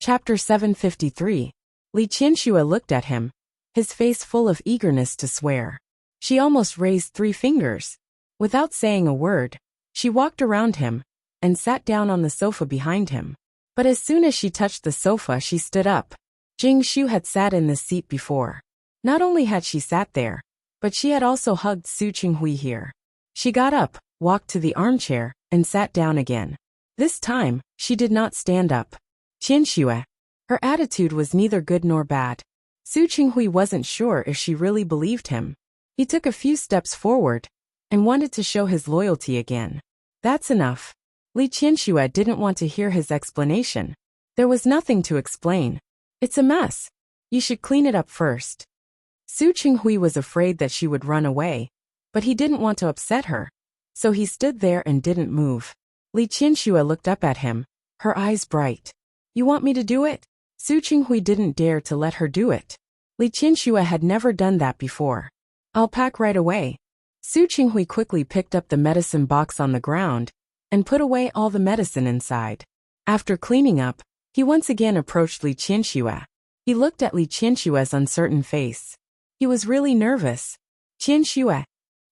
Chapter 753. Li Qianxue looked at him, his face full of eagerness to swear. She almost raised 3 fingers. Without saying a word, she walked around him and sat down on the sofa behind him. But as soon as she touched the sofa, she stood up. Jing Shu had sat in this seat before. Not only had she sat there, but she had also hugged Su Qinghui here. She got up, walked to the armchair, and sat down again. This time, she did not stand up. Qianxue. Her attitude was neither good nor bad. Su Qinghui wasn't sure if she really believed him. He took a few steps forward and wanted to show his loyalty again. That's enough. Li Qianxue didn't want to hear his explanation. There was nothing to explain. It's a mess. You should clean it up first. Su Qinghui was afraid that she would run away, but he didn't want to upset her, so he stood there and didn't move. Li Qianxue looked up at him, her eyes bright. You want me to do it? Su Qinghui didn't dare to let her do it. Li Qianxue had never done that before. I'll pack right away. Su Qinghui quickly picked up the medicine box on the ground and put away all the medicine inside. After cleaning up, he once again approached Li Qianxue. He looked at Li Qianxue's uncertain face. He was really nervous. Qianxue.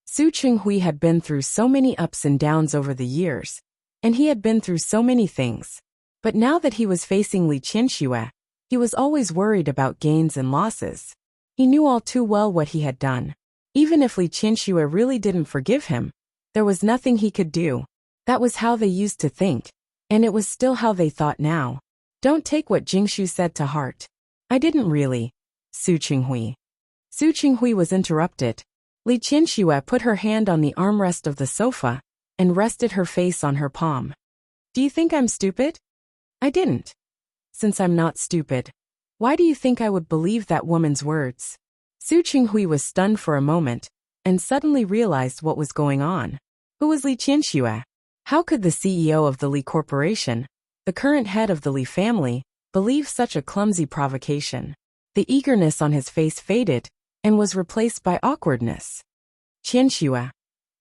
Su Qinghui had been through so many ups and downs over the years, and he had been through so many things. But now that he was facing Li Qianxue, he was always worried about gains and losses. He knew all too well what he had done. Even if Li Qianxue really didn't forgive him, there was nothing he could do. That was how they used to think, and it was still how they thought now. Don't take what Jingshu said to heart. I didn't really. Su Qinghui. Su Qinghui was interrupted. Li Qianxue put her hand on the armrest of the sofa and rested her face on her palm. Do you think I'm stupid? I didn't. Since I'm not stupid, why do you think I would believe that woman's words? Su Qinghui was stunned for a moment and suddenly realized what was going on. Who was Li Qianxue? How could the CEO of the Li Corporation, the current head of the Li family, believe such a clumsy provocation? The eagerness on his face faded and was replaced by awkwardness. Qianxue.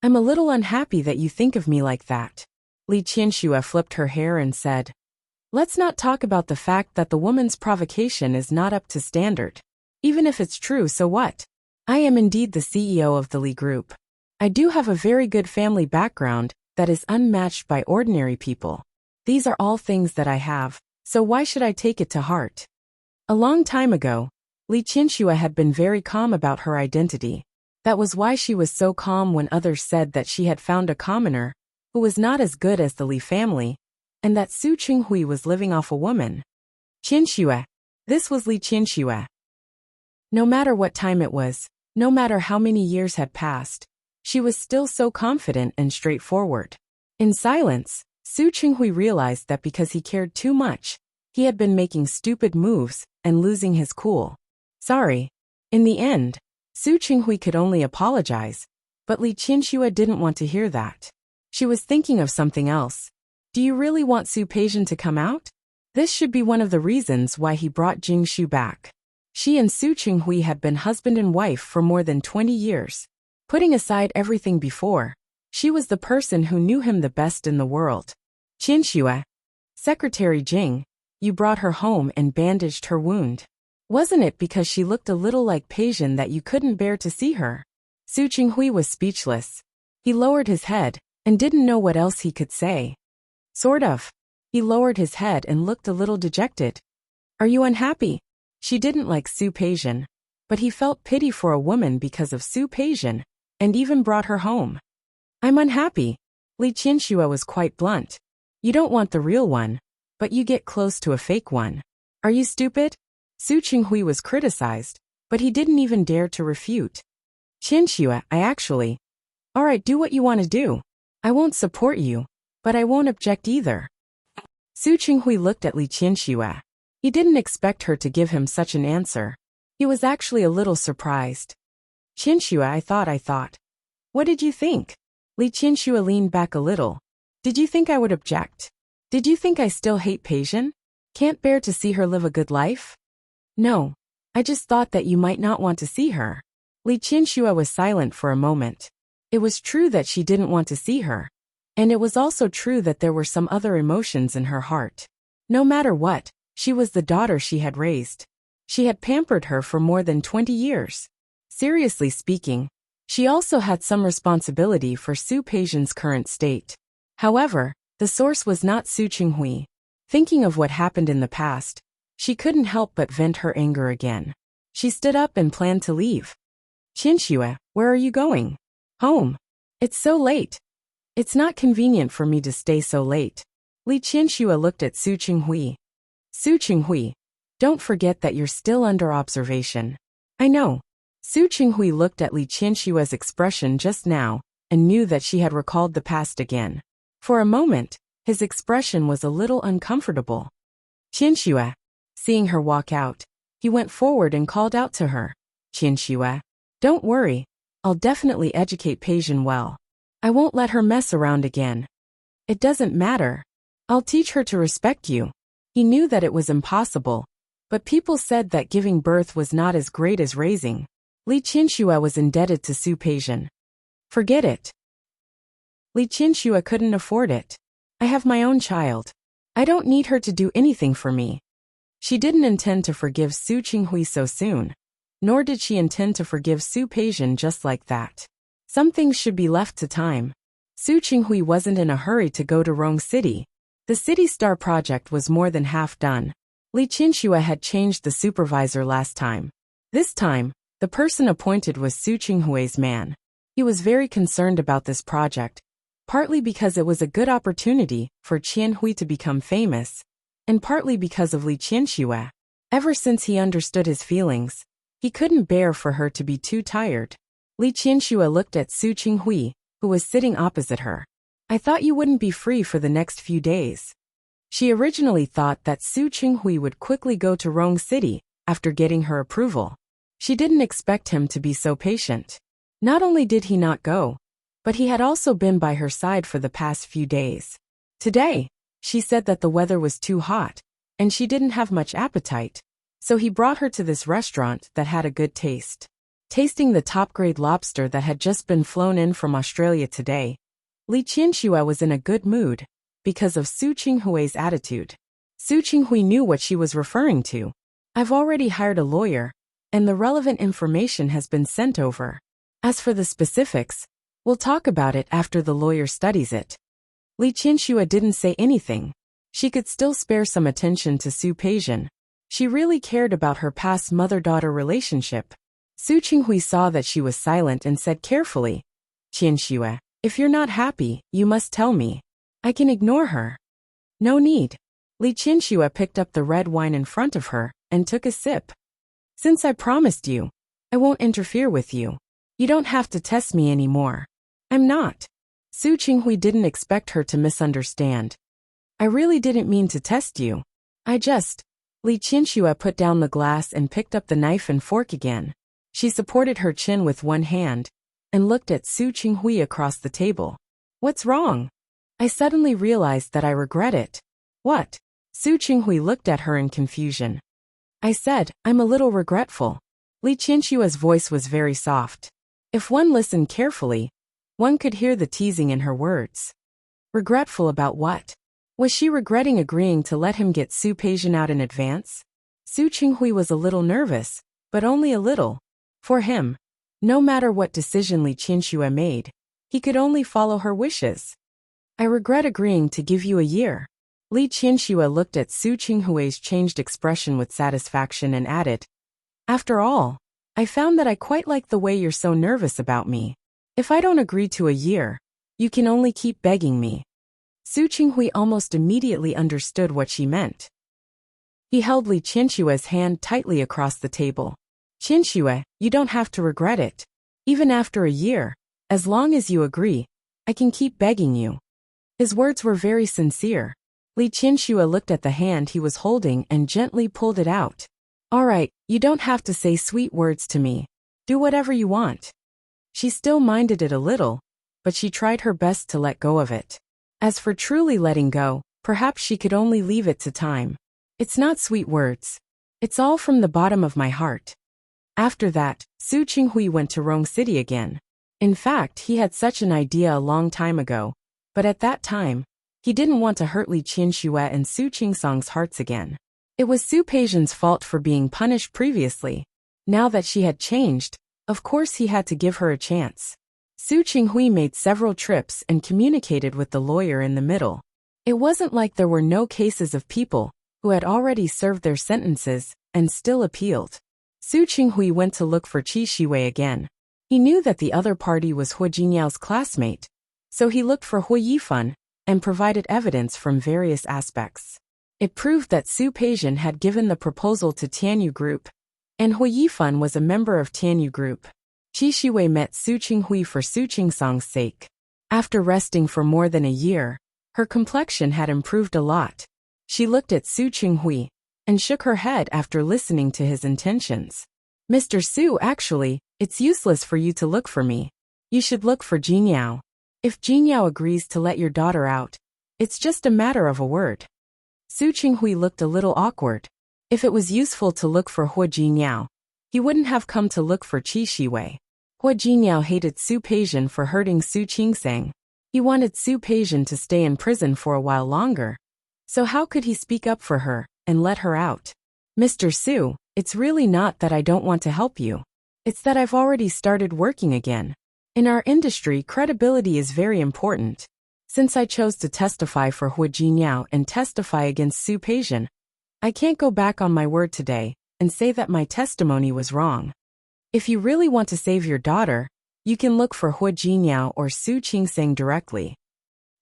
I'm a little unhappy that you think of me like that. Li Qianxue flipped her hair and said, let's not talk about the fact that the woman's provocation is not up to standard. Even if it's true, so what? I am indeed the CEO of the Li Group. I do have a very good family background that is unmatched by ordinary people. These are all things that I have, so why should I take it to heart? A long time ago, Li Qianxue had been very calm about her identity. That was why she was so calm when others said that she had found a commoner who was not as good as the Li family, and that Su Qinghui was living off a woman. Qianxue. This was Li Qianxue. No matter what time it was, no matter how many years had passed, she was still so confident and straightforward. In silence, Su Qinghui realized that because he cared too much, he had been making stupid moves and losing his cool. Sorry. In the end, Su Qinghui could only apologize, but Li Qianxue didn't want to hear that. She was thinking of something else. Do you really want Su Peijian to come out? This should be one of the reasons why he brought Jingshu back. She and Su Qinghui had been husband and wife for more than 20 years. Putting aside everything before, she was the person who knew him the best in the world. Qianxue. Secretary Jing, you brought her home and bandaged her wound. Wasn't it because she looked a little like Peijian that you couldn't bear to see her? Su Qinghui was speechless. He lowered his head and didn't know what else he could say. Sort of. He lowered his head and looked a little dejected. Are you unhappy? She didn't like Su Peijian, but he felt pity for a woman because of Su Peijian, and even brought her home. I'm unhappy. Li Qianxue was quite blunt. You don't want the real one, but you get close to a fake one. Are you stupid? Su Qinghui was criticized, but he didn't even dare to refute. Qianxue, I actually. Alright, do what you want to do. I won't support you, but I won't object either. Su Qinghui looked at Li Qianxue. He didn't expect her to give him such an answer. He was actually a little surprised. Qianxue, I thought. What did you think? Li Qianxue leaned back a little. Did you think I would object? Did you think I still hate Peijian? Can't bear to see her live a good life? No. I just thought that you might not want to see her. Li Qianxue was silent for a moment. It was true that she didn't want to see her. And it was also true that there were some other emotions in her heart. No matter what, She was the daughter she had raised. She had pampered her for more than 20 years. Seriously speaking, she also had some responsibility for Su Peijian's current state. However, the source was not Su Qinghui. Thinking of what happened in the past, she couldn't help but vent her anger again. She stood up and planned to leave. Qianxue, where are you going? Home. It's so late. It's not convenient for me to stay so late. Li Qianxue looked at Su Qinghui. Su Qinghui, don't forget that you're still under observation. I know. Su Qinghui looked at Li Qianxue's expression just now and knew that she had recalled the past again. For a moment, his expression was a little uncomfortable. Qianxue. Seeing her walk out, he went forward and called out to her. Qianxue. Don't worry, I'll definitely educate Peijian well. I won't let her mess around again. It doesn't matter. I'll teach her to respect you. He knew that it was impossible, but people said that giving birth was not as great as raising. Li Qianxue was indebted to Su Peijian. Forget it. Li Qianxue couldn't afford it. I have my own child. I don't need her to do anything for me. She didn't intend to forgive Su Qinghui so soon, nor did she intend to forgive Su Peijian just like that. Some things should be left to time. Su Qinghui wasn't in a hurry to go to Rong City. The City Star project was more than half done. Li Qianxue had changed the supervisor last time. This time, the person appointed was Su Qinghui's man. He was very concerned about this project, partly because it was a good opportunity for Qianhui to become famous, and partly because of Li Qianxue. Ever since he understood his feelings, he couldn't bear for her to be too tired. Li Qianxue looked at Su Qinghui, who was sitting opposite her. I thought you wouldn't be free for the next few days. She originally thought that Su Qinghui would quickly go to Rong City after getting her approval. She didn't expect him to be so patient. Not only did he not go, but he had also been by her side for the past few days. Today, she said that the weather was too hot, and she didn't have much appetite, so he brought her to this restaurant that had a good taste. Tasting the top-grade lobster that had just been flown in from Australia today, Li Qianxue was in a good mood because of Su Qinghui's attitude. Su Qinghui knew what she was referring to. I've already hired a lawyer, and the relevant information has been sent over. As for the specifics, we'll talk about it after the lawyer studies it. Li Qianxue didn't say anything. She could still spare some attention to Su Peijian. She really cared about her past mother-daughter relationship. Su Qinghui saw that she was silent and said carefully, Qianxue, if you're not happy, you must tell me. I can ignore her. No need. Li Qianxue picked up the red wine in front of her and took a sip. Since I promised you, I won't interfere with you. You don't have to test me anymore. I'm not. Su Qinghui didn't expect her to misunderstand. I really didn't mean to test you. Li Qianxue put down the glass and picked up the knife and fork again. She supported her chin with one hand and looked at Su Qinghui across the table. What's wrong? I suddenly realized that I regret it. What? Su Qinghui looked at her in confusion. I said, I'm a little regretful. Li Qianxue's voice was very soft. If one listened carefully, one could hear the teasing in her words. Regretful about what? Was she regretting agreeing to let him get Su Peijian out in advance? Su Qinghui was a little nervous, but only a little. For him, no matter what decision Li Qianxue made, he could only follow her wishes. I regret agreeing to give you a year. Li Qianxue looked at Su Qinghui's changed expression with satisfaction and added, After all, I found that I quite like the way you're so nervous about me. If I don't agree to a year, you can only keep begging me. Su Qinghui almost immediately understood what she meant. He held Li Qianxue's hand tightly across the table. Qianxue, you don't have to regret it. Even after a year, as long as you agree, I can keep begging you. His words were very sincere. Li Qianxue looked at the hand he was holding and gently pulled it out. All right, you don't have to say sweet words to me. Do whatever you want. She still minded it a little, but she tried her best to let go of it. As for truly letting go, perhaps she could only leave it to time. It's not sweet words. It's all from the bottom of my heart. After that, Su Qinghui went to Rong City again. In fact, he had such an idea a long time ago, but at that time, he didn't want to hurt Li Qianxue and Su Qingsong's hearts again. It was Su Peijian's fault for being punished previously. Now that she had changed, of course he had to give her a chance. Su Qinghui made several trips and communicated with the lawyer in the middle. It wasn't like there were no cases of people who had already served their sentences and still appealed. Su Qinghui went to look for Qi Shiwei again. He knew that the other party was Hu Jinyao's classmate, so he looked for Hu Yifan and provided evidence from various aspects. It proved that Su Peijian had given the proposal to Tianyu Group, and Hu Yifan was a member of Tianyu Group. Qi Shiwei met Su Qinghui for Su Qingsang's sake. After resting for more than a year, her complexion had improved a lot. She looked at Su Qinghui and shook her head after listening to his intentions. Mr. Su, actually, it's useless for you to look for me. You should look for Jinyao. If Jinyao agrees to let your daughter out, it's just a matter of a word. Su Qinghui looked a little awkward. If it was useful to look for Hu Jinyao, he wouldn't have come to look for Qi Shiwei. Hu Jinyao hated Su Peijian for hurting Su Qingsang. He wanted Su Peijian to stay in prison for a while longer. So how could he speak up for her and let her out? Mr. Su, it's really not that I don't want to help you. It's that I've already started working again. In our industry, credibility is very important. Since I chose to testify for Hu Jinyao and testify against Su Peijian, I can't go back on my word today and say that my testimony was wrong. If you really want to save your daughter, you can look for Hu Jinyao or Su Qingsang directly.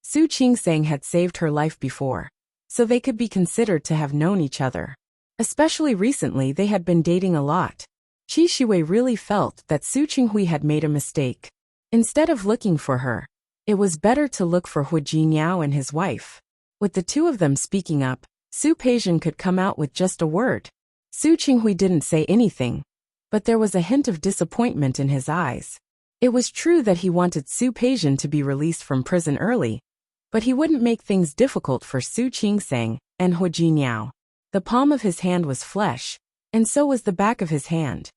Su Qingsang had saved her life before, so they could be considered to have known each other. Especially recently, they had been dating a lot. Qi Shiwei really felt that Su Qinghui had made a mistake. Instead of looking for her, it was better to look for Hu Jinyao and his wife. With the two of them speaking up, Su Peijian could come out with just a word. Su Qinghui didn't say anything, but there was a hint of disappointment in his eyes. It was true that he wanted Su Peijian to be released from prison early, but he wouldn't make things difficult for Su Qingsang and Hu Jinyao. The palm of his hand was flesh, and so was the back of his hand.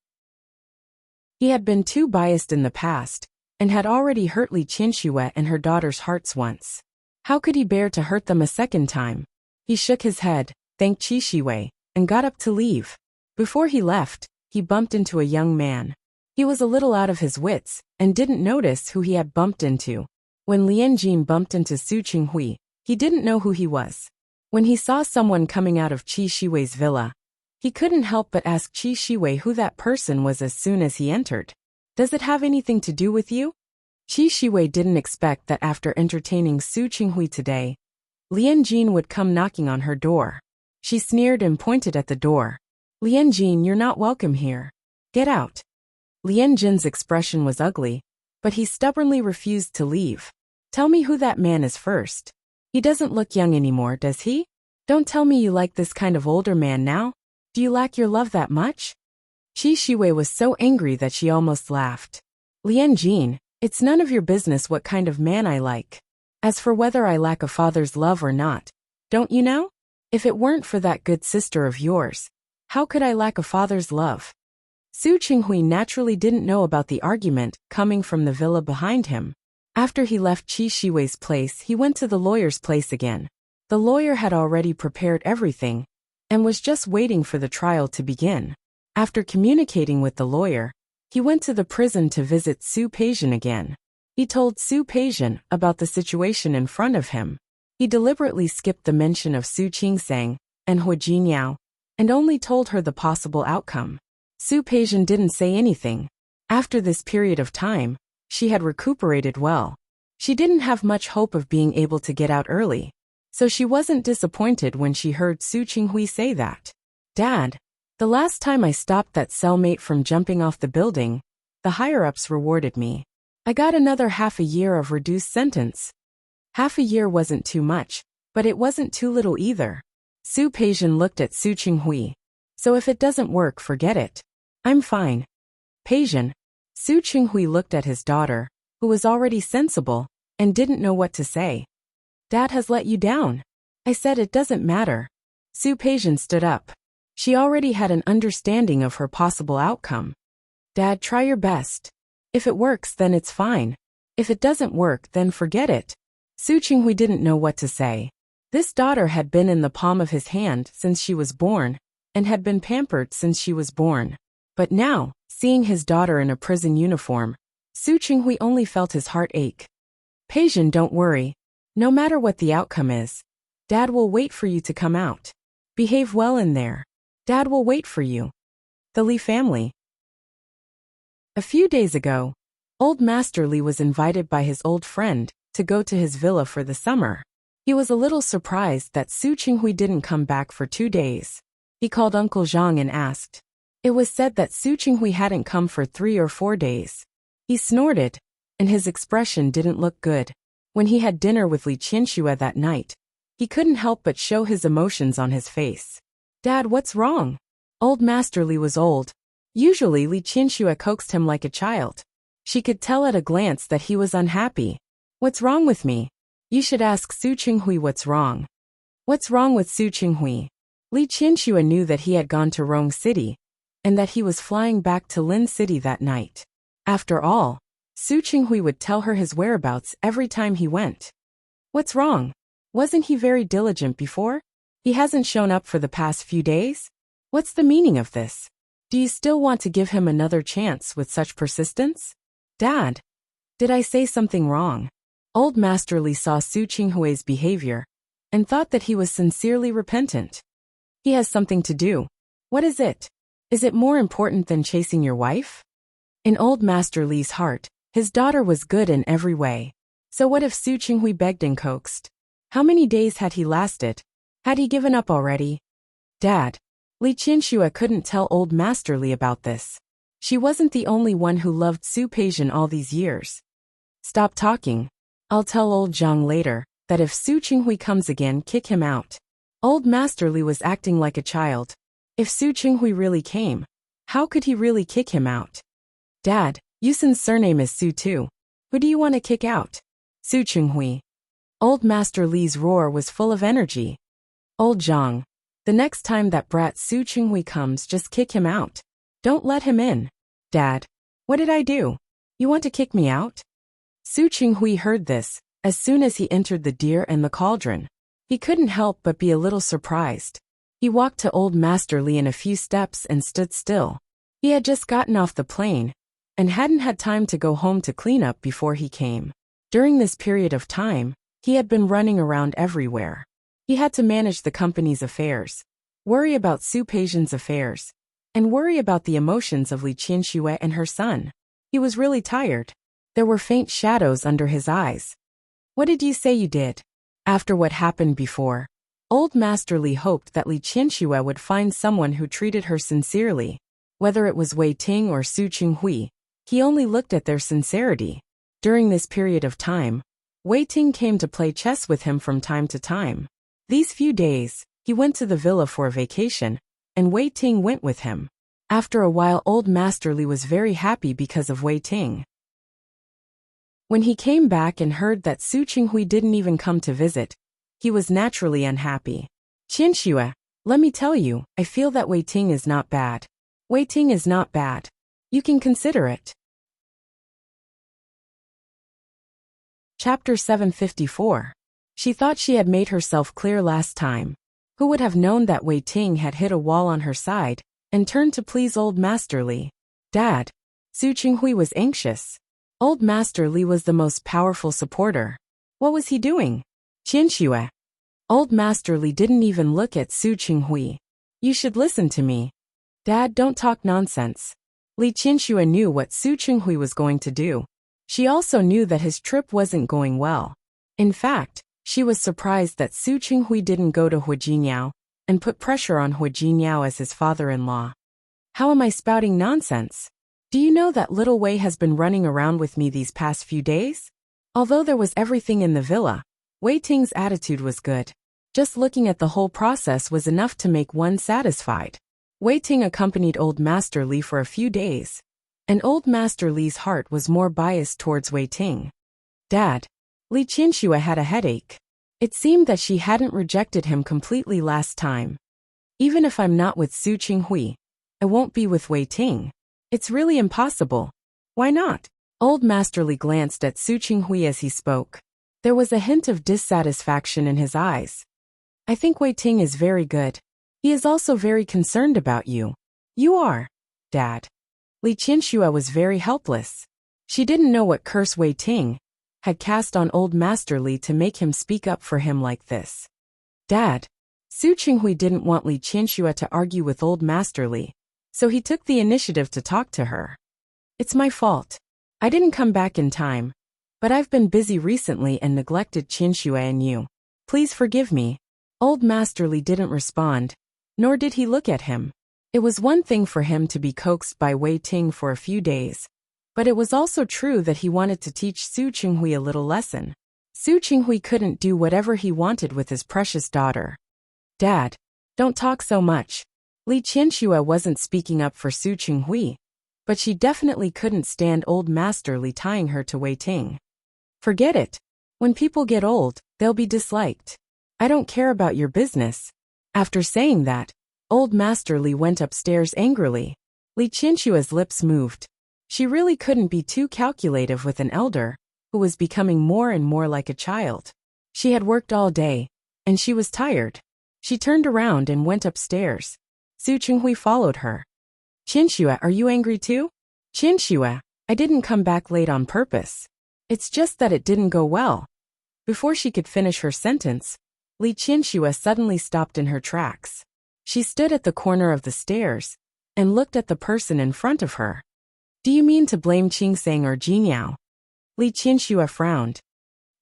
He had been too biased in the past, and had already hurt Li Qianxue and her daughter's hearts once. How could he bear to hurt them a second time? He shook his head, thanked Qi Shiwei, and got up to leave. Before he left, he bumped into a young man. He was a little out of his wits, and didn't notice who he had bumped into. When Lian Jin bumped into Su Qinghui, he didn't know who he was. When he saw someone coming out of Qi Shiwei's villa, he couldn't help but ask Qi Shiwei who that person was as soon as he entered. Does it have anything to do with you? Qi Shiwei didn't expect that after entertaining Su Qinghui today, Lian Jin would come knocking on her door. She sneered and pointed at the door. Lian Jin, you're not welcome here. Get out. Lian Jin's expression was ugly, but he stubbornly refused to leave. Tell me who that man is first. He doesn't look young anymore, does he? Don't tell me you like this kind of older man now. Do you lack your love that much? Qi Shiwei was so angry that she almost laughed. Lian Jin, it's none of your business what kind of man I like. As for whether I lack a father's love or not, don't you know? If it weren't for that good sister of yours, how could I lack a father's love? Su Qinghui naturally didn't know about the argument coming from the villa behind him. After he left Qi Shiwei's place, he went to the lawyer's place again. The lawyer had already prepared everything and was just waiting for the trial to begin. After communicating with the lawyer, he went to the prison to visit Su Peijian again. He told Su Peijian about the situation in front of him. He deliberately skipped the mention of Su Qingsang and Hu Jinyao and only told her the possible outcome. Su Peijian didn't say anything. After this period of time, she had recuperated well. She didn't have much hope of being able to get out early, so she wasn't disappointed when she heard Su Qinghui say that. Dad, the last time I stopped that cellmate from jumping off the building, the higher-ups rewarded me. I got another half a year of reduced sentence. Half a year wasn't too much, but it wasn't too little either. Su Peijian looked at Su Qinghui. So if it doesn't work, forget it. I'm fine. Peijian. Su Qinghui looked at his daughter, who was already sensible, and didn't know what to say. Dad has let you down. I said it doesn't matter. Su Peijian stood up. She already had an understanding of her possible outcome. Dad, try your best. If it works, then it's fine. If it doesn't work, then forget it. Su Qinghui didn't know what to say. This daughter had been in the palm of his hand since she was born, and had been pampered since she was born. But now, seeing his daughter in a prison uniform, Su Qinghui only felt his heart ache. Peijin, don't worry. No matter what the outcome is, Dad will wait for you to come out. Behave well in there. Dad will wait for you. The Li family. A few days ago, old Master Li was invited by his old friend to go to his villa for the summer. He was a little surprised that Su Qinghui didn't come back for 2 days. He called Uncle Zhang and asked. It was said that Su Qinghui hadn't come for 3 or 4 days. He snorted, and his expression didn't look good. When he had dinner with Li Qianxue that night, he couldn't help but show his emotions on his face. Dad, what's wrong? Old Master Li was old. Usually Li Qianxue coaxed him like a child. She could tell at a glance that he was unhappy. What's wrong with me? You should ask Su Qinghui what's wrong. What's wrong with Su Qinghui? Li Qianxue knew that he had gone to Rong City, and that he was flying back to Lin City that night. After all, Su Qinghui would tell her his whereabouts every time he went. What's wrong? Wasn't he very diligent before? He hasn't shown up for the past few days? What's the meaning of this? Do you still want to give him another chance with such persistence? Dad, did I say something wrong? Old Master Li saw Su Qinghui's behavior and thought that he was sincerely repentant. He has something to do. What is it? Is it more important than chasing your wife? In old Master Li's heart, his daughter was good in every way. So what if Su Qinghui begged and coaxed? How many days had he lasted? Had he given up already? Dad, Li Qianxue couldn't tell old Master Li about this. She wasn't the only one who loved Su Peijin all these years. Stop talking. I'll tell old Zhang later that if Su Qinghui comes again, kick him out. Old Master Li was acting like a child. If Su Qinghui really came, how could he really kick him out? Dad, Yusin's surname is Su too. Who do you want to kick out? Su Qinghui. Old Master Li's roar was full of energy. Old Zhang, the next time that brat Su Qinghui comes, just kick him out. Don't let him in. Dad, what did I do? You want to kick me out? Su Qinghui heard this as soon as he entered the deer and the cauldron. He couldn't help but be a little surprised. He walked to old Master Li in a few steps and stood still. He had just gotten off the plane and hadn't had time to go home to clean up before he came. During this period of time, he had been running around everywhere. He had to manage the company's affairs, worry about Su Peijin's affairs, and worry about the emotions of Li Qianxue and her son. He was really tired. There were faint shadows under his eyes. What did you say you did? After what happened before, old Master Li hoped that Li Qianxue would find someone who treated her sincerely. Whether it was Wei Ting or Su Qinghui, he only looked at their sincerity. During this period of time, Wei Ting came to play chess with him from time to time. These few days, he went to the villa for a vacation, and Wei Ting went with him. After a while, old Master Li was very happy because of Wei Ting. When he came back and heard that Su Qinghui didn't even come to visit, he was naturally unhappy. Qianxue, let me tell you, I feel that Wei Ting is not bad. Wei Ting is not bad. You can consider it. Chapter 754. She thought she had made herself clear last time. Who would have known that Wei Ting had hit a wall on her side and turned to please old Master Li? Dad. Su Qinghui was anxious. Old Master Li was the most powerful supporter. What was he doing? Qianxue. Old Master Li didn't even look at Su Qinghui. You should listen to me. Dad, don't talk nonsense. Li Qianxue knew what Su Qinghui was going to do. She also knew that his trip wasn't going well. In fact, she was surprised that Su Qinghui didn't go to Hu Jinniao and put pressure on Hu Jinniao as his father-in-law. How am I spouting nonsense? Do you know that little Wei has been running around with me these past few days? Although there was everything in the villa, Wei Ting's attitude was good. Just looking at the whole process was enough to make one satisfied. Wei Ting accompanied old Master Li for a few days, and old Master Li's heart was more biased towards Wei Ting. Dad. Li Qianxue had a headache. It seemed that she hadn't rejected him completely last time. Even if I'm not with Su Qinghui, I won't be with Wei Ting. It's really impossible. Why not? Old Master Li glanced at Su Qinghui as he spoke. There was a hint of dissatisfaction in his eyes. I think Wei Ting is very good. He is also very concerned about you. You are, Dad. Li Qianxue was very helpless. She didn't know what curse Wei Ting had cast on old Master Li to make him speak up for him like this. Dad. Su Qinghui didn't want Li Qianxue to argue with old Master Li, so he took the initiative to talk to her. It's my fault. I didn't come back in time, but I've been busy recently and neglected Qianxue and you. Please forgive me. Old Master Li didn't respond, nor did he look at him. It was one thing for him to be coaxed by Wei Ting for a few days, but it was also true that he wanted to teach Su Qinghui a little lesson. Su Qinghui couldn't do whatever he wanted with his precious daughter. Dad, don't talk so much. Li Qianxue wasn't speaking up for Su Qinghui, but she definitely couldn't stand old Master Li tying her to Wei Ting. Forget it. When people get old, they'll be disliked. I don't care about your business. After saying that, old Master Li went upstairs angrily. Li Qianxue's lips moved. She really couldn't be too calculative with an elder, who was becoming more and more like a child. She had worked all day, and she was tired. She turned around and went upstairs. Su Qinghui followed her. Qianxue, are you angry too? Qianxue, I didn't come back late on purpose. It's just that it didn't go well. Before she could finish her sentence, Li Qianxue suddenly stopped in her tracks. She stood at the corner of the stairs and looked at the person in front of her. Do you mean to blame Qingsang or Jinyao? Li Qianxue frowned.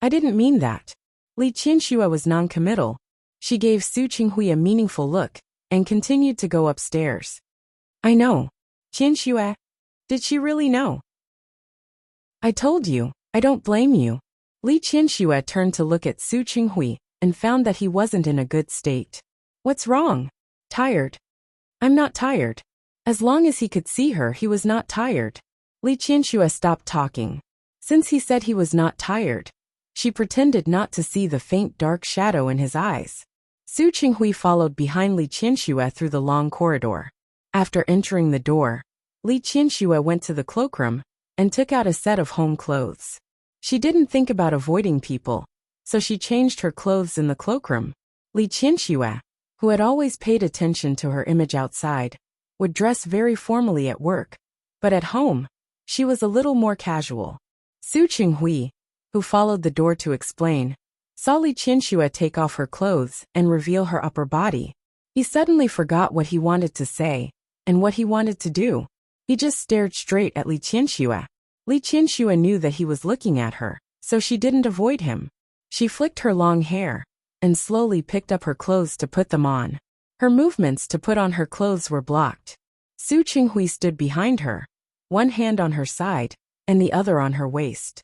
I didn't mean that. Li Qianxue was non-committal. She gave Su Qinghui a meaningful look and continued to go upstairs. I know. Qianxue. Did she really know? I told you, I don't blame you. Li Qianxue turned to look at Su Qinghui and found that he wasn't in a good state. What's wrong? Tired. I'm not tired. As long as he could see her, he was not tired. Li Qianxue stopped talking. Since he said he was not tired, she pretended not to see the faint dark shadow in his eyes. Su Qinghui followed behind Li Qianxue through the long corridor. After entering the door, Li Qianxue went to the cloakroom and took out a set of home clothes. She didn't think about avoiding people, so she changed her clothes in the cloakroom. Li Qianxue, who had always paid attention to her image outside, would dress very formally at work, but at home, she was a little more casual. Su Qinghui, who followed the door to explain, saw Li Qianxue take off her clothes and reveal her upper body. He suddenly forgot what he wanted to say and what he wanted to do. He just stared straight at Li Qianxue. Li Qianxue knew that he was looking at her, so she didn't avoid him. She flicked her long hair and slowly picked up her clothes to put them on. Her movements to put on her clothes were blocked. Su Qinghui stood behind her, one hand on her side and the other on her waist.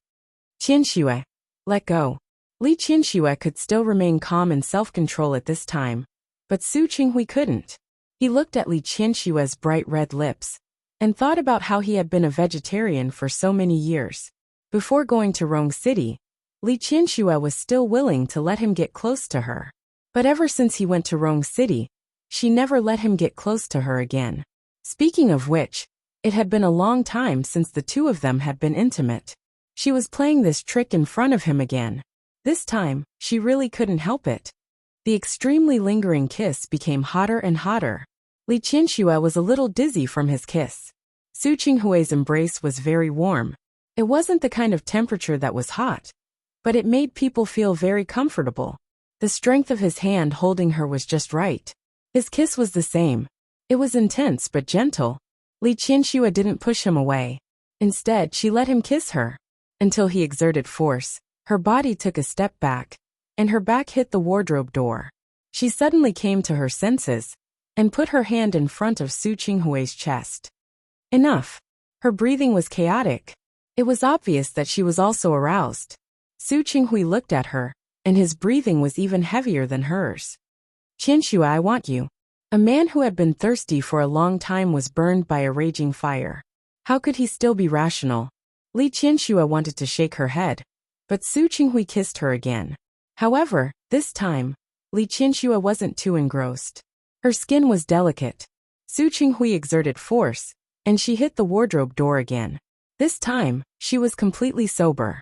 Qianxue, let go. Li Qianxue could still remain calm and self-control at this time, but Su Qinghui couldn't. He looked at Li Qianxue's bright red lips and thought about how he had been a vegetarian for so many years. Before going to Rong City, Li Qianxue was still willing to let him get close to her. But ever since he went to Rong City, she never let him get close to her again. Speaking of which, it had been a long time since the two of them had been intimate. She was playing this trick in front of him again. This time, she really couldn't help it. The extremely lingering kiss became hotter and hotter. Li Qianxue was a little dizzy from his kiss. Su Qinghui's embrace was very warm. It wasn't the kind of temperature that was hot, but it made people feel very comfortable. The strength of his hand holding her was just right. His kiss was the same. It was intense but gentle. Li Qianxue didn't push him away. Instead, she let him kiss her. Until he exerted force, her body took a step back, and her back hit the wardrobe door. She suddenly came to her senses and put her hand in front of Su Qinghui's chest. Enough. Her breathing was chaotic. It was obvious that she was also aroused. Su Qinghui looked at her, and his breathing was even heavier than hers. Qianxue, I want you. A man who had been thirsty for a long time was burned by a raging fire. How could he still be rational? Li Qianxue wanted to shake her head, but Su Qinghui kissed her again. However, this time, Li Qianxue wasn't too engrossed. Her skin was delicate. Su Qinghui exerted force, and she hit the wardrobe door again. This time, she was completely sober.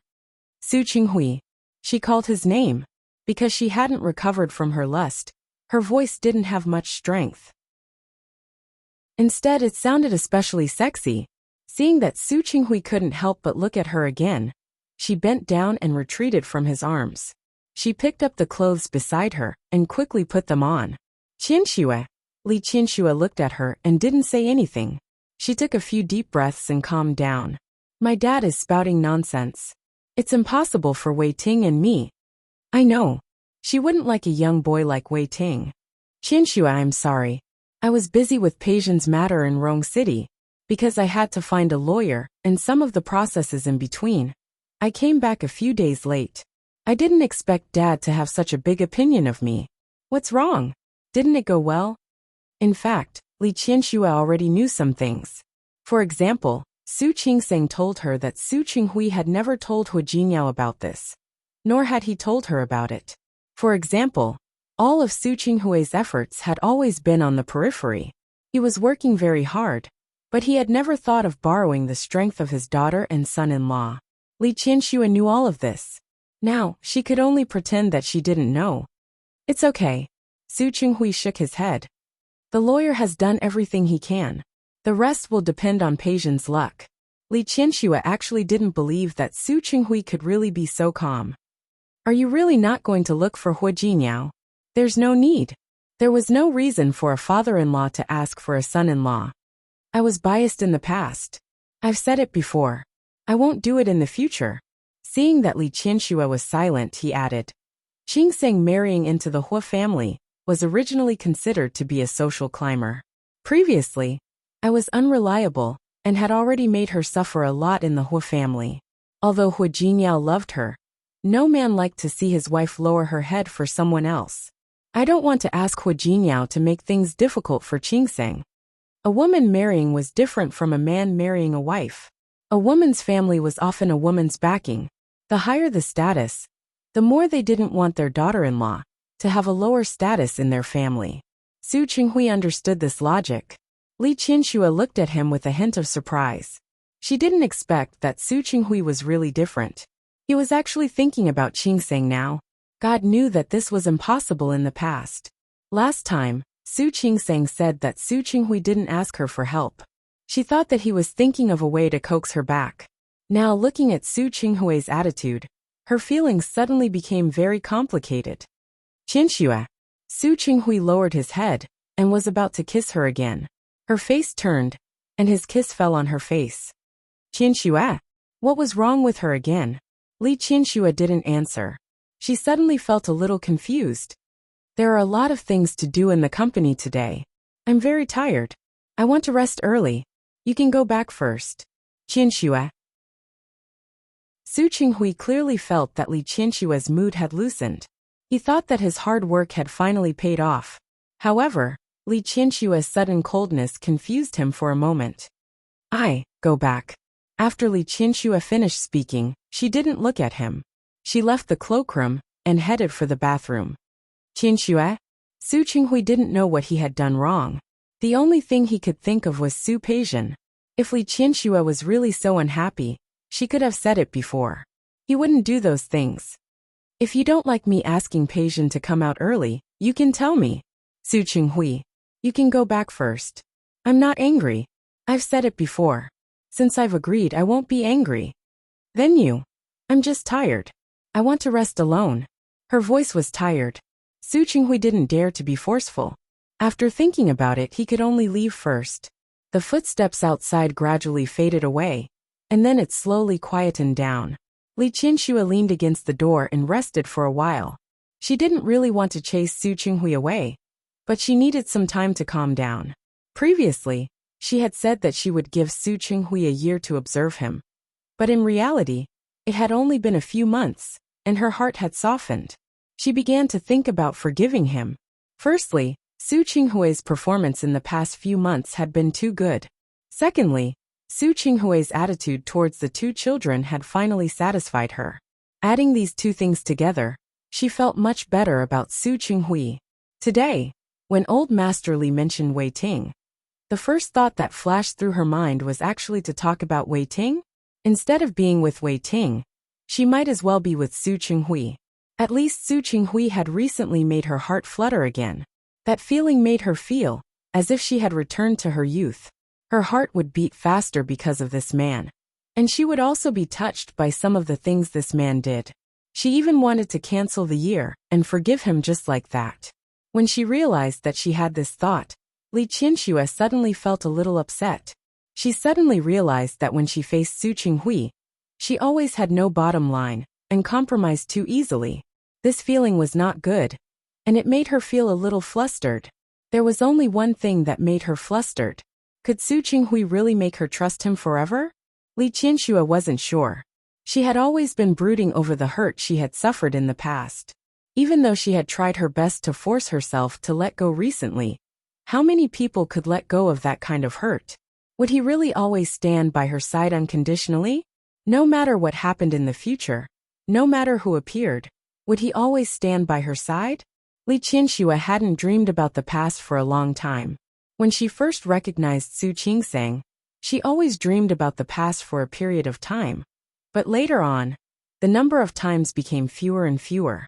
Su Qinghui. She called his name. Because she hadn't recovered from her lust, her voice didn't have much strength. Instead, it sounded especially sexy. Seeing that Su Qinghui couldn't help but look at her again, she bent down and retreated from his arms. She picked up the clothes beside her and quickly put them on. Qianxue. Li Qianxue looked at her and didn't say anything. She took a few deep breaths and calmed down. My dad is spouting nonsense. It's impossible for Wei Ting and me. I know. She wouldn't like a young boy like Wei Ting. Qianxue, I'm sorry. I was busy with Peision's matter in Rong City, because I had to find a lawyer and some of the processes in between. I came back a few days late. I didn't expect Dad to have such a big opinion of me. What's wrong? Didn't it go well? In fact, Li Qianxue already knew some things. For example, Su Qingseng told her that Su Qinghui had never told Hu Jingyao about this. Nor had he told her about it. For example, all of Su Qinghui's efforts had always been on the periphery. He was working very hard, but he had never thought of borrowing the strength of his daughter and son-in-law. Li Qianxue knew all of this. Now, she could only pretend that she didn't know. It's okay. Su Qinghui shook his head. The lawyer has done everything he can. The rest will depend on Peision's luck. Li Qianxue actually didn't believe that Su Qinghui could really be so calm. Are you really not going to look for Hu Jingyao? There's no need. There was no reason for a father-in-law to ask for a son-in-law. I was biased in the past. I've said it before. I won't do it in the future. Seeing that Li Qianxue was silent, he added. Qingseng marrying into the Hu family was originally considered to be a social climber. Previously, I was unreliable and had already made her suffer a lot in the Hu family. Although Hu Jingyao loved her, no man liked to see his wife lower her head for someone else. I don't want to ask Hu Jingyao to make things difficult for Qingseng. A woman marrying was different from a man marrying a wife. A woman's family was often a woman's backing. The higher the status, the more they didn't want their daughter-in-law to have a lower status in their family. Su Qinghui understood this logic. Li Qianxue looked at him with a hint of surprise. She didn't expect that Su Qinghui was really different. He was actually thinking about Qingseng now. God knew that this was impossible in the past. Last time, Su Qingseng said that Su Qinghui didn't ask her for help. She thought that he was thinking of a way to coax her back. Now looking at Su Qinghui's attitude, her feelings suddenly became very complicated. Qianxue. Su Qinghui lowered his head and was about to kiss her again. Her face turned, and his kiss fell on her face. Qianxue. What was wrong with her again? Li Qianxue didn't answer. She suddenly felt a little confused. There are a lot of things to do in the company today. I'm very tired. I want to rest early. You can go back first. Qianxue. Su Qinghui clearly felt that Li Qianxue's mood had loosened. He thought that his hard work had finally paid off. However, Li Qianxue's sudden coldness confused him for a moment. Go back. After Li Qianxue finished speaking, she didn't look at him. She left the cloakroom and headed for the bathroom. Qianxue? Su Qinghui didn't know what he had done wrong. The only thing he could think of was Su Peision. If Li Qianxue was really so unhappy, she could have said it before. He wouldn't do those things. If you don't like me asking Peision to come out early, you can tell me. Su Qinghui. You can go back first. I'm not angry. I've said it before. Since I've agreed, I won't be angry. Then you. I'm just tired. I want to rest alone. Her voice was tired. Su Qinghui didn't dare to be forceful. After thinking about it, he could only leave first. The footsteps outside gradually faded away, and then it slowly quietened down. Li Qianxue leaned against the door and rested for a while. She didn't really want to chase Su Qinghui away, but she needed some time to calm down. Previously, she had said that she would give Su Qinghui a year to observe him. But in reality, it had only been a few months, and her heart had softened. She began to think about forgiving him. Firstly, Su Qinghui's performance in the past few months had been too good. Secondly, Su Qinghui's attitude towards the two children had finally satisfied her. Adding these two things together, she felt much better about Su Qinghui. Today, when old Master Li mentioned Wei Ting, the first thought that flashed through her mind was actually to talk about Wei Ting. Instead of being with Wei Ting, she might as well be with Su Qinghui. At least Su Qinghui had recently made her heart flutter again. That feeling made her feel as if she had returned to her youth. Her heart would beat faster because of this man. And she would also be touched by some of the things this man did. She even wanted to cancel the year and forgive him just like that. When she realized that she had this thought, Li Qianxue suddenly felt a little upset. She suddenly realized that when she faced Su Qinghui, she always had no bottom line and compromised too easily. This feeling was not good, and it made her feel a little flustered. There was only one thing that made her flustered. Could Su Qinghui really make her trust him forever? Li Qianxue wasn't sure. She had always been brooding over the hurt she had suffered in the past. Even though she had tried her best to force herself to let go recently, how many people could let go of that kind of hurt? Would he really always stand by her side unconditionally? No matter what happened in the future, no matter who appeared, would he always stand by her side? Li Qianxue hadn't dreamed about the past for a long time. When she first recognized Su Qingsang, she always dreamed about the past for a period of time. But later on, the number of times became fewer and fewer.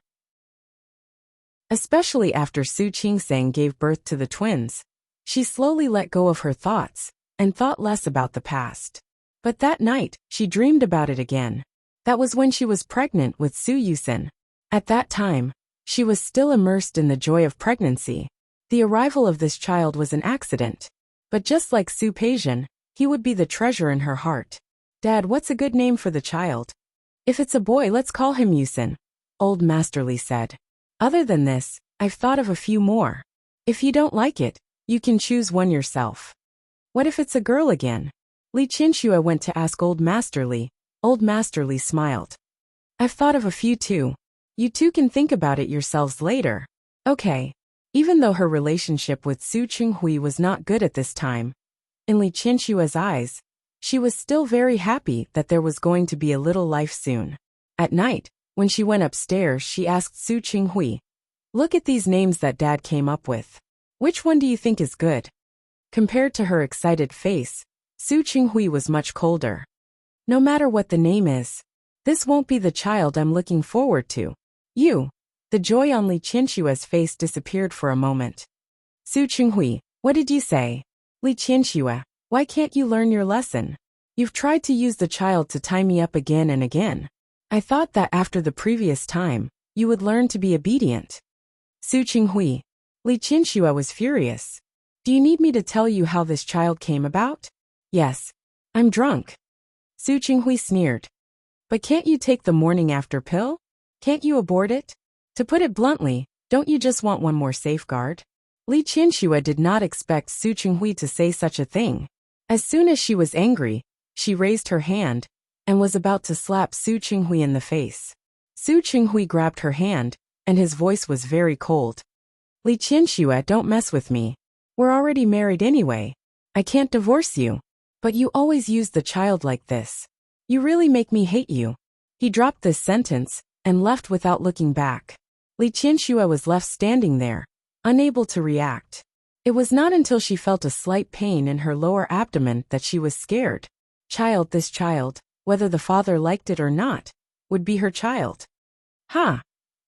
Especially after Su Qingsang gave birth to the twins, she slowly let go of her thoughts and thought less about the past. But that night, she dreamed about it again. That was when she was pregnant with Su Yusen. At that time, she was still immersed in the joy of pregnancy. The arrival of this child was an accident. But just like Su Peijian, he would be the treasure in her heart. Dad, what's a good name for the child? If it's a boy, let's call him Yusen, Old Master Li said. Other than this, I've thought of a few more. If you don't like it, you can choose one yourself. What if it's a girl again? Li Qianxue went to ask Old Master Li. Old Master Li smiled. I've thought of a few too. You two can think about it yourselves later. Okay. Even though her relationship with Su Qinghui was not good at this time, in Li Qianxue's eyes, she was still very happy that there was going to be a little life soon. At night, when she went upstairs, she asked Su Qinghui, "Look at these names that Dad came up with. Which one do you think is good?" Compared to her excited face, Su Qinghui was much colder. No matter what the name is, this won't be the child I'm looking forward to. You. The joy on Li Qianxue's face disappeared for a moment. Su Qinghui, what did you say? Li Qianxue, why can't you learn your lesson? You've tried to use the child to tie me up again and again. I thought that after the previous time, you would learn to be obedient. Su Qinghui. Li Qianxue was furious. Do you need me to tell you how this child came about? Yes. I'm drunk. Su Qinghui sneered. But can't you take the morning after pill? Can't you abort it? To put it bluntly, don't you just want one more safeguard? Li Qianxue did not expect Su Qinghui to say such a thing. As soon as she was angry, she raised her hand and was about to slap Su Qinghui in the face. Su Qinghui grabbed her hand, and his voice was very cold. Li Qianxue, don't mess with me. We're already married anyway. I can't divorce you. But you always use the child like this. You really make me hate you. He dropped this sentence and left without looking back. Li Qianxue was left standing there, unable to react. It was not until she felt a slight pain in her lower abdomen that she was scared. This child, whether the father liked it or not, would be her child. Ha!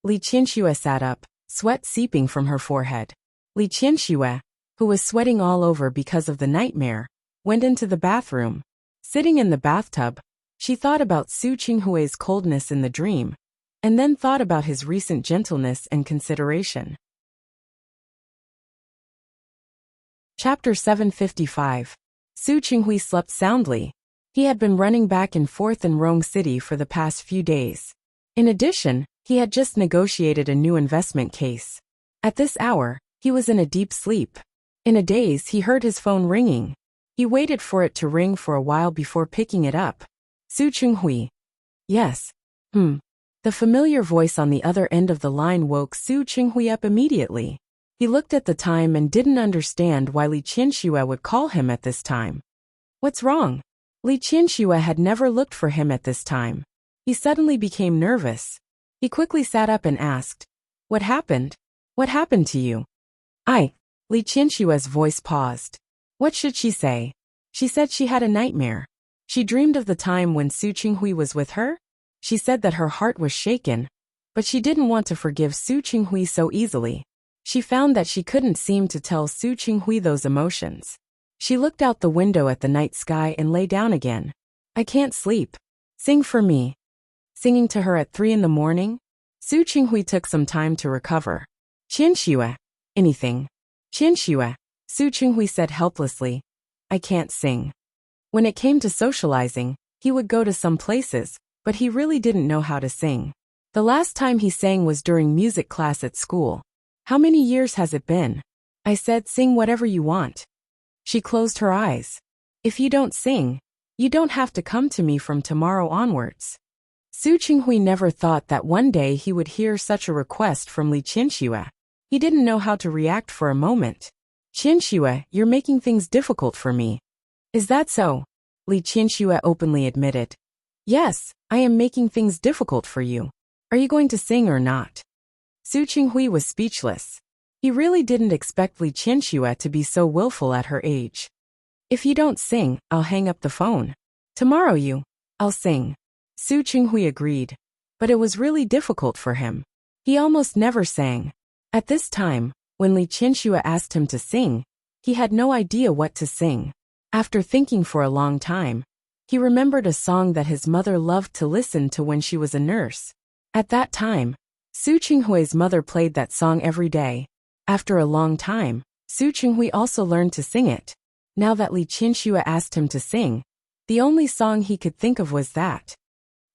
Li Qianxue sat up, sweat seeping from her forehead. Li Qianxue, who was sweating all over because of the nightmare, went into the bathroom. Sitting in the bathtub, she thought about Su Qinghui's coldness in the dream, and then thought about his recent gentleness and consideration. Chapter 755. Su Qinghui slept soundly. He had been running back and forth in Rong City for the past few days. In addition, he had just negotiated a new investment case. At this hour, he was in a deep sleep. In a daze, he heard his phone ringing. He waited for it to ring for a while before picking it up. Su Qinghui. Yes. The familiar voice on the other end of the line woke Su Qinghui up immediately. He looked at the time and didn't understand why Li Qianxue would call him at this time. What's wrong? Li Qianxue had never looked for him at this time. He suddenly became nervous. He quickly sat up and asked, "What happened? What happened to you?" Li Qianxue's voice paused. What should she say? She said she had a nightmare. She dreamed of the time when Su Qinghui was with her. She said that her heart was shaken, But she didn't want to forgive Su Qinghui so easily. She found that she couldn't seem to tell Su Qinghui those emotions. She looked out the window at the night sky and lay down again. I can't sleep. Sing for me. Singing to her at 3 in the morning? Su Qinghui took some time to recover. Qianxue. Anything. Qianxue. Su Qinghui said helplessly. I can't sing. When it came to socializing, he would go to some places, but he really didn't know how to sing. The last time he sang was during music class at school. How many years has it been? I said sing whatever you want. She closed her eyes. If you don't sing, you don't have to come to me from tomorrow onwards. Su Qinghui never thought that one day he would hear such a request from Li Qianxue. He didn't know how to react for a moment. Qianxue, you're making things difficult for me. Is that so? Li Qianxue openly admitted. Yes, I am making things difficult for you. Are you going to sing or not? Su Qinghui was speechless. He really didn't expect Li Qianxue to be so willful at her age. If you don't sing, I'll hang up the phone. Tomorrow I'll sing. Su Qinghui agreed. But it was really difficult for him. He almost never sang. At this time, when Li Qianxue asked him to sing, he had no idea what to sing. After thinking for a long time, he remembered a song that his mother loved to listen to when she was a nurse. At that time, Su Qinghui's mother played that song every day. After a long time, Su Qinghui also learned to sing it. Now that Li Qianxue asked him to sing, the only song he could think of was that.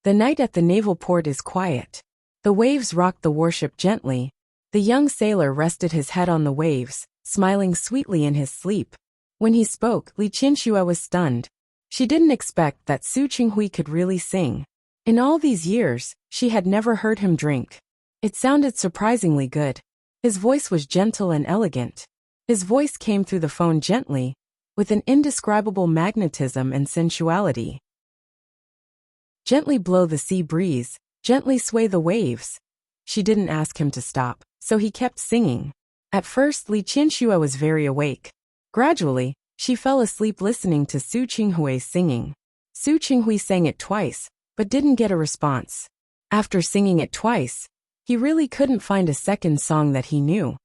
The night at the naval port is quiet. The waves rocked the warship gently. The young sailor rested his head on the waves, smiling sweetly in his sleep. When he spoke, Li Qianxue was stunned. She didn't expect that Su Qinghui could really sing. In all these years, she had never heard him drink. It sounded surprisingly good. His voice was gentle and elegant. His voice came through the phone gently, with an indescribable magnetism and sensuality. Gently blow the sea breeze, gently sway the waves. She didn't ask him to stop, so he kept singing. At first, Li Qianxue was very awake. Gradually, she fell asleep listening to Su Qinghui's singing. Su Qinghui sang it twice, but didn't get a response. After singing it twice, he really couldn't find a second song that he knew.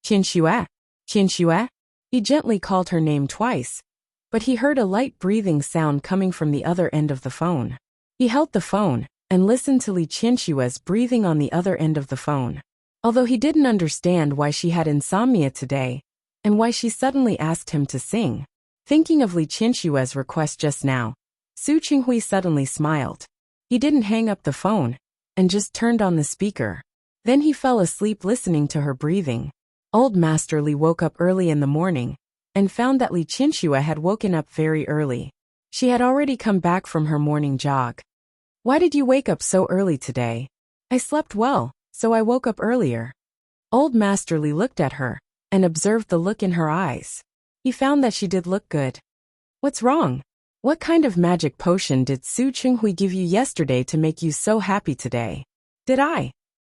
Qianxue, Qianxue. He gently called her name twice, but he heard a light breathing sound coming from the other end of the phone. He held the phone and listened to Li Qianxue's breathing on the other end of the phone. Although he didn't understand why she had insomnia today, and why she suddenly asked him to sing, thinking of Li Qianxue's request just now, Su Qinghui suddenly smiled. He didn't hang up the phone, and just turned on the speaker. Then he fell asleep listening to her breathing. Old Master Li woke up early in the morning, and found that Li Qianxue had woken up very early. She had already come back from her morning jog. Why did you wake up so early today? I slept well, so I woke up earlier. Old Master Li looked at her, and observed the look in her eyes. He found that she did look good. What's wrong? What kind of magic potion did Su Qinghui give you yesterday to make you so happy today? Did I?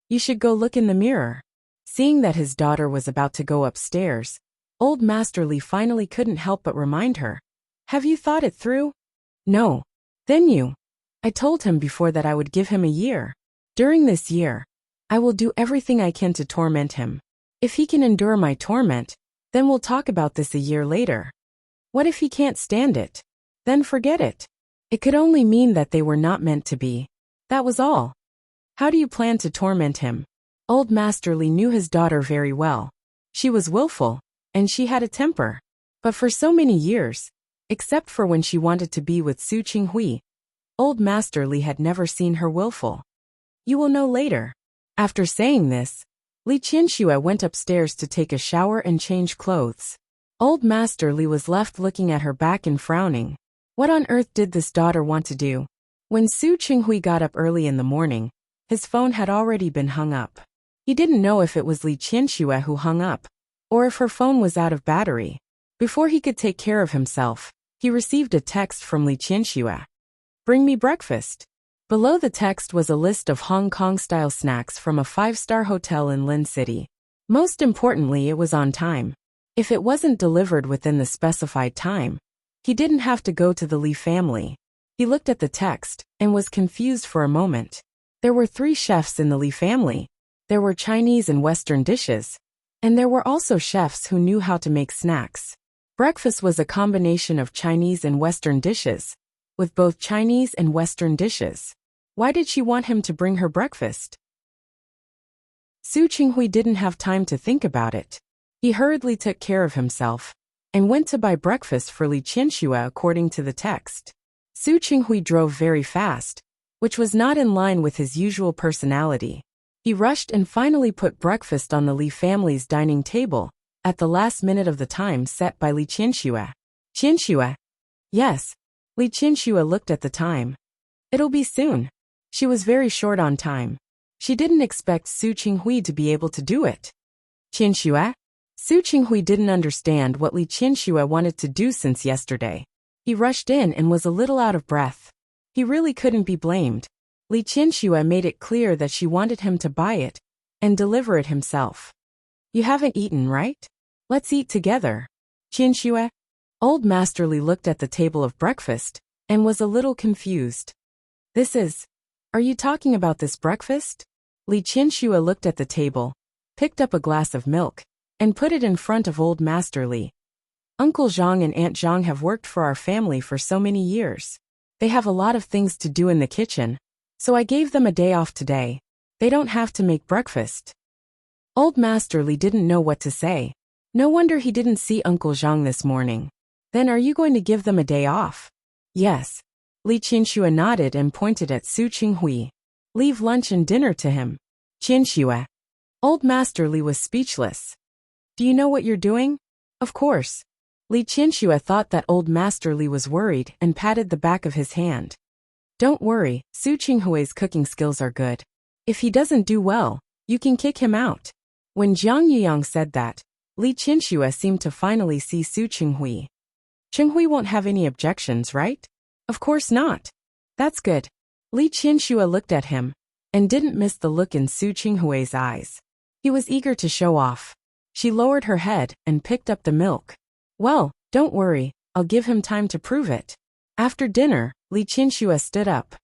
You should go look in the mirror. Seeing that his daughter was about to go upstairs, Old Master Li finally couldn't help but remind her. Have you thought it through? No. Then I told him before that I would give him a year. During this year, I will do everything I can to torment him. If he can endure my torment, then we'll talk about this a year later. What if he can't stand it? Then forget it. It could only mean that they were not meant to be. That was all. How do you plan to torment him? Old Master Li knew his daughter very well. She was willful, and she had a temper. But for so many years, except for when she wanted to be with Su Qinghui, Old Master Li had never seen her willful. You will know later. After saying this, Li Qianxue went upstairs to take a shower and change clothes. Old Master Li was left looking at her back and frowning. What on earth did this daughter want to do? When Su Qinghui got up early in the morning, his phone had already been hung up. He didn't know if it was Li Qianxue who hung up, or if her phone was out of battery. Before he could take care of himself, he received a text from Li Qianxue. Bring me breakfast. Below the text was a list of Hong Kong-style snacks from a 5-star hotel in Lin City. Most importantly, it was on time. If it wasn't delivered within the specified time, he didn't have to go to the Li family. He looked at the text, and was confused for a moment. There were 3 chefs in the Li family. There were Chinese and Western dishes. And there were also chefs who knew how to make snacks. Breakfast was a combination of Chinese and Western dishes, with both Chinese and Western dishes. Why did she want him to bring her breakfast? Su Qinghui didn't have time to think about it. He hurriedly took care of himself and went to buy breakfast for Li Qianxue according to the text. Su Qinghui drove very fast, which was not in line with his usual personality. He rushed and finally put breakfast on the Li family's dining table at the last minute of the time set by Li Qianxue. Qianxue? Yes. Li Qianxue looked at the time. It'll be soon. She was very short on time. She didn't expect Su Qinghui to be able to do it. Qianxue? Su Qinghui didn't understand what Li Qianxue wanted to do since yesterday. He rushed in and was a little out of breath. He really couldn't be blamed. Li Qianxue made it clear that she wanted him to buy it and deliver it himself. You haven't eaten, right? Let's eat together. Qianxue? Old Master Li looked at the table of breakfast and was a little confused. Are you talking about this breakfast? Li Qianxue looked at the table, picked up a glass of milk, and put it in front of Old Master Li. Uncle Zhang and Aunt Zhang have worked for our family for so many years. They have a lot of things to do in the kitchen, so I gave them a day off today. They don't have to make breakfast. Old Master Li didn't know what to say. No wonder he didn't see Uncle Zhang this morning. Then are you going to give them a day off? Yes. Li Qianxue nodded and pointed at Su Qinghui. Leave lunch and dinner to him. Qianxue. Old Master Li was speechless. Do you know what you're doing? Of course. Li Qianxue thought that Old Master Li was worried and patted the back of his hand. Don't worry, Su Qinghui's cooking skills are good. If he doesn't do well, you can kick him out. When Jiang Yuyang said that, Li Qianxue seemed to finally see Su Qinghui. Qinghui won't have any objections, right? Of course not. That's good. Li Qianxue looked at him and didn't miss the look in Su Qinghui's eyes. He was eager to show off. She lowered her head and picked up the milk. Well, don't worry, I'll give him time to prove it. After dinner, Li Qianxue stood up.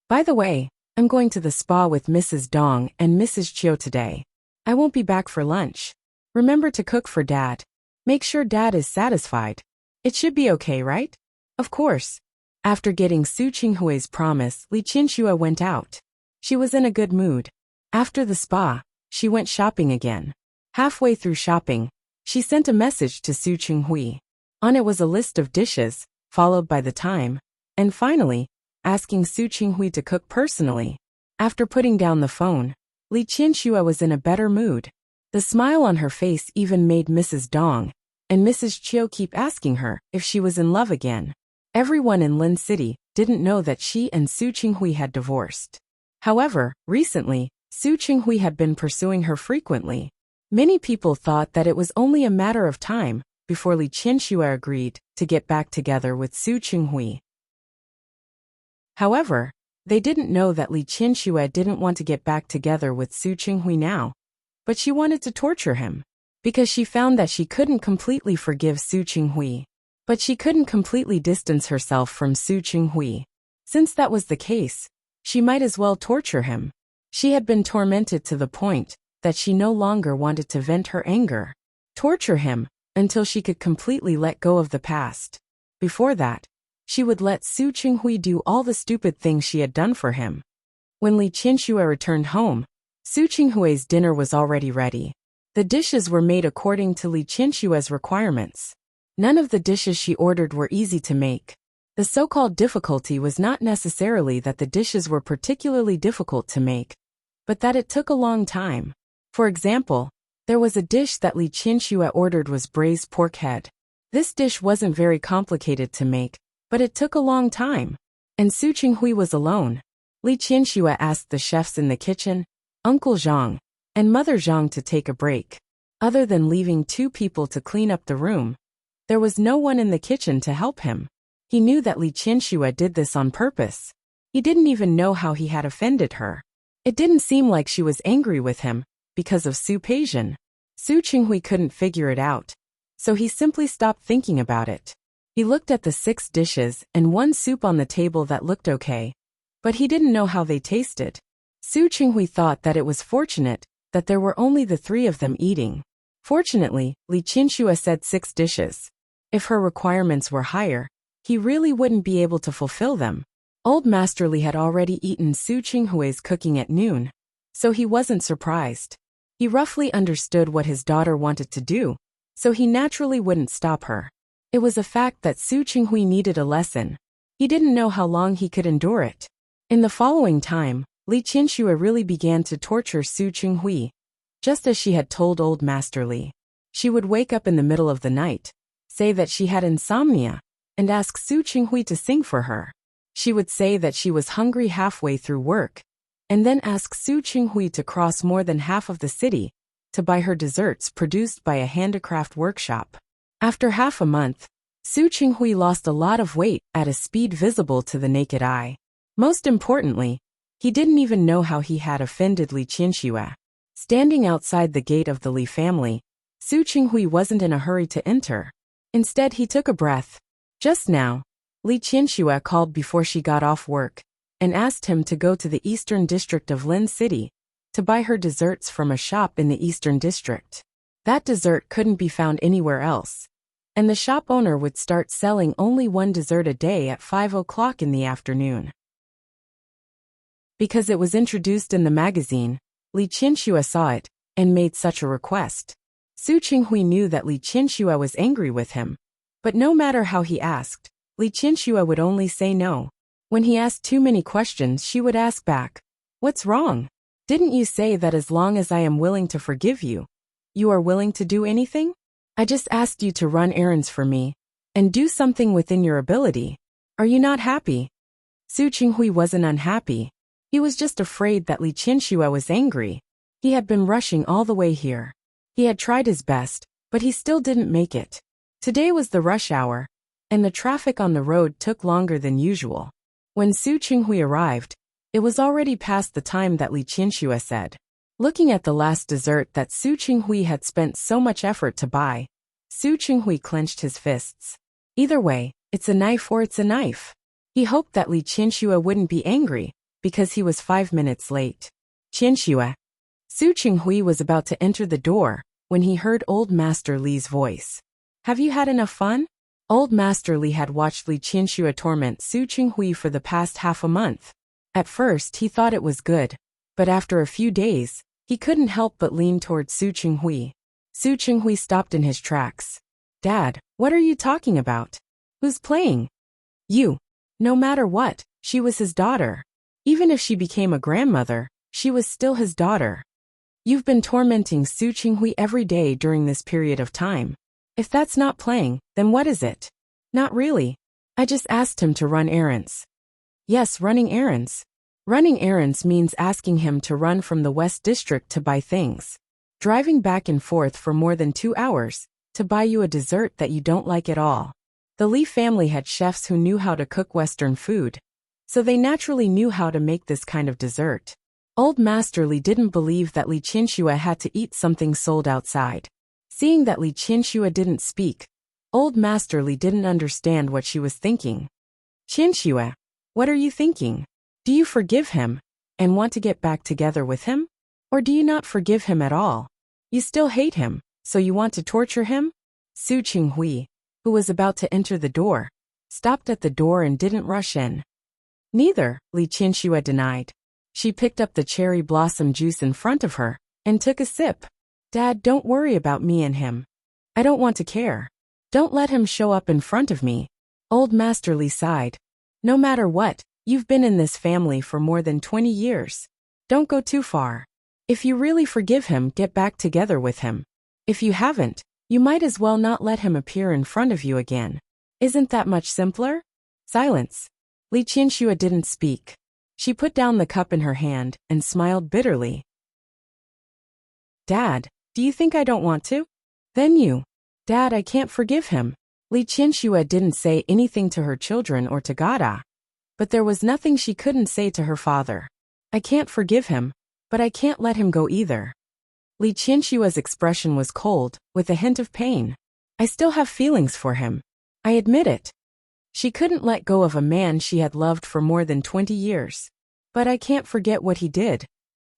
By the way, I'm going to the spa with Mrs. Dong and Mrs. Chiu today. I won't be back for lunch. Remember to cook for Dad. Make sure Dad is satisfied. It should be okay, right? Of course. After getting Su Qinghui's promise, Li Qianxue went out. She was in a good mood. After the spa, she went shopping again. Halfway through shopping, she sent a message to Su Qinghui. On it was a list of dishes, followed by the time, and finally, asking Su Qinghui to cook personally. After putting down the phone, Li Qianxue was in a better mood. The smile on her face even made Mrs. Dong and Mrs. Chiu keep asking her if she was in love again. Everyone in Lin City didn't know that she and Su Qinghui had divorced. However, recently, Su Qinghui had been pursuing her frequently. Many people thought that it was only a matter of time before Li Qianxue agreed to get back together with Su Qinghui. However, they didn't know that Li Qianxue didn't want to get back together with Su Qinghui now, but she wanted to torture him, because she found that she couldn't completely forgive Su Qinghui. But she couldn't completely distance herself from Su Qinghui. Since that was the case, she might as well torture him. She had been tormented to the point that she no longer wanted to vent her anger. Torture him until she could completely let go of the past. Before that, she would let Su Qinghui do all the stupid things she had done for him. When Li Qianxue returned home, Su Qinghui's dinner was already ready. The dishes were made according to Li Qianxue's requirements. None of the dishes she ordered were easy to make. The so-called difficulty was not necessarily that the dishes were particularly difficult to make, but that it took a long time. For example, there was a dish that Li Qianxue ordered was braised pork head. This dish wasn't very complicated to make, but it took a long time. And Su Qinghui was alone. Li Qianxue asked the chefs in the kitchen, Uncle Zhang, and Mother Zhang to take a break. Other than leaving 2 people to clean up the room, there was no one in the kitchen to help him. He knew that Li Qianxue did this on purpose. He didn't even know how he had offended her. It didn't seem like she was angry with him because of Su Peijian. Su Qinghui couldn't figure it out, so he simply stopped thinking about it. He looked at the 6 dishes and 1 soup on the table that looked okay, but he didn't know how they tasted. Su Qinghui thought that it was fortunate that there were only the three of them eating. Fortunately, Li Qianxue said 6 dishes. If her requirements were higher, he really wouldn't be able to fulfill them. Old Master Li had already eaten Su Qinghui's cooking at noon, so he wasn't surprised. He roughly understood what his daughter wanted to do, so he naturally wouldn't stop her. It was a fact that Su Qinghui needed a lesson. He didn't know how long he could endure it. In the following time, Li Qianxue really began to torture Su Qinghui, just as she had told Old Master Li. She would wake up in the middle of the night, say that she had insomnia, and ask Su Qinghui to sing for her. She would say that she was hungry halfway through work, and then ask Su Qinghui to cross more than half of the city to buy her desserts produced by a handicraft workshop. After half a month, Su Qinghui lost a lot of weight at a speed visible to the naked eye. Most importantly, he didn't even know how he had offended Li Qianxue. Standing outside the gate of the Li family, Su Qinghui wasn't in a hurry to enter. Instead, he took a breath. Just now, Li Qianxue called before she got off work and asked him to go to the eastern district of Lin City to buy her desserts from a shop in the eastern district. That dessert couldn't be found anywhere else, and the shop owner would start selling only one dessert a day at 5 o'clock in the afternoon. Because it was introduced in the magazine, Li Qianxue saw it and made such a request. Su Qinghui knew that Li Qianxue was angry with him, but no matter how he asked, Li Qianxue would only say no. When he asked too many questions, she would ask back, "What's wrong? Didn't you say that as long as I am willing to forgive you, you are willing to do anything? I just asked you to run errands for me and do something within your ability. Are you not happy?" Su Qinghui wasn't unhappy. He was just afraid that Li Qianxue was angry. He had been rushing all the way here. He had tried his best, but he still didn't make it. Today was the rush hour, and the traffic on the road took longer than usual. When Su Qinghui arrived, it was already past the time that Li Qianxue said. Looking at the last dessert that Su Qinghui had spent so much effort to buy, Su Qinghui clenched his fists. Either way, it's a knife or it's a knife. He hoped that Li Qianxue wouldn't be angry, because he was 5 minutes late. "Qianxue." Su Qinghui was about to enter the door when he heard Old Master Li's voice. "Have you had enough fun?" Old Master Li had watched Li Qianxue torment Su Qinghui for the past half a month. At first he thought it was good, but after a few days, he couldn't help but lean toward Su Qinghui. Su Qinghui stopped in his tracks. "Dad, what are you talking about? Who's playing?" "You." No matter what, she was his daughter. Even if she became a grandmother, she was still his daughter. "You've been tormenting Su Qinghui every day during this period of time. If that's not playing, then what is it?" "Not really. I just asked him to run errands." "Yes, running errands. Running errands means asking him to run from the West District to buy things. Driving back and forth for more than 2 hours to buy you a dessert that you don't like at all." The Li family had chefs who knew how to cook Western food, so they naturally knew how to make this kind of dessert. Old Master Li didn't believe that Li Qianxue had to eat something sold outside. Seeing that Li Qianxue didn't speak, Old Master Li didn't understand what she was thinking. "Qianxue, what are you thinking? Do you forgive him and want to get back together with him? Or do you not forgive him at all? You still hate him, so you want to torture him?" Su Qinghui, who was about to enter the door, stopped at the door and didn't rush in. "Neither," Li Qianxue denied. She picked up the cherry blossom juice in front of her and took a sip. "Dad, don't worry about me and him. I don't want to care. Don't let him show up in front of me." Old Master Li sighed. "No matter what, you've been in this family for more than 20 years. Don't go too far. If you really forgive him, get back together with him. If you haven't, you might as well not let him appear in front of you again. Isn't that much simpler?" Silence. Li Qianxue didn't speak. She put down the cup in her hand and smiled bitterly. "Dad, do you think I don't want to? Then you." "Dad, I can't forgive him." Li Qianxue didn't say anything to her children or to Gada, but there was nothing she couldn't say to her father. "I can't forgive him, but I can't let him go either." Li Qianxue's expression was cold, with a hint of pain. "I still have feelings for him. I admit it. She couldn't let go of a man she had loved for more than 20 years. But I can't forget what he did."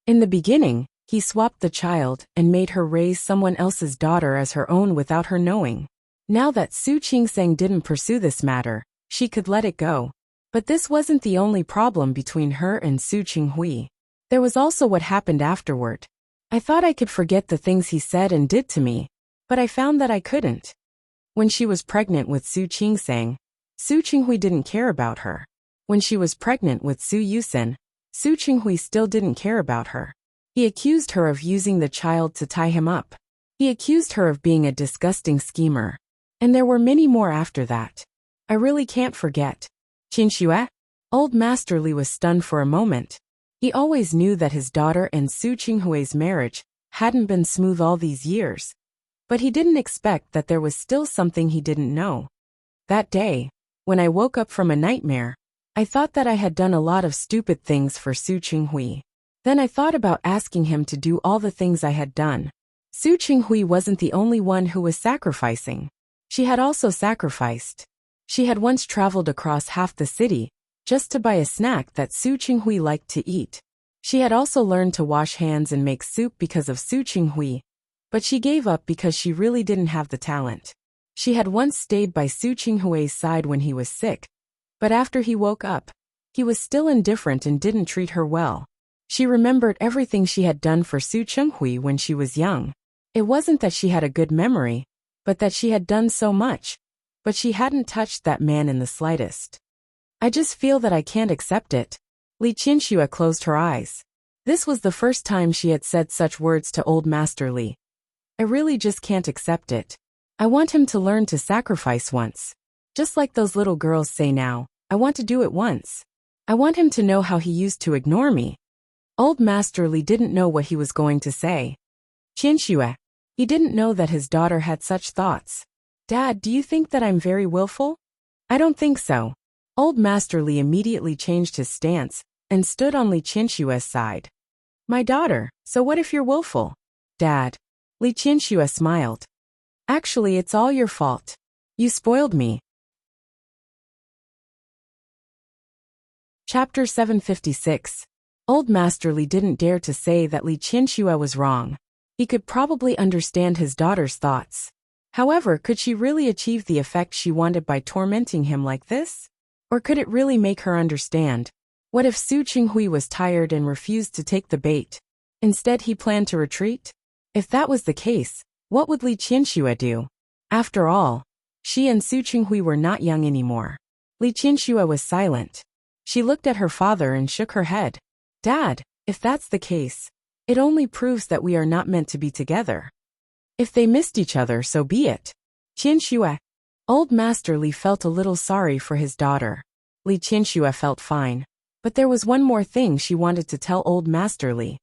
In the beginning, he swapped the child and made her raise someone else's daughter as her own without her knowing. Now that Su Qingsang didn't pursue this matter, she could let it go. But this wasn't the only problem between her and Su Qinghui. There was also what happened afterward. I thought I could forget the things he said and did to me, but I found that I couldn't. When she was pregnant with Su Qingsang, Su Qinghui didn't care about her. When she was pregnant with Su Yusen, Su Qinghui still didn't care about her. He accused her of using the child to tie him up. He accused her of being a disgusting schemer. And there were many more after that. I really can't forget. Qinxue? Old Master Li was stunned for a moment. He always knew that his daughter and Su Qinghui's marriage hadn't been smooth all these years. But he didn't expect that there was still something he didn't know. That day, when I woke up from a nightmare, I thought that I had done a lot of stupid things for Su Qinghui. Then I thought about asking him to do all the things I had done. Su Qinghui wasn't the only one who was sacrificing. She had also sacrificed. She had once traveled across half the city, just to buy a snack that Su Qinghui liked to eat. She had also learned to wash hands and make soup because of Su Qinghui, but she gave up because she really didn't have the talent. She had once stayed by Su Qinghui's side when he was sick, but after he woke up, he was still indifferent and didn't treat her well. She remembered everything she had done for Su Qinghui when she was young. It wasn't that she had a good memory, but that she had done so much, but she hadn't touched that man in the slightest. I just feel that I can't accept it. Li Qinxue closed her eyes. This was the first time she had said such words to Old Master Li. I really just can't accept it. I want him to learn to sacrifice once. Just like those little girls say now, I want to do it once. I want him to know how he used to ignore me. Old Master Li didn't know what he was going to say. Qinxue. He didn't know that his daughter had such thoughts. Dad, do you think that I'm very willful? I don't think so. Old Master Li immediately changed his stance and stood on Li Qinshue's side. My daughter, so what if you're willful? Dad. Li Qinsue smiled. Actually, it's all your fault. You spoiled me. Chapter 756. Old Master Li didn't dare to say that Li Qinsue was wrong. He could probably understand his daughter's thoughts. However, could she really achieve the effect she wanted by tormenting him like this? Or could it really make her understand? What if Su Qinghui was tired and refused to take the bait? Instead, he planned to retreat? If that was the case, what would Li Qinsue do? After all, she and Su Qinghui were not young anymore. Li Qinsue was silent. She looked at her father and shook her head. Dad, if that's the case, it only proves that we are not meant to be together. If they missed each other, so be it. Qinsue. Old Master Li felt a little sorry for his daughter. Li Qinsue felt fine. But there was one more thing she wanted to tell Old Master Li.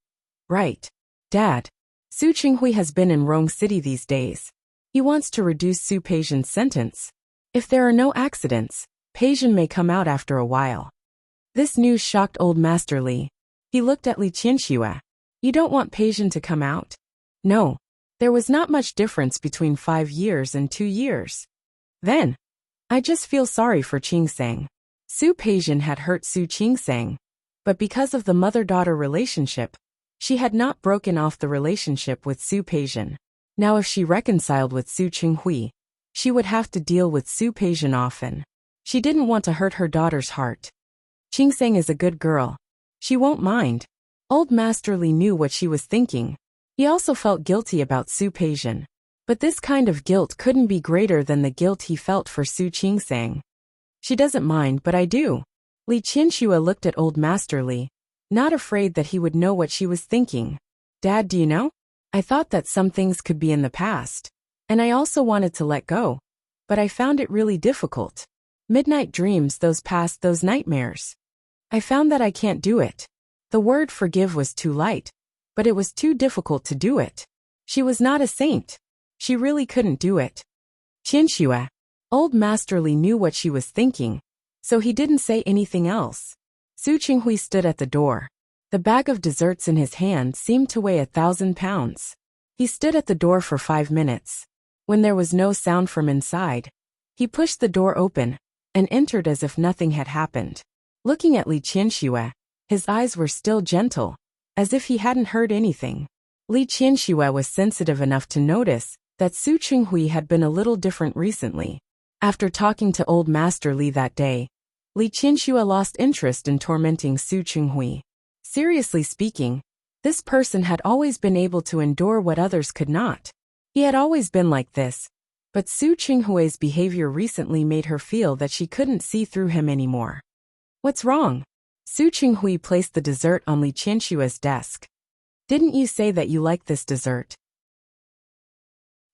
Right. Dad. Su Qinghui has been in Rong City these days. He wants to reduce Su Peijian's sentence. If there are no accidents, Peijian may come out after a while. This news shocked Old Master Li. He looked at Li Qinsue. You don't want Peijian to come out? No. There was not much difference between 5 years and 2 years. Then, I just feel sorry for Qingsang. Su Peijian had hurt Su Qingsang, but because of the mother-daughter relationship, she had not broken off the relationship with Su Peijian. Now if she reconciled with Su Qinghui, she would have to deal with Su Peijian often. She didn't want to hurt her daughter's heart. Qingsang is a good girl. She won't mind. Old Master Li knew what she was thinking. He also felt guilty about Su Peijian. But this kind of guilt couldn't be greater than the guilt he felt for Su Qingsang. She doesn't mind, but I do. Li Qinsue looked at Old Master Li, not afraid that he would know what she was thinking. Dad, do you know? I thought that some things could be in the past. And I also wanted to let go. But I found it really difficult. Midnight dreams, those nightmares. I found that I can't do it. The word forgive was too light, but it was too difficult to do it. She was not a saint. She really couldn't do it. Qinsue. Old Master Li knew what she was thinking, so he didn't say anything else. Su Qinghui stood at the door. The bag of desserts in his hand seemed to weigh 1,000 pounds. He stood at the door for 5 minutes. When there was no sound from inside, he pushed the door open and entered as if nothing had happened. Looking at Li Qinsue, his eyes were still gentle, as if he hadn't heard anything. Li Qianxue was sensitive enough to notice that Su Qinghui had been a little different recently. After talking to old Master Li that day, Li Qianxue lost interest in tormenting Su Qinghui. Seriously speaking, this person had always been able to endure what others could not. He had always been like this, but Su Qinghui's behavior recently made her feel that she couldn't see through him anymore. What's wrong? Su Qinghui placed the dessert on Li Qianxue's desk. Didn't you say that you liked this dessert?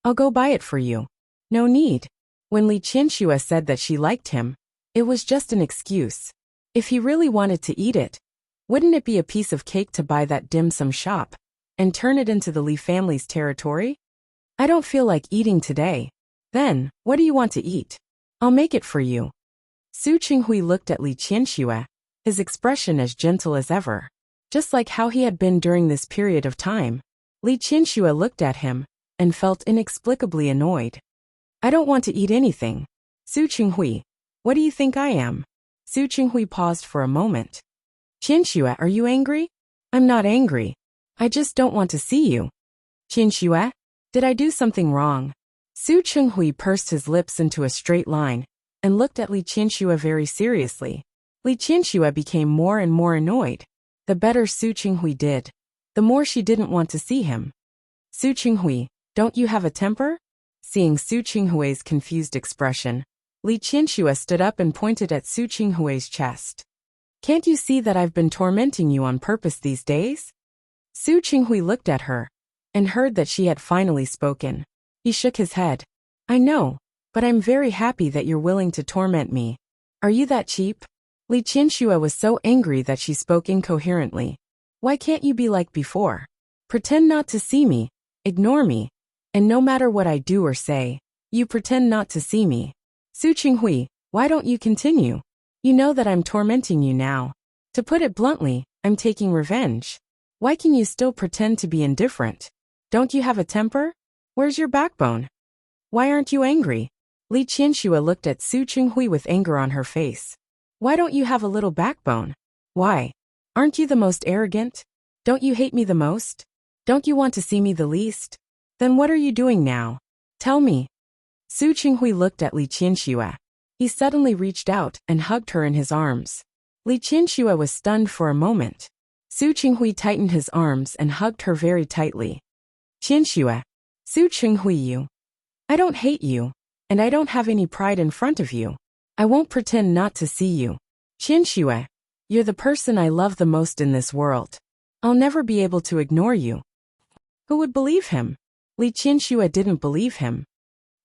I'll go buy it for you. No need. When Li Qianxue said that she liked him, it was just an excuse. If he really wanted to eat it, wouldn't it be a piece of cake to buy that dim sum shop and turn it into the Li family's territory? I don't feel like eating today. Then, what do you want to eat? I'll make it for you. Su Qinghui looked at Li Qianxue, his expression as gentle as ever. Just like how he had been during this period of time, Li Qianxue looked at him and felt inexplicably annoyed. I don't want to eat anything. Su Qinghui, what do you think I am? Su Qinghui paused for a moment. Qianxue, are you angry? I'm not angry. I just don't want to see you. Qianxue, did I do something wrong? Su Qinghui pursed his lips into a straight line and looked at Li Qianxue very seriously. Li Qianxue became more and more annoyed. The better Su Qinghui did, the more she didn't want to see him. Su Qinghui, don't you have a temper? Seeing Su Qinghui's confused expression, Li Qianxue stood up and pointed at Su Qinghui's chest. Can't you see that I've been tormenting you on purpose these days? Su Qinghui looked at her and heard that she had finally spoken. He shook his head. I know, but I'm very happy that you're willing to torment me. Are you that cheap? Li Qianxue was so angry that she spoke incoherently. Why can't you be like before? Pretend not to see me, ignore me, and no matter what I do or say, you pretend not to see me. Su Qinghui, why don't you continue? You know that I'm tormenting you now. To put it bluntly, I'm taking revenge. Why can you still pretend to be indifferent? Don't you have a temper? Where's your backbone? Why aren't you angry? Li Qianxue looked at Su Qinghui with anger on her face. Why don't you have a little backbone? Why? Aren't you the most arrogant? Don't you hate me the most? Don't you want to see me the least? Then what are you doing now? Tell me. Su Qinghui looked at Li Qianxue. He suddenly reached out and hugged her in his arms. Li Qianxue was stunned for a moment. Su Qinghui tightened his arms and hugged her very tightly. Qianxue. Su Qinghui, you. I don't hate you, and I don't have any pride in front of you. I won't pretend not to see you. Qianxue, you're the person I love the most in this world. I'll never be able to ignore you. Who would believe him? Li Qianxue didn't believe him.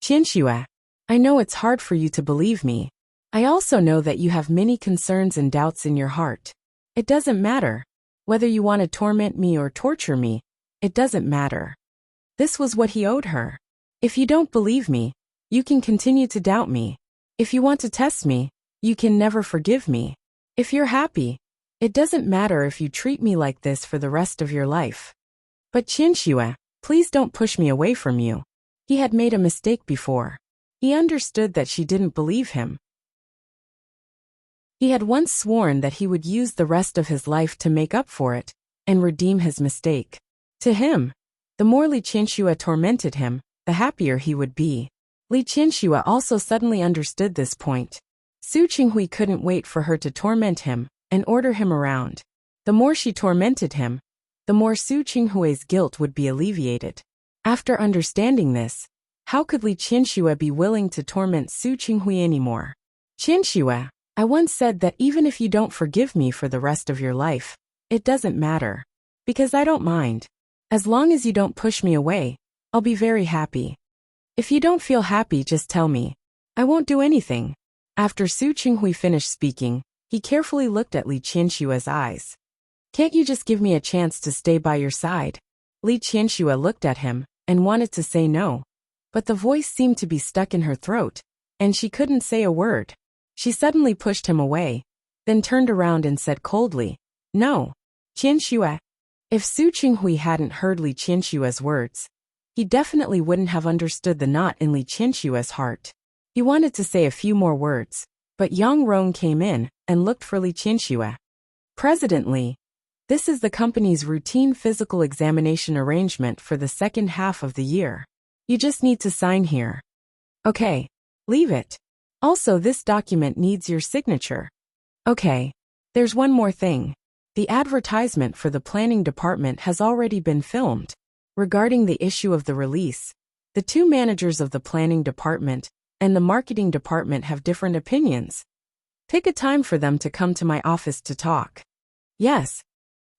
Qianxue, I know it's hard for you to believe me. I also know that you have many concerns and doubts in your heart. It doesn't matter. Whether you want to torment me or torture me, it doesn't matter. This was what he owed her. If you don't believe me, you can continue to doubt me. If you want to test me, you can never forgive me. If you're happy, it doesn't matter if you treat me like this for the rest of your life. But Qianxue, please don't push me away from you. He had made a mistake before. He understood that she didn't believe him. He had once sworn that he would use the rest of his life to make up for it and redeem his mistake. To him, the more Li Qianxue tormented him, the happier he would be. Li Qianxue also suddenly understood this point. Su Qinghui couldn't wait for her to torment him and order him around. The more she tormented him, the more Su Qinghui's guilt would be alleviated. After understanding this, how could Li Qianxue be willing to torment Su Qinghui anymore? Qianxue, I once said that even if you don't forgive me for the rest of your life, it doesn't matter. Because I don't mind. As long as you don't push me away, I'll be very happy. If you don't feel happy, just tell me. I won't do anything. After Su Qinghui finished speaking, he carefully looked at Li Qianxue's eyes. Can't you just give me a chance to stay by your side? Li Qianxue looked at him and wanted to say no, but the voice seemed to be stuck in her throat, and she couldn't say a word. She suddenly pushed him away, then turned around and said coldly, No. Qianxue. If Su Qinghui hadn't heard Li Qianxue's words, he definitely wouldn't have understood the knot in Li Qianxue's heart. He wanted to say a few more words, but Yang Rong came in and looked for Li Qianxue. President Li. This is the company's routine physical examination arrangement for the second half of the year. You just need to sign here. Okay. Leave it. Also, this document needs your signature. Okay. There's one more thing. The advertisement for the planning department has already been filmed. Regarding the issue of the release, the two managers of the planning department and the marketing department have different opinions. Pick a time for them to come to my office to talk. Yes.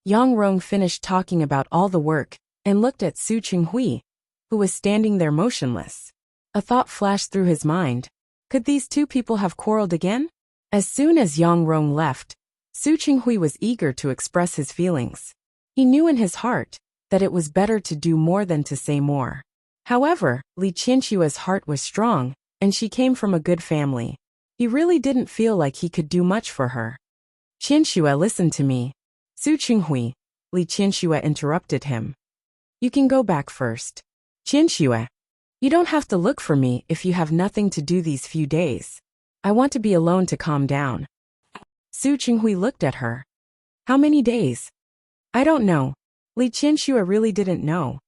Yang Rong finished talking about all the work and looked at Su Qinghui, who was standing there motionless. A thought flashed through his mind. Could these two people have quarreled again? As soon as Yang Rong left, Su Qinghui was eager to express his feelings. He knew in his heart that it was better to do more than to say more. However, Li Qianxua's heart was strong, and she came from a good family. He really didn't feel like he could do much for her. Qianxua, listen to me. Su Qinghui, Li Qianxua interrupted him. You can go back first. Qianxua, you don't have to look for me if you have nothing to do these few days. I want to be alone to calm down. Su Qinghui looked at her. How many days? I don't know. Li Qianxua really didn't know.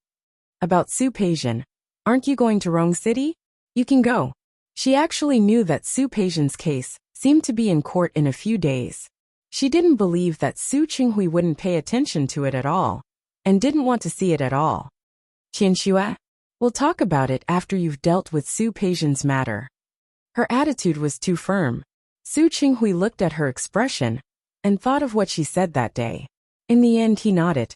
About Su Peixian. Aren't you going to Rong City? You can go. She actually knew that Su Peixian's case seemed to be in court in a few days. She didn't believe that Su Qinghui wouldn't pay attention to it at all, and didn't want to see it at all. Qianxua, we'll talk about it after you've dealt with Su Peixian's matter. Her attitude was too firm. Su Qinghui looked at her expression and thought of what she said that day. In the end, he nodded.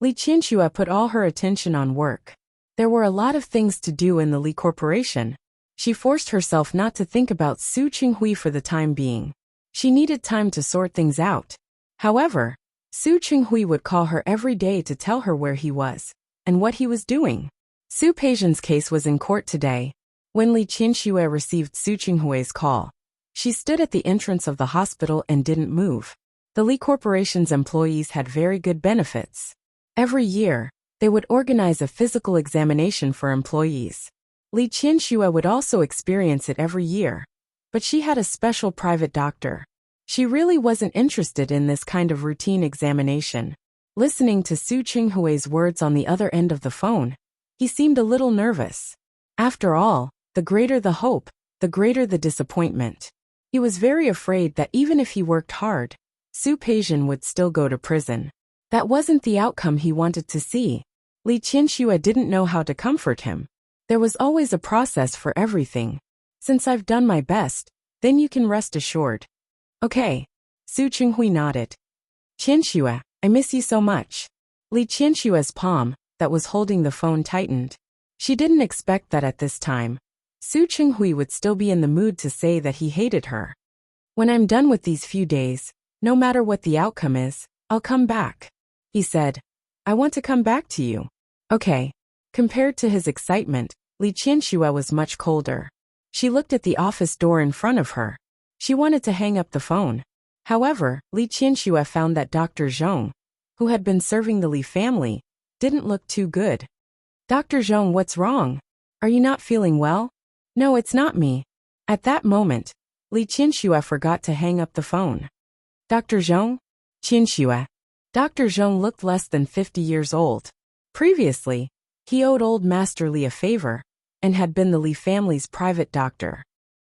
Li Qianxua put all her attention on work. There were a lot of things to do in the Li Corporation. She forced herself not to think about Su Qinghui for the time being. She needed time to sort things out. However, Su Qinghui would call her every day to tell her where he was and what he was doing. Su Peixian's case was in court today. When Li Qianxua received Su Qinghui's call, she stood at the entrance of the hospital and didn't move. The Li Corporation's employees had very good benefits. Every year, they would organize a physical examination for employees. Li Qianxua would also experience it every year, but she had a special private doctor. She really wasn't interested in this kind of routine examination. Listening to Su Qinghui's words on the other end of the phone, he seemed a little nervous. After all, the greater the hope, the greater the disappointment. He was very afraid that even if he worked hard, Su Peixian would still go to prison. That wasn't the outcome he wanted to see. Li Qianxua didn't know how to comfort him. There was always a process for everything. Since I've done my best, then you can rest assured. Okay. Su Qinghui nodded. Qianxua, I miss you so much. Li Qianxua's palm, that was holding the phone, tightened. She didn't expect that at this time. Su Qinghui would still be in the mood to say that he hated her. When I'm done with these few days, no matter what the outcome is, I'll come back. He said, I want to come back to you. Okay. Compared to his excitement, Li Qianxua was much colder. She looked at the office door in front of her. She wanted to hang up the phone. However, Li Qianxua found that Dr. Zhong, who had been serving the Li family, didn't look too good. Dr. Zhong, what's wrong? Are you not feeling well? No, it's not me. At that moment, Li Qianxua forgot to hang up the phone. Dr. Zhong? Qianxua. Dr. Zhong looked less than 50 years old. Previously, he owed old Master Li a favor, and had been the Li family's private doctor.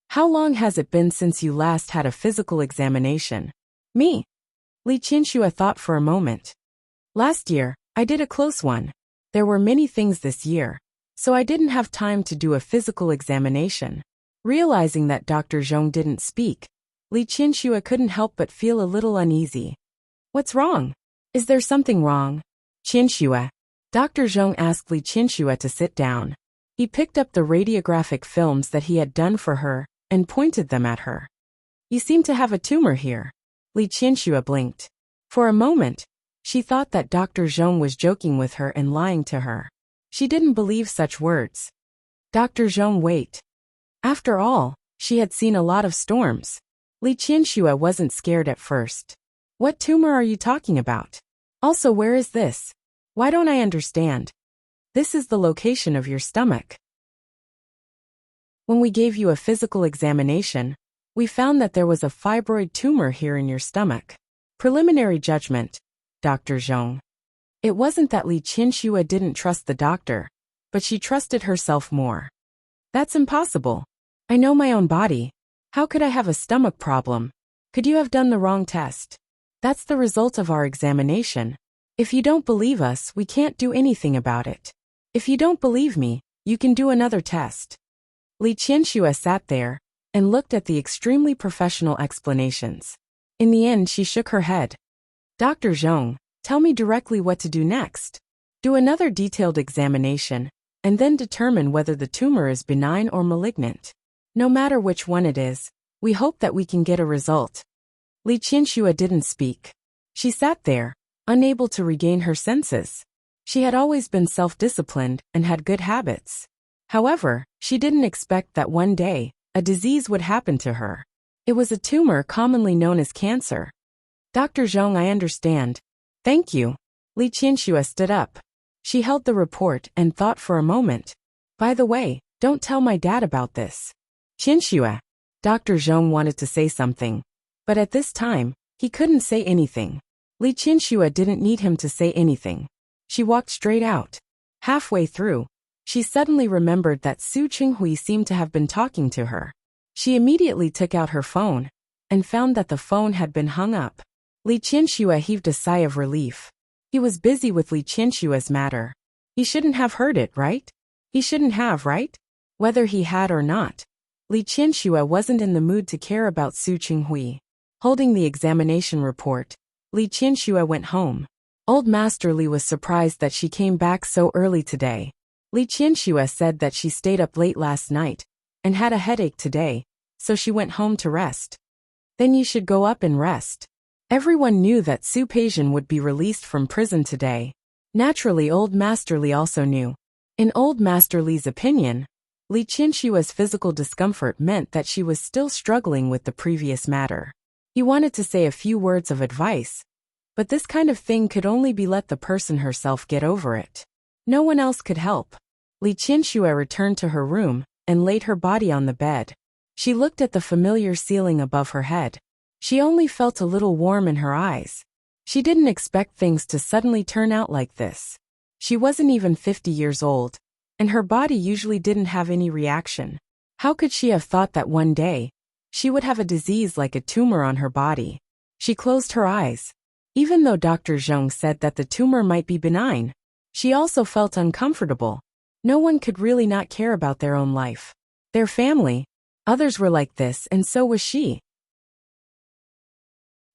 How long has it been since you last had a physical examination? Me? Li Qianxua thought for a moment. Last year, I did a close one. There were many things this year, so I didn't have time to do a physical examination. Realizing that Dr. Zhong didn't speak, Li Qianxua couldn't help but feel a little uneasy. What's wrong? Is there something wrong? Qianxua. Dr. Zhong asked Li Qianxua to sit down. He picked up the radiographic films that he had done for her and pointed them at her. You seem to have a tumor here. Li Qianxua blinked. For a moment, she thought that Dr. Zhong was joking with her and lying to her. She didn't believe such words. Dr. Zhong, wait. After all, she had seen a lot of storms. Li Qianxua wasn't scared at first. What tumor are you talking about? Also, where is this? Why don't I understand? This is the location of your stomach. When we gave you a physical examination, we found that there was a fibroid tumor here in your stomach. Preliminary judgment, Dr. Zhong. It wasn't that Li Qianxue didn't trust the doctor, but she trusted herself more. That's impossible. I know my own body. How could I have a stomach problem? Could you have done the wrong test? That's the result of our examination. If you don't believe us, we can't do anything about it. If you don't believe me, you can do another test. Li Qianxue sat there and looked at the extremely professional explanations. In the end, she shook her head. Dr. Zhong, tell me directly what to do next. Do another detailed examination, and then determine whether the tumor is benign or malignant. No matter which one it is, we hope that we can get a result. Li Qianxue didn't speak. She sat there, unable to regain her senses. She had always been self-disciplined and had good habits. However, she didn't expect that one day, a disease would happen to her. It was a tumor commonly known as cancer. Dr. Zhong, I understand. Thank you. Li Qianxue stood up. She held the report and thought for a moment. By the way, don't tell my dad about this. Qianxue. Dr. Zhong wanted to say something. But at this time, he couldn't say anything. Li Qianxue didn't need him to say anything. She walked straight out. Halfway through, she suddenly remembered that Su Qinghui seemed to have been talking to her. She immediately took out her phone and found that the phone had been hung up. Li Qianxue heaved a sigh of relief. He was busy with Li Qianxue's matter. He shouldn't have heard it, right? He shouldn't have, right? Whether he had or not, Li Qianxue wasn't in the mood to care about Su Qinghui. Holding the examination report, Li Qianxue went home. Old Master Li was surprised that she came back so early today. Li Qianxue said that she stayed up late last night and had a headache today, so she went home to rest. Then you should go up and rest. Everyone knew that Su Peixian would be released from prison today. Naturally, Old Master Li also knew. In Old Master Li's opinion, Li Qianxue's physical discomfort meant that she was still struggling with the previous matter. He wanted to say a few words of advice, but this kind of thing could only be let the person herself get over it. No one else could help. Li Qianxue returned to her room and laid her body on the bed. She looked at the familiar ceiling above her head. She only felt a little warm in her eyes. She didn't expect things to suddenly turn out like this. She wasn't even 50 years old, and her body usually didn't have any reaction. How could she have thought that one day, she would have a disease like a tumor on her body? She closed her eyes. Even though Dr. Zhong said that the tumor might be benign, she also felt uncomfortable. No one could really not care about their own life. Their family. Others were like this, and so was she.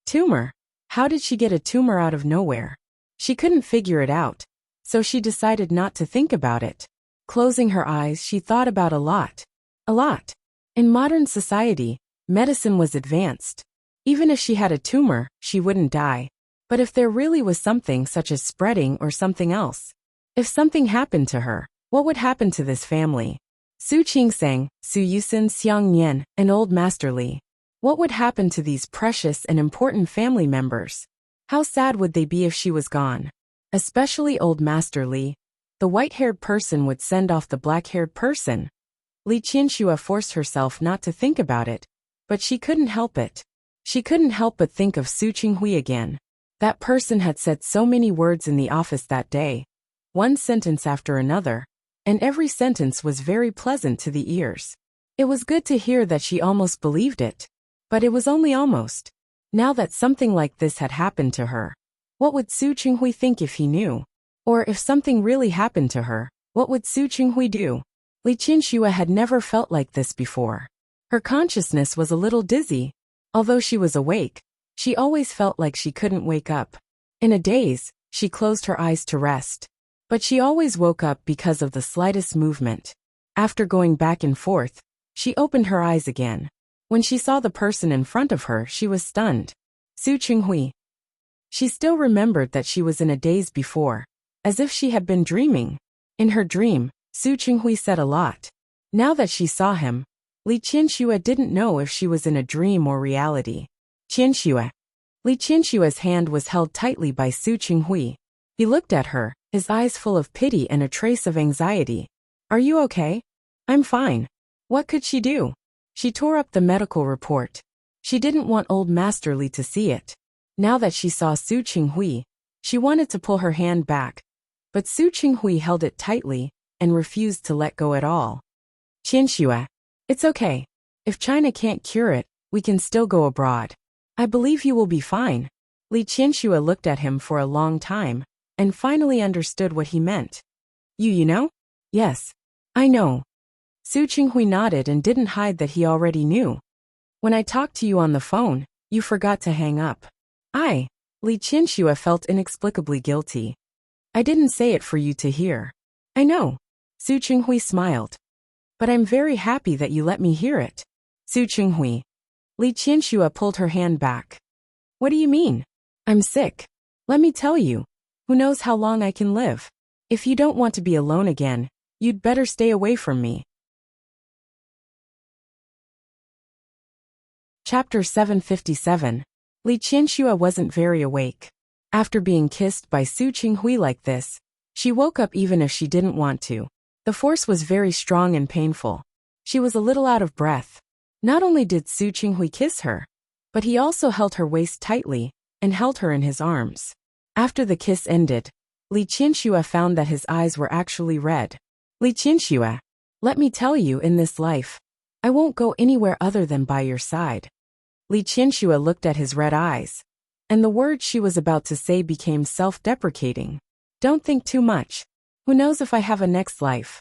Tumor. How did she get a tumor out of nowhere? She couldn't figure it out, so she decided not to think about it. Closing her eyes, she thought about a lot. A lot. In modern society, medicine was advanced. Even if she had a tumor, she wouldn't die. But if there really was something such as spreading or something else, if something happened to her, what would happen to this family? Su Qingsang, Su Yusin, Xiang Nian, and Old Master Li. What would happen to these precious and important family members? How sad would they be if she was gone? Especially Old Master Li. The white-haired person would send off the black-haired person. Li Qianxue forced herself not to think about it, but she couldn't help it. She couldn't help but think of Su Qinghui again. That person had said so many words in the office that day, one sentence after another, and every sentence was very pleasant to the ears. It was good to hear that she almost believed it. But it was only almost. Now that something like this had happened to her, what would Su Qinghui think if he knew? Or if something really happened to her, what would Su Qinghui do? Li Qianxue had never felt like this before. Her consciousness was a little dizzy. Although she was awake, she always felt like she couldn't wake up. In a daze, she closed her eyes to rest. But she always woke up because of the slightest movement. After going back and forth, she opened her eyes again. When she saw the person in front of her, she was stunned. Su Qinghui. She still remembered that she was in a daze before, as if she had been dreaming. In her dream, Su Qinghui said a lot. Now that she saw him, Li Qianxue didn't know if she was in a dream or reality. Qianxue. Li Qianxue's hand was held tightly by Su Qinghui. He looked at her, his eyes full of pity and a trace of anxiety. Are you okay? I'm fine. What could she do? She tore up the medical report. She didn't want Old Master Li to see it. Now that she saw Su Qinghui, she wanted to pull her hand back, but Su Qinghui held it tightly and refused to let go at all. Qianxue, it's okay. If China can't cure it, we can still go abroad. I believe you will be fine. Li Qianxue looked at him for a long time and finally understood what he meant. You know? Yes. I know. Su Qinghui nodded and didn't hide that he already knew. When I talked to you on the phone, you forgot to hang up. Li Qianxue felt inexplicably guilty. I didn't say it for you to hear. I know. Su Qinghui smiled. But I'm very happy that you let me hear it. Su Qinghui. Li Qianxue pulled her hand back. What do you mean? I'm sick. Let me tell you. Who knows how long I can live? If you don't want to be alone again, you'd better stay away from me. Chapter 757. Li Qianxue wasn't very awake. After being kissed by Su Qinghui like this, she woke up even if she didn't want to. The force was very strong and painful. She was a little out of breath. Not only did Su Qinghui kiss her, but he also held her waist tightly and held her in his arms. After the kiss ended, Li Qianxue found that his eyes were actually red. Li Qianxue, let me tell you, in this life, I won't go anywhere other than by your side. Li Qianxue looked at his red eyes, and the words she was about to say became self-deprecating. Don't think too much. Who knows if I have a next life?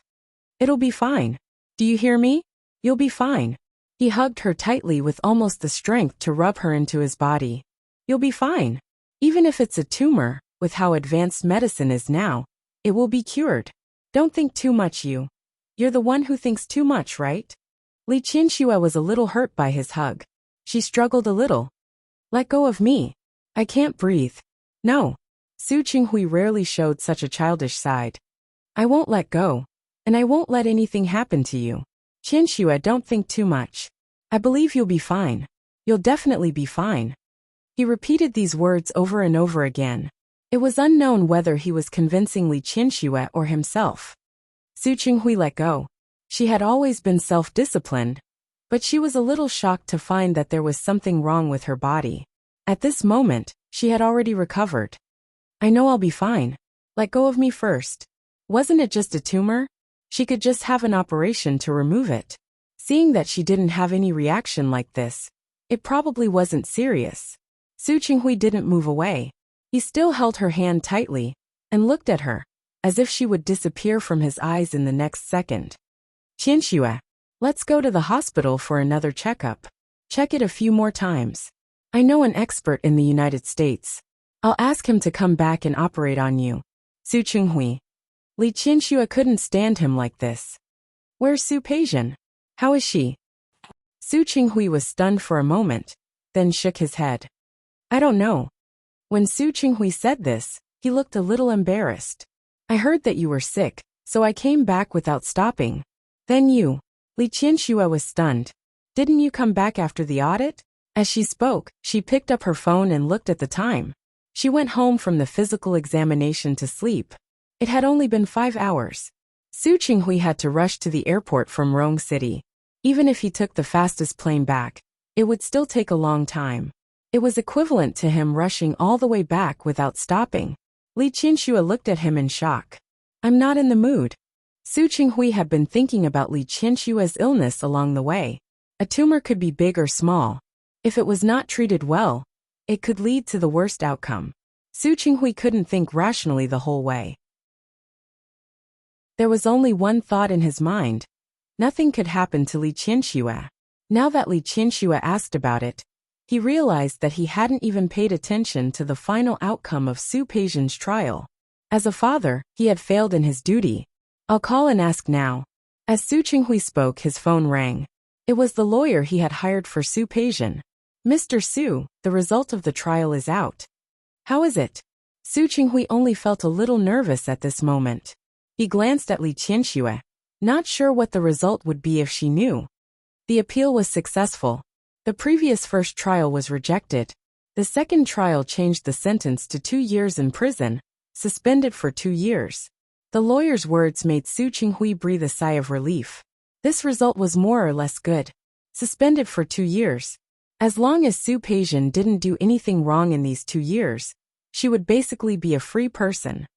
It'll be fine. Do you hear me? You'll be fine. He hugged her tightly with almost the strength to rub her into his body. You'll be fine. Even if it's a tumor, with how advanced medicine is now, it will be cured. Don't think too much, you. You're the one who thinks too much, right? Li Qianxue was a little hurt by his hug. She struggled a little. Let go of me. I can't breathe. No. Su Qinghui rarely showed such a childish side. I won't let go. And I won't let anything happen to you. Qianxue, don't think too much. I believe you'll be fine. You'll definitely be fine. He repeated these words over and over again. It was unknown whether he was convincing Li Qianxue or himself. Su Qinghui let go. She had always been self-disciplined, but she was a little shocked to find that there was something wrong with her body. At this moment, she had already recovered. I know I'll be fine. Let go of me first. Wasn't it just a tumor? She could just have an operation to remove it. Seeing that she didn't have any reaction like this, it probably wasn't serious. Su Qinghui didn't move away. He still held her hand tightly and looked at her, as if she would disappear from his eyes in the next second. Qianxue, let's go to the hospital for another checkup. Check it a few more times. I know an expert in the United States. I'll ask him to come back and operate on you. Su Qinghui. Li Qianxue couldn't stand him like this. Where's Su Peijian? How is she? Su Qinghui was stunned for a moment, then shook his head. I don't know. When Su Qinghui said this, he looked a little embarrassed. I heard that you were sick, so I came back without stopping. Then you. Li Qianxue was stunned. Didn't you come back after the audit? As she spoke, she picked up her phone and looked at the time. She went home from the physical examination to sleep. It had only been 5 hours. Su Qinghui had to rush to the airport from Rong City. Even if he took the fastest plane back, it would still take a long time. It was equivalent to him rushing all the way back without stopping. Li Qianxue looked at him in shock. I'm not in the mood. Su Qinghui had been thinking about Li Qianxue's illness along the way. A tumor could be big or small. If it was not treated well, it could lead to the worst outcome. Su Qinghui couldn't think rationally the whole way. There was only one thought in his mind. Nothing could happen to Li Qianxue. Now that Li Qianxue asked about it, he realized that he hadn't even paid attention to the final outcome of Su Peijian's trial. As a father, he had failed in his duty. I'll call and ask now. As Su Qinghui spoke, his phone rang. It was the lawyer he had hired for Su Peijian. Mr. Su, the result of the trial is out. How is it? Su Qinghui only felt a little nervous at this moment. He glanced at Li Qianxue, not sure what the result would be if she knew. The appeal was successful. The previous first trial was rejected. The second trial changed the sentence to 2 years in prison, suspended for 2 years. The lawyer's words made Su Qinghui breathe a sigh of relief. This result was more or less good. Suspended for 2 years. As long as Su Peijian didn't do anything wrong in these 2 years, she would basically be a free person.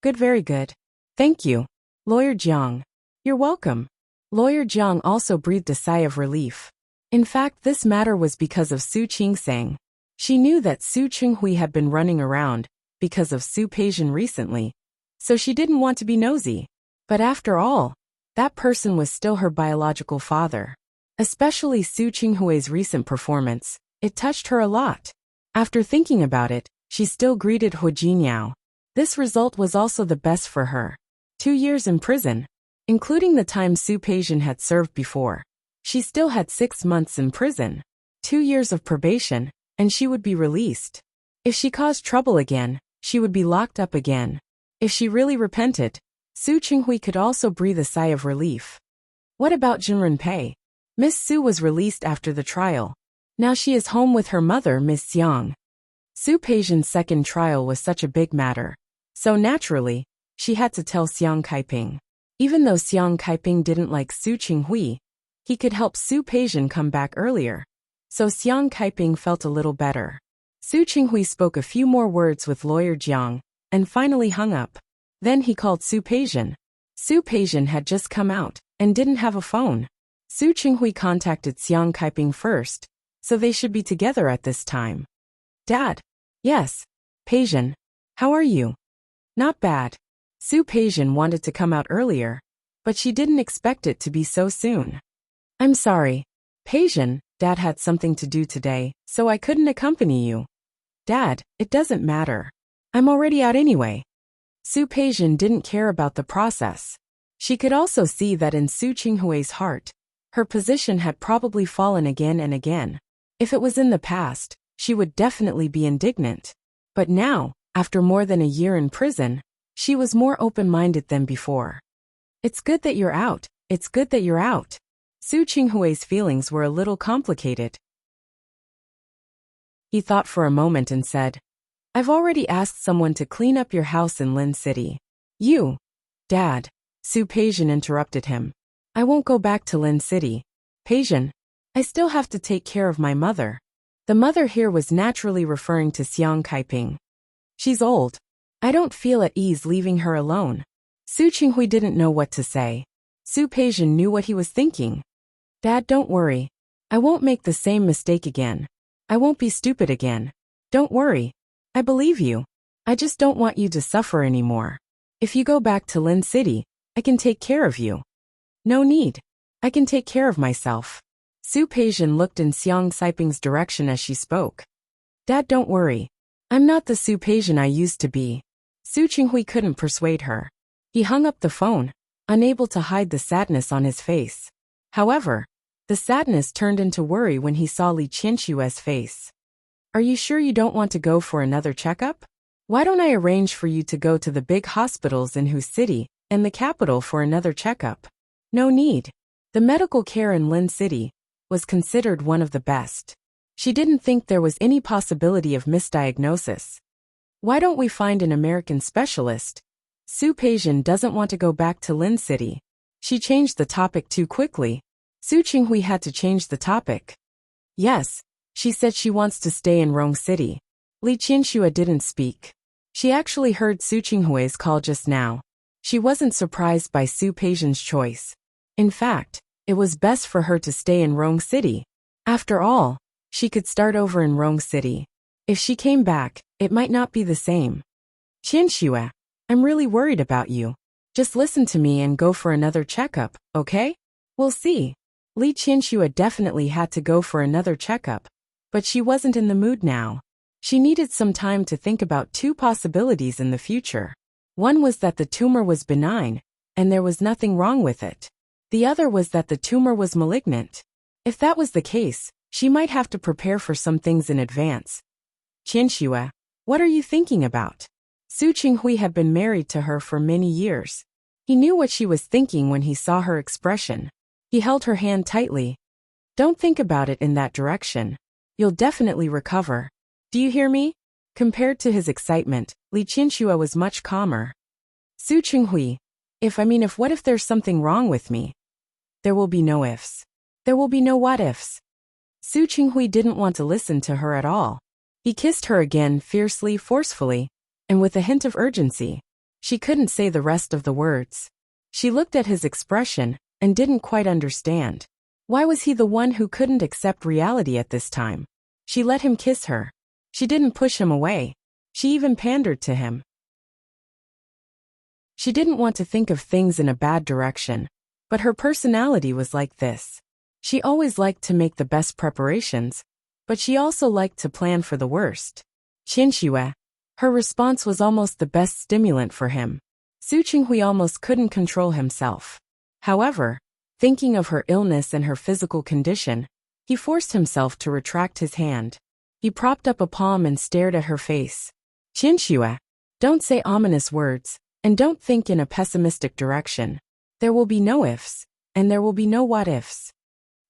Good, very good. Thank you, Lawyer Jiang. You're welcome. Lawyer Jiang also breathed a sigh of relief. In fact, this matter was because of Su Qingsang. She knew that Su Qinghui had been running around because of Su Peijian recently, so she didn't want to be nosy. But after all, that person was still her biological father. Especially Su Qinghui's recent performance, it touched her a lot. After thinking about it, she still greeted Hu Jinyao. This result was also the best for her. 2 years in prison, including the time Su Peijian had served before. She still had 6 months in prison, 2 years of probation, and she would be released. If she caused trouble again, she would be locked up again. If she really repented, Su Qinghui could also breathe a sigh of relief. What about Jin Renpei? Miss Su was released after the trial. Now she is home with her mother, Miss Xiang. Su Peijian's second trial was such a big matter. So naturally, she had to tell Xiang Kaiping. Even though Xiang Kaiping didn't like Su Qinghui, he could help Su Peijian come back earlier. So Xiang Kaiping felt a little better. Su Qinghui spoke a few more words with Lawyer Jiang, and finally hung up. Then he called Su Peijian. Su Peijian had just come out, and didn't have a phone. Su Qinghui contacted Xiang Kaiping first, so they should be together at this time. Dad. Yes. Peijian. How are you? Not bad. Su Peijian wanted to come out earlier, but she didn't expect it to be so soon. I'm sorry. Peijian, Dad had something to do today, so I couldn't accompany you. Dad, it doesn't matter. I'm already out anyway. Su Peijian didn't care about the process. She could also see that in Su Qinghui's heart, her position had probably fallen again and again. If it was in the past, she would definitely be indignant. But now, after more than a year in prison, she was more open-minded than before. It's good that you're out. It's good that you're out. Su Qinghui's feelings were a little complicated. He thought for a moment and said, I've already asked someone to clean up your house in Lin City. You? Dad. Su Peijian interrupted him. I won't go back to Lin City. Peijian, I still have to take care of my mother. The mother here was naturally referring to Xiang Kaiping. She's old. I don't feel at ease leaving her alone. Su Qinghui didn't know what to say. Su Peijian knew what he was thinking. Dad, don't worry. I won't make the same mistake again. I won't be stupid again. Don't worry. I believe you. I just don't want you to suffer anymore. If you go back to Lin City, I can take care of you. No need. I can take care of myself. Su Peijian looked in Xiang Kaiping's direction as she spoke. Dad, don't worry. I'm not the Su Peijian I used to be. Su Qinghui couldn't persuade her. He hung up the phone, unable to hide the sadness on his face. However, the sadness turned into worry when he saw Li Qianshue's face. Are you sure you don't want to go for another checkup? Why don't I arrange for you to go to the big hospitals in Hu City and the capital for another checkup? No need. The medical care in Lin City was considered one of the best. She didn't think there was any possibility of misdiagnosis. Why don't we find an American specialist? Su Peijian doesn't want to go back to Lin City. She changed the topic too quickly. Su Qinghui had to change the topic. Yes, she said she wants to stay in Rong City. Li Qianxue didn't speak. She actually heard Su Qinghui's call just now. She wasn't surprised by Su Peijian's choice. In fact, it was best for her to stay in Rong City. After all, she could start over in Rong City. If she came back, it might not be the same. Qianxue, I'm really worried about you. Just listen to me and go for another checkup, okay? We'll see. Li Qianxue definitely had to go for another checkup, but she wasn't in the mood now. She needed some time to think about 2 possibilities in the future. One was that the tumor was benign, and there was nothing wrong with it. The other was that the tumor was malignant. If that was the case, she might have to prepare for some things in advance. Qianxue, what are you thinking about? Su Qinghui had been married to her for many years. He knew what she was thinking when he saw her expression. He held her hand tightly. Don't think about it in that direction. You'll definitely recover. Do you hear me? Compared to his excitement, Li Qianxue was much calmer. Su Qinghui, if what if there's something wrong with me? There will be no ifs. There will be no what ifs. Su Qinghui didn't want to listen to her at all. He kissed her again fiercely, forcefully, and with a hint of urgency. She couldn't say the rest of the words. She looked at his expression and didn't quite understand. Why was he the one who couldn't accept reality at this time? She let him kiss her. She didn't push him away. She even pandered to him. She didn't want to think of things in a bad direction, but her personality was like this. She always liked to make the best preparations, but she also liked to plan for the worst. Qinxue. Her response was almost the best stimulant for him. Su Qinghui almost couldn't control himself. However, thinking of her illness and her physical condition, he forced himself to retract his hand. He propped up a palm and stared at her face. Qinxue, don't say ominous words, and don't think in a pessimistic direction. There will be no ifs, and there will be no what-ifs.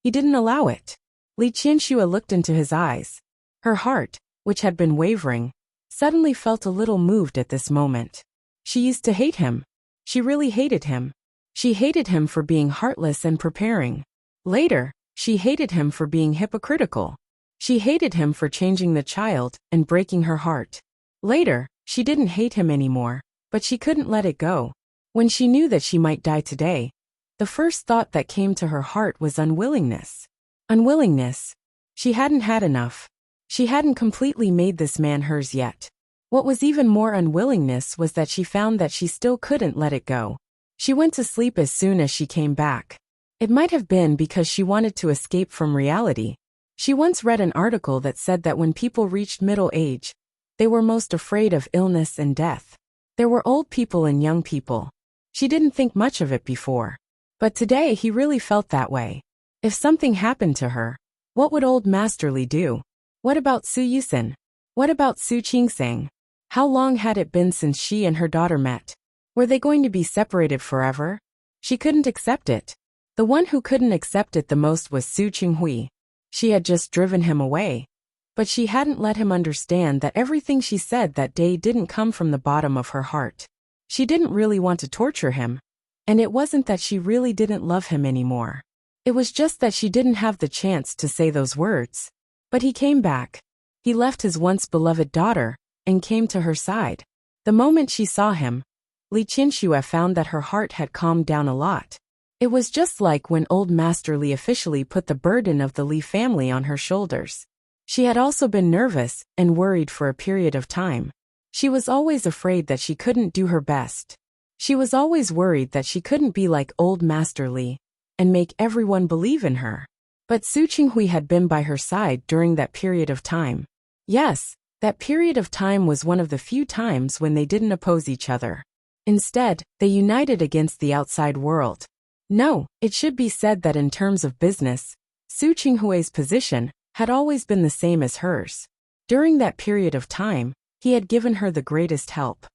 He didn't allow it. Li Qinxue looked into his eyes. Her heart, which had been wavering, suddenly felt a little moved at this moment. She used to hate him. She really hated him. She hated him for being heartless and preparing. Later, she hated him for being hypocritical. She hated him for changing the child and breaking her heart. Later, she didn't hate him anymore, but she couldn't let it go. When she knew that she might die today, the first thought that came to her heart was unwillingness. Unwillingness. She hadn't had enough. She hadn't completely made this man hers yet. What was even more unwillingness was that she found that she still couldn't let it go. She went to sleep as soon as she came back. It might have been because she wanted to escape from reality. She once read an article that said that when people reached middle age, they were most afraid of illness and death. There were old people and young people. She didn't think much of it before. But today he really felt that way. If something happened to her, what would old Master Li do? What about Su Yusen? What about Su Qingsang? How long had it been since she and her daughter met? Were they going to be separated forever? She couldn't accept it. The one who couldn't accept it the most was Su Qinghui. She had just driven him away. But she hadn't let him understand that everything she said that day didn't come from the bottom of her heart. She didn't really want to torture him. And it wasn't that she really didn't love him anymore. It was just that she didn't have the chance to say those words. But he came back. He left his once beloved daughter and came to her side. The moment she saw him, Li Qinxue found that her heart had calmed down a lot. It was just like when old Master Li officially put the burden of the Li family on her shoulders. She had also been nervous and worried for a period of time. She was always afraid that she couldn't do her best. She was always worried that she couldn't be like old Master Li and make everyone believe in her. But Su Qinghui had been by her side during that period of time. Yes, that period of time was one of the few times when they didn't oppose each other. Instead, they united against the outside world. No, it should be said that in terms of business, Su Qinghui's position had always been the same as hers. During that period of time, he had given her the greatest help.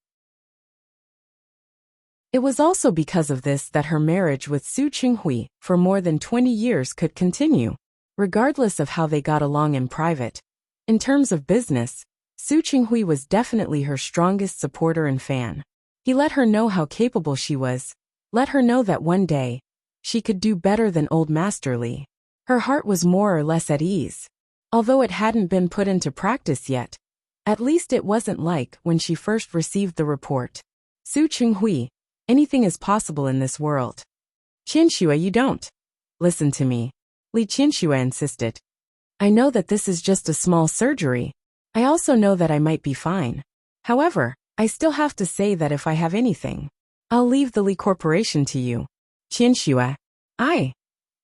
It was also because of this that her marriage with Su Qinghui for more than 20 years could continue, regardless of how they got along in private. In terms of business, Su Qinghui was definitely her strongest supporter and fan. He let her know how capable she was, let her know that one day, she could do better than old Master Li. Her heart was more or less at ease. Although it hadn't been put into practice yet, at least it wasn't like when she first received the report. Su Qinghui, anything is possible in this world. Qinxue, you don't. Listen to me. Li Qinxue insisted. I know that this is just a small surgery. I also know that I might be fine. However, I still have to say that if I have anything, I'll leave the Li Corporation to you. Qinxue.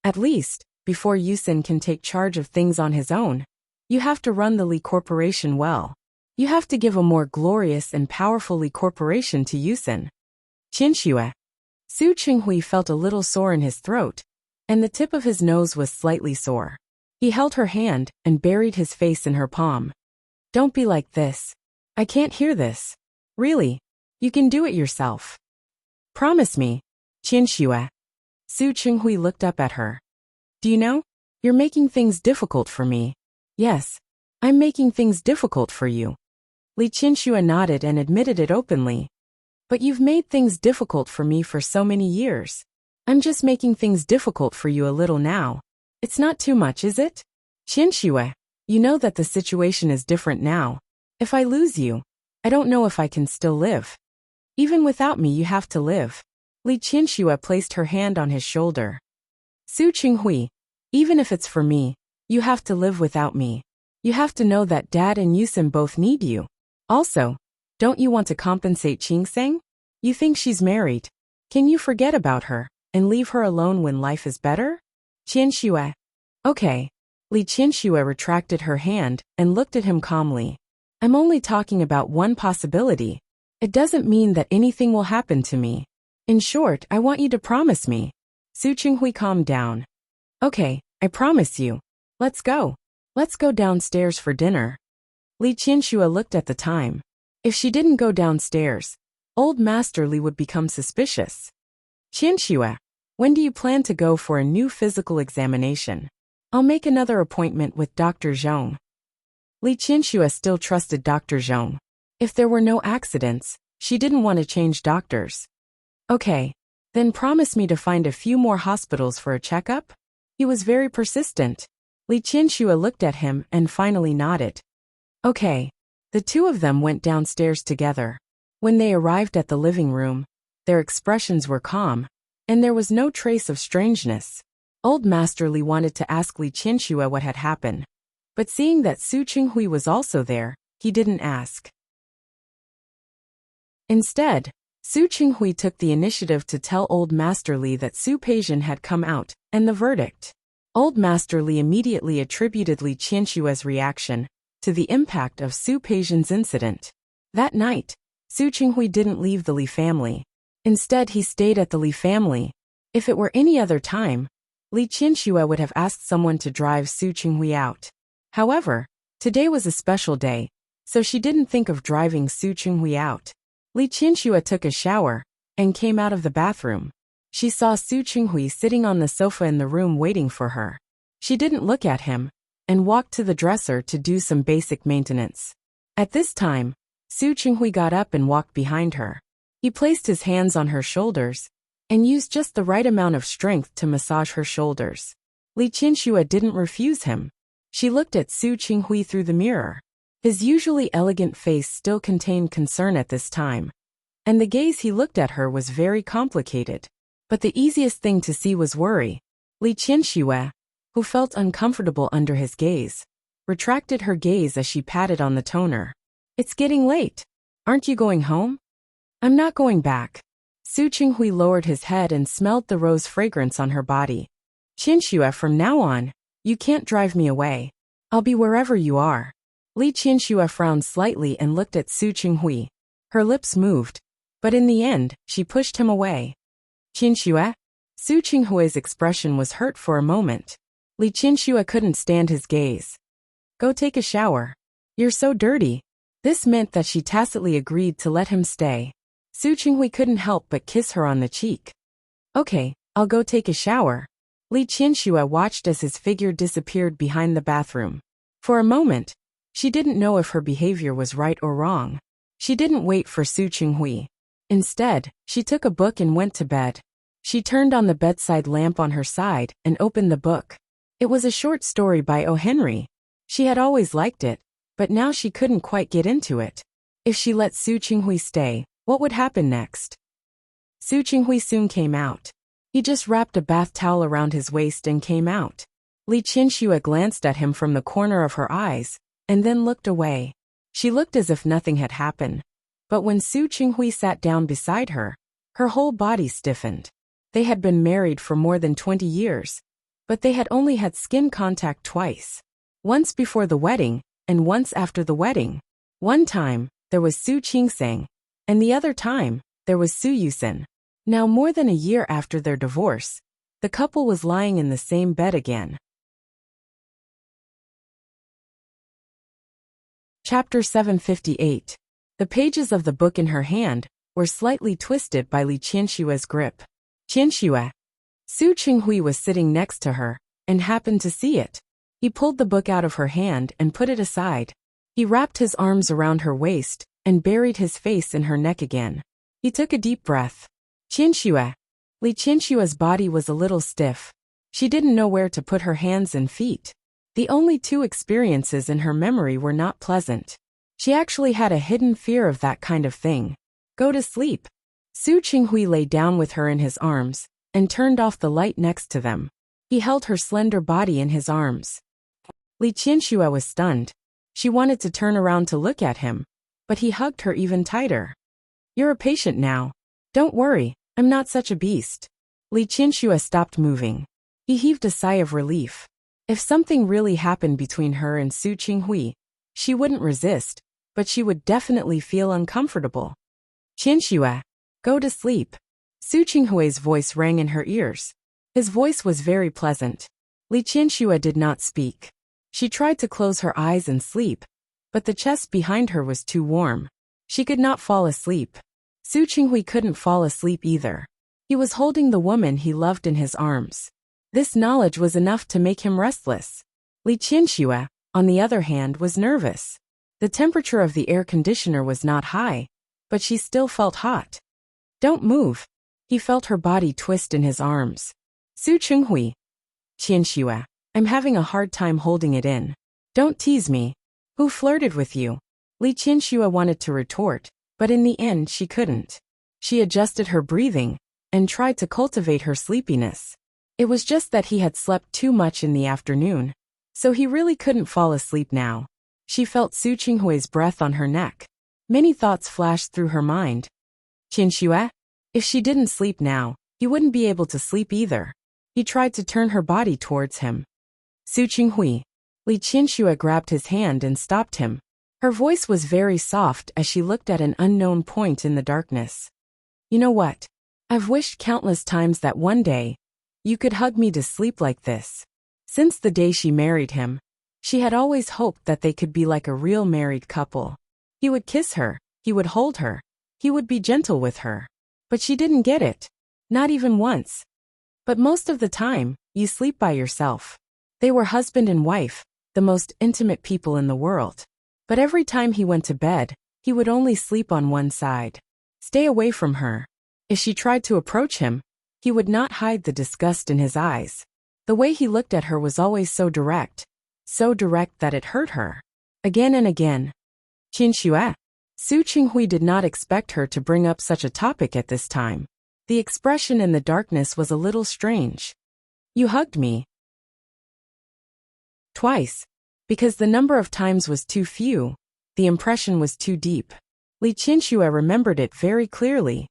At least, before Yusen can take charge of things on his own, you have to run the Li Corporation well. You have to give a more glorious and powerful Li Corporation to Yusen. Qinxue. Su Qinghui felt a little sore in his throat, and the tip of his nose was slightly sore. He held her hand and buried his face in her palm. Don't be like this. I can't hear this. Really, you can do it yourself. Promise me, Qinxue. Su Qinghui looked up at her. Do you know? You're making things difficult for me. Yes, I'm making things difficult for you. Li Qinxue nodded and admitted it openly. But you've made things difficult for me for so many years. I'm just making things difficult for you a little now. It's not too much, is it? Qianxue, you know that the situation is different now. If I lose you, I don't know if I can still live. Even without me you have to live. Li Qianxue placed her hand on his shoulder. Su Qinghui, even if it's for me, you have to live without me. You have to know that Dad and Yusim both need you. Also, don't you want to compensate Qingseng? You think she's married. Can you forget about her and leave her alone when life is better? Qianxue. Okay. Li Qianxue retracted her hand and looked at him calmly. I'm only talking about one possibility. It doesn't mean that anything will happen to me. In short, I want you to promise me. Su Qinghui calmed down. Okay, I promise you. Let's go. Let's go downstairs for dinner. Li Qianxue looked at the time. If she didn't go downstairs, old Master Li would become suspicious. Qianxue, when do you plan to go for a new physical examination? I'll make another appointment with Dr. Zhong. Li Qianxue still trusted Dr. Zhong. If there were no accidents, she didn't want to change doctors. Okay, then promise me to find a few more hospitals for a checkup? He was very persistent. Li Qianxue looked at him and finally nodded. Okay. The two of them went downstairs together. When they arrived at the living room, their expressions were calm, and there was no trace of strangeness. Old Master Li wanted to ask Li Qianxue what had happened, but seeing that Su Qinghui was also there, he didn't ask. Instead, Su Qinghui took the initiative to tell Old Master Li that Su Peijian had come out, and the verdict. Old Master Li immediately attributed Li Qianxue's reaction to the impact of Su Peijian's incident. That night, Su Qinghui didn't leave the Li family. Instead, he stayed at the Li family. If it were any other time, Li Qianxue would have asked someone to drive Su Qinghui out. However, today was a special day, so she didn't think of driving Su Qinghui out. Li Qianxue took a shower and came out of the bathroom. She saw Su Qinghui sitting on the sofa in the room waiting for her. She didn't look at him and walked to the dresser to do some basic maintenance. At this time, Su Qinghui got up and walked behind her. He placed his hands on her shoulders and used just the right amount of strength to massage her shoulders. Li Qianxue didn't refuse him. She looked at Su Qinghui through the mirror. His usually elegant face still contained concern at this time, and the gaze he looked at her was very complicated. But the easiest thing to see was worry. Li Qianxue, who felt uncomfortable under his gaze, retracted her gaze as she patted on the toner. It's getting late. Aren't you going home? I'm not going back. Su Qinghui lowered his head and smelled the rose fragrance on her body. Qianxue, from now on, you can't drive me away. I'll be wherever you are. Li Qianxue frowned slightly and looked at Su Qinghui. Her lips moved, but in the end, she pushed him away. Qianxue? Su Qinghui's expression was hurt for a moment. Li Qianxue couldn't stand his gaze. Go take a shower. You're so dirty. This meant that she tacitly agreed to let him stay. Su Qinghui couldn't help but kiss her on the cheek. Okay, I'll go take a shower. Li Qianxue watched as his figure disappeared behind the bathroom. For a moment, she didn't know if her behavior was right or wrong. She didn't wait for Su Qinghui. Instead, she took a book and went to bed. She turned on the bedside lamp on her side and opened the book. It was a short story by O. Henry. She had always liked it, but now she couldn't quite get into it. If she let Su Qinghui stay, what would happen next? Su Qinghui soon came out. He just wrapped a bath towel around his waist and came out. Li Qianxue glanced at him from the corner of her eyes, and then looked away. She looked as if nothing had happened. But when Su Qinghui sat down beside her, her whole body stiffened. They had been married for more than 20 years, but they had only had skin contact twice. Once before the wedding, and once after the wedding. One time, there was Su Qingseng, and the other time, there was Su Yusen. Now more than a year after their divorce, the couple was lying in the same bed again. Chapter 758. The pages of the book in her hand were slightly twisted by Li Qianxue's grip. Qianxue. Su Qinghui was sitting next to her, and happened to see it. He pulled the book out of her hand and put it aside. He wrapped his arms around her waist, and buried his face in her neck again. He took a deep breath. Qianxue. Li Qianxue's body was a little stiff. She didn't know where to put her hands and feet. The only two experiences in her memory were not pleasant. She actually had a hidden fear of that kind of thing. Go to sleep. Su Qinghui lay down with her in his arms and turned off the light next to them. He held her slender body in his arms. Li Qianxue was stunned. She wanted to turn around to look at him, but he hugged her even tighter. You're a patient now. Don't worry, I'm not such a beast. Li Qianxue stopped moving. He heaved a sigh of relief. If something really happened between her and Su Qinghui, she wouldn't resist, but she would definitely feel uncomfortable. Qianxue, go to sleep. Su Qinghui's voice rang in her ears. His voice was very pleasant. Li Qianxue did not speak. She tried to close her eyes and sleep, but the chest behind her was too warm. She could not fall asleep. Su Qinghui couldn't fall asleep either. He was holding the woman he loved in his arms. This knowledge was enough to make him restless. Li Qianxue, on the other hand, was nervous. The temperature of the air conditioner was not high, but she still felt hot. Don't move. He felt her body twist in his arms. Su Qinghui. Qianxue, I'm having a hard time holding it in. Don't tease me. Who flirted with you? Li Qianxue wanted to retort, but in the end she couldn't. She adjusted her breathing and tried to cultivate her sleepiness. It was just that he had slept too much in the afternoon, so he really couldn't fall asleep now. She felt Su Qinghui's breath on her neck. Many thoughts flashed through her mind. Qianxue? If she didn't sleep now, he wouldn't be able to sleep either. He tried to turn her body towards him. Su Qinghui. Li Qianxue grabbed his hand and stopped him. Her voice was very soft as she looked at an unknown point in the darkness. You know what? I've wished countless times that one day, you could hug me to sleep like this. Since the day she married him, she had always hoped that they could be like a real married couple. He would kiss her, he would hold her, he would be gentle with her. But she didn't get it. Not even once. But most of the time, you sleep by yourself. They were husband and wife, the most intimate people in the world. But every time he went to bed, he would only sleep on one side. Stay away from her. If she tried to approach him, he would not hide the disgust in his eyes. The way he looked at her was always so direct that it hurt her. Again and again. Qianxue. Su Qinghui did not expect her to bring up such a topic at this time. The expression in the darkness was a little strange. You hugged me. Twice. Because the number of times was too few, the impression was too deep. Li Qianxue remembered it very clearly.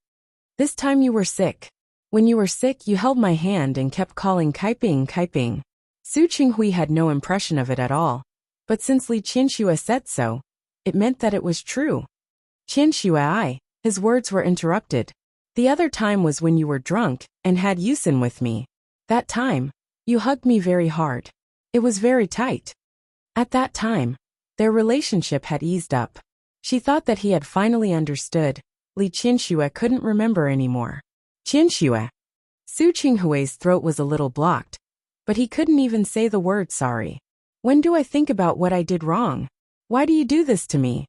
This time you were sick. When you were sick you held my hand and kept calling Kaiping, Kaiping. Su Qinghui had no impression of it at all. But since Li Qianxue said so, it meant that it was true. Qianxue, his words were interrupted. The other time was when you were drunk and had Yusin with me. That time, you hugged me very hard. It was very tight. At that time, their relationship had eased up. She thought that he had finally understood. Li Qianxue couldn't remember anymore. Qianxue. Su Qinghui's throat was a little blocked, but he couldn't even say the word sorry. When do I think about what I did wrong? Why do you do this to me?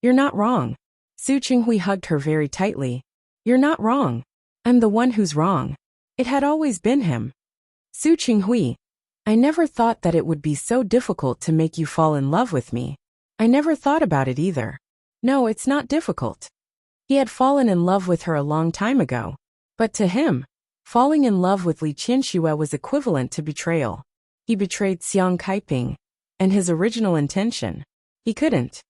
You're not wrong. Su Qinghui hugged her very tightly. You're not wrong. I'm the one who's wrong. It had always been him. Su Qinghui. I never thought that it would be so difficult to make you fall in love with me. I never thought about it either. No, it's not difficult. He had fallen in love with her a long time ago. But to him, falling in love with Li Qianxue was equivalent to betrayal. He betrayed Xiang Kaiping, and his original intention. He couldn't.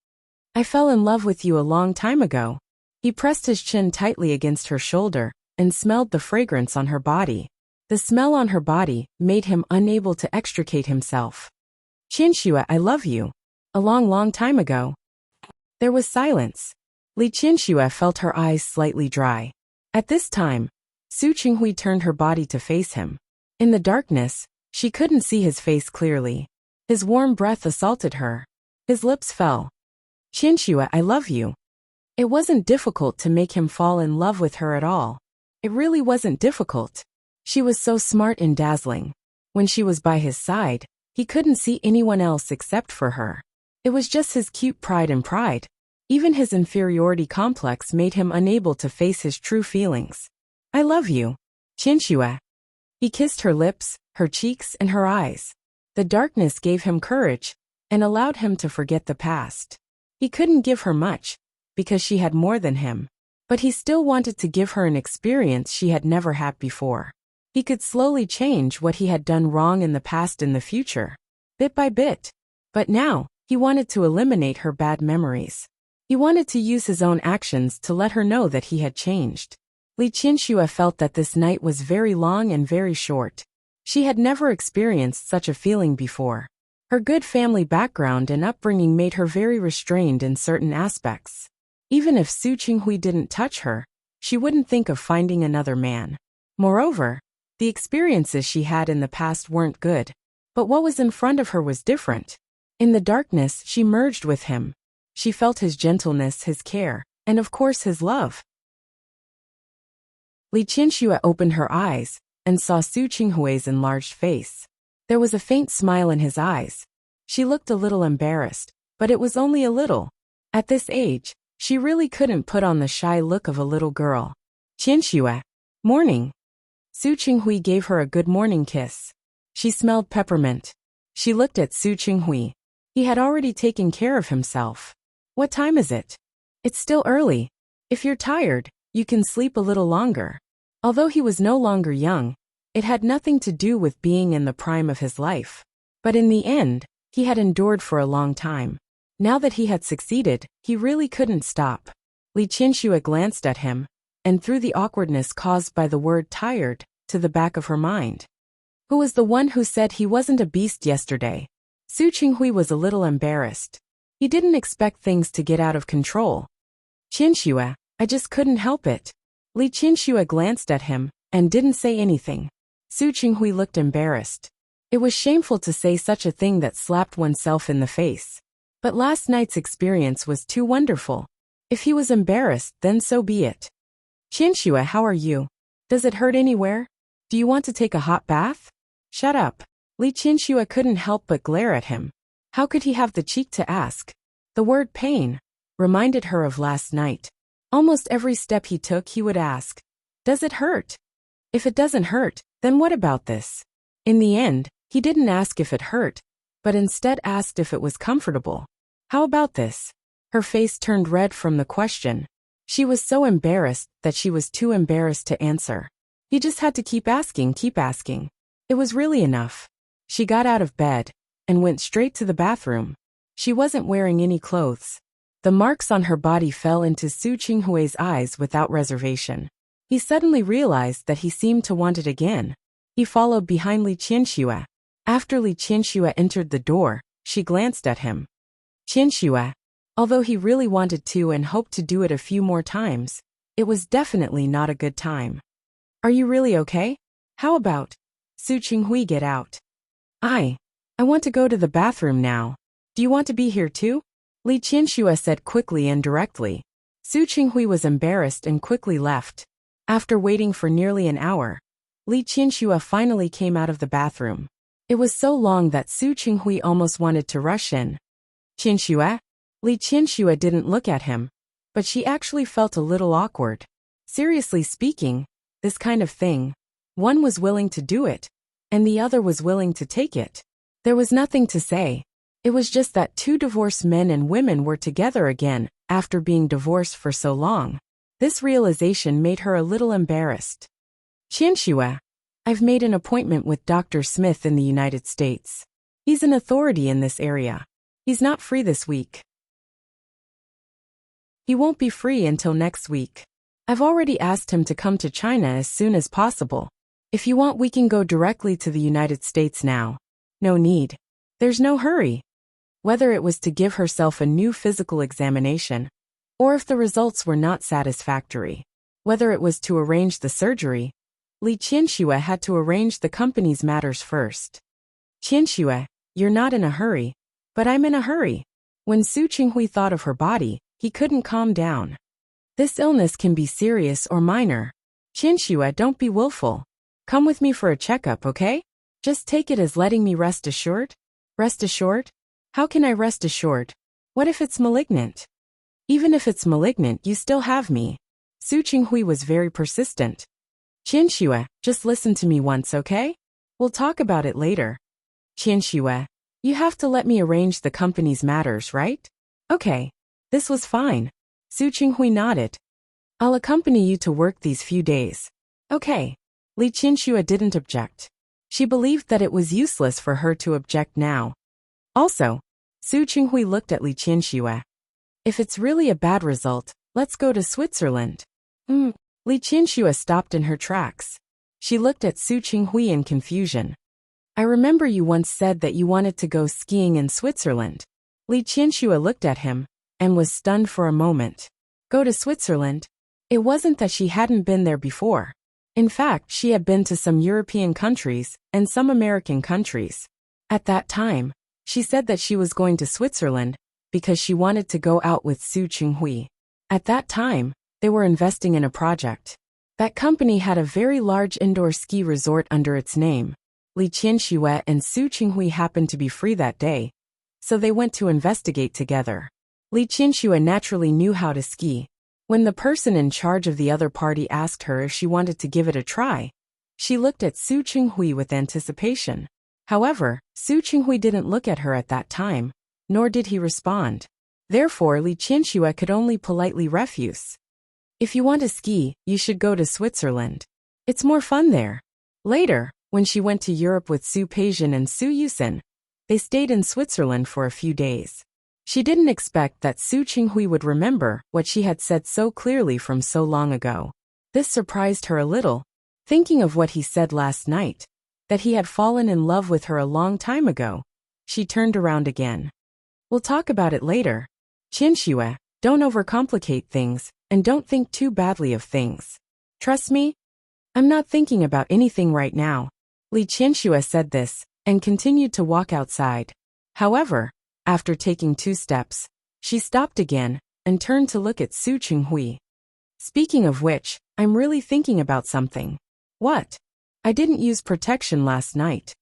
I fell in love with you a long time ago. He pressed his chin tightly against her shoulder and smelled the fragrance on her body. The smell on her body made him unable to extricate himself. Qianxue, I love you. A long time ago. There was silence. Li Qianxue felt her eyes slightly dry. At this time, Su Qinghui turned her body to face him. In the darkness, she couldn't see his face clearly. His warm breath assaulted her. His lips fell. Qianxue, I love you. It wasn't difficult to make him fall in love with her at all. It really wasn't difficult. She was so smart and dazzling. When she was by his side, he couldn't see anyone else except for her. It was just his cute pride and pride. Even his inferiority complex made him unable to face his true feelings. I love you. Qianxue. He kissed her lips, her cheeks, and her eyes. The darkness gave him courage and allowed him to forget the past. He couldn't give her much because she had more than him, but he still wanted to give her an experience she had never had before. He could slowly change what he had done wrong in the past in the future, bit by bit. But now, he wanted to eliminate her bad memories. He wanted to use his own actions to let her know that he had changed. Li Qianxue felt that this night was very long and very short. She had never experienced such a feeling before. Her good family background and upbringing made her very restrained in certain aspects. Even if Su Qinghui didn't touch her, she wouldn't think of finding another man. Moreover, the experiences she had in the past weren't good, but what was in front of her was different. In the darkness, she merged with him. She felt his gentleness, his care, and of course his love. Li Qianxue opened her eyes and saw Su Qinghui's enlarged face. There was a faint smile in his eyes. She looked a little embarrassed, but it was only a little. At this age, she really couldn't put on the shy look of a little girl. Qianxue, morning. Su Qinghui gave her a good morning kiss. She smelled peppermint. She looked at Su Qinghui. He had already taken care of himself. What time is it? It's still early. If you're tired, you can sleep a little longer. Although he was no longer young, it had nothing to do with being in the prime of his life. But in the end, he had endured for a long time. Now that he had succeeded, he really couldn't stop. Li Qianxue glanced at him, and threw the awkwardness caused by the word tired to the back of her mind. Who was the one who said he wasn't a beast yesterday? Su Qinghui was a little embarrassed. He didn't expect things to get out of control. Qianxue, I just couldn't help it. Li Qianxue glanced at him and didn't say anything. Su Qinghui looked embarrassed. It was shameful to say such a thing that slapped oneself in the face. But last night's experience was too wonderful. If he was embarrassed, then so be it. Qianxue, how are you? Does it hurt anywhere? Do you want to take a hot bath? Shut up. Li Qianxue couldn't help but glare at him. How could he have the cheek to ask? The word pain reminded her of last night. Almost every step he took he would ask, does it hurt? If it doesn't hurt, then what about this? In the end, he didn't ask if it hurt, but instead asked if it was comfortable. How about this? Her face turned red from the question. She was so embarrassed that she was too embarrassed to answer. He just had to keep asking. It was really enough. She got out of bed and went straight to the bathroom. She wasn't wearing any clothes. The marks on her body fell into Su Qinghui's eyes without reservation. He suddenly realized that he seemed to want it again. He followed behind Li Qianxue. After Li Qianxue entered the door, she glanced at him. Qianxue, although he really wanted to and hoped to do it a few more times, it was definitely not a good time. Are you really okay? How about Su Qinghui, get out. I want to go to the bathroom now. Do you want to be here too? Li Qianxue said quickly and directly. Su Qinghui was embarrassed and quickly left. After waiting for nearly an hour, Li Qianxue finally came out of the bathroom. It was so long that Su Qinghui almost wanted to rush in. Qianxue? Li Qianxue didn't look at him, but she actually felt a little awkward. Seriously speaking, this kind of thing, one was willing to do it, and the other was willing to take it. There was nothing to say. It was just that two divorced men and women were together again after being divorced for so long. This realization made her a little embarrassed. Qianxue, I've made an appointment with Dr. Smith in the United States. He's an authority in this area. He's not free this week. He won't be free until next week. I've already asked him to come to China as soon as possible. If you want, we can go directly to the United States now. No need. There's no hurry. Whether it was to give herself a new physical examination, or if the results were not satisfactory, whether it was to arrange the surgery, Li Qianxue had to arrange the company's matters first. Qianxue, you're not in a hurry, but I'm in a hurry. When Su Qinghui thought of her body, he couldn't calm down. This illness can be serious or minor. Qianxue, don't be willful. Come with me for a checkup, okay? Just take it as letting me rest assured. Rest assured? How can I rest assured? What if it's malignant? Even if it's malignant, you still have me. Su Qinghui was very persistent. Qianxue, just listen to me once, okay? We'll talk about it later. Qianxue, you have to let me arrange the company's matters, right? Okay. This was fine. Su Qinghui nodded. I'll accompany you to work these few days. Okay. Li Qianxue didn't object. She believed that it was useless for her to object now. Also, Su Qinghui looked at Li Qianxue. If it's really a bad result, let's go to Switzerland. Li Qianxue stopped in her tracks. She looked at Su Qinghui in confusion. I remember you once said that you wanted to go skiing in Switzerland. Li Qianxue looked at him and was stunned for a moment. Go to Switzerland? It wasn't that she hadn't been there before. In fact, she had been to some European countries and some American countries. At that time, she said that she was going to Switzerland because she wanted to go out with Su Qinghui. At that time, they were investing in a project. That company had a very large indoor ski resort under its name. Li Qianxue and Su Qinghui happened to be free that day, so they went to investigate together. Li Qianxue naturally knew how to ski. When the person in charge of the other party asked her if she wanted to give it a try, she looked at Su Qinghui with anticipation. However, Su Qinghui didn't look at her at that time, nor did he respond. Therefore, Li Qianxue could only politely refuse. If you want to ski, you should go to Switzerland. It's more fun there. Later, when she went to Europe with Su Peijian and Su Yusen, they stayed in Switzerland for a few days. She didn't expect that Su Qinghui would remember what she had said so clearly from so long ago. This surprised her a little, thinking of what he said last night, that he had fallen in love with her a long time ago. She turned around again. We'll talk about it later. Qianxue, don't overcomplicate things, and don't think too badly of things. Trust me? I'm not thinking about anything right now. Li Qianxue said this, and continued to walk outside. However, after taking 2 steps, she stopped again, and turned to look at Su Qinghui. Speaking of which, I'm really thinking about something. What? I didn't use protection last night.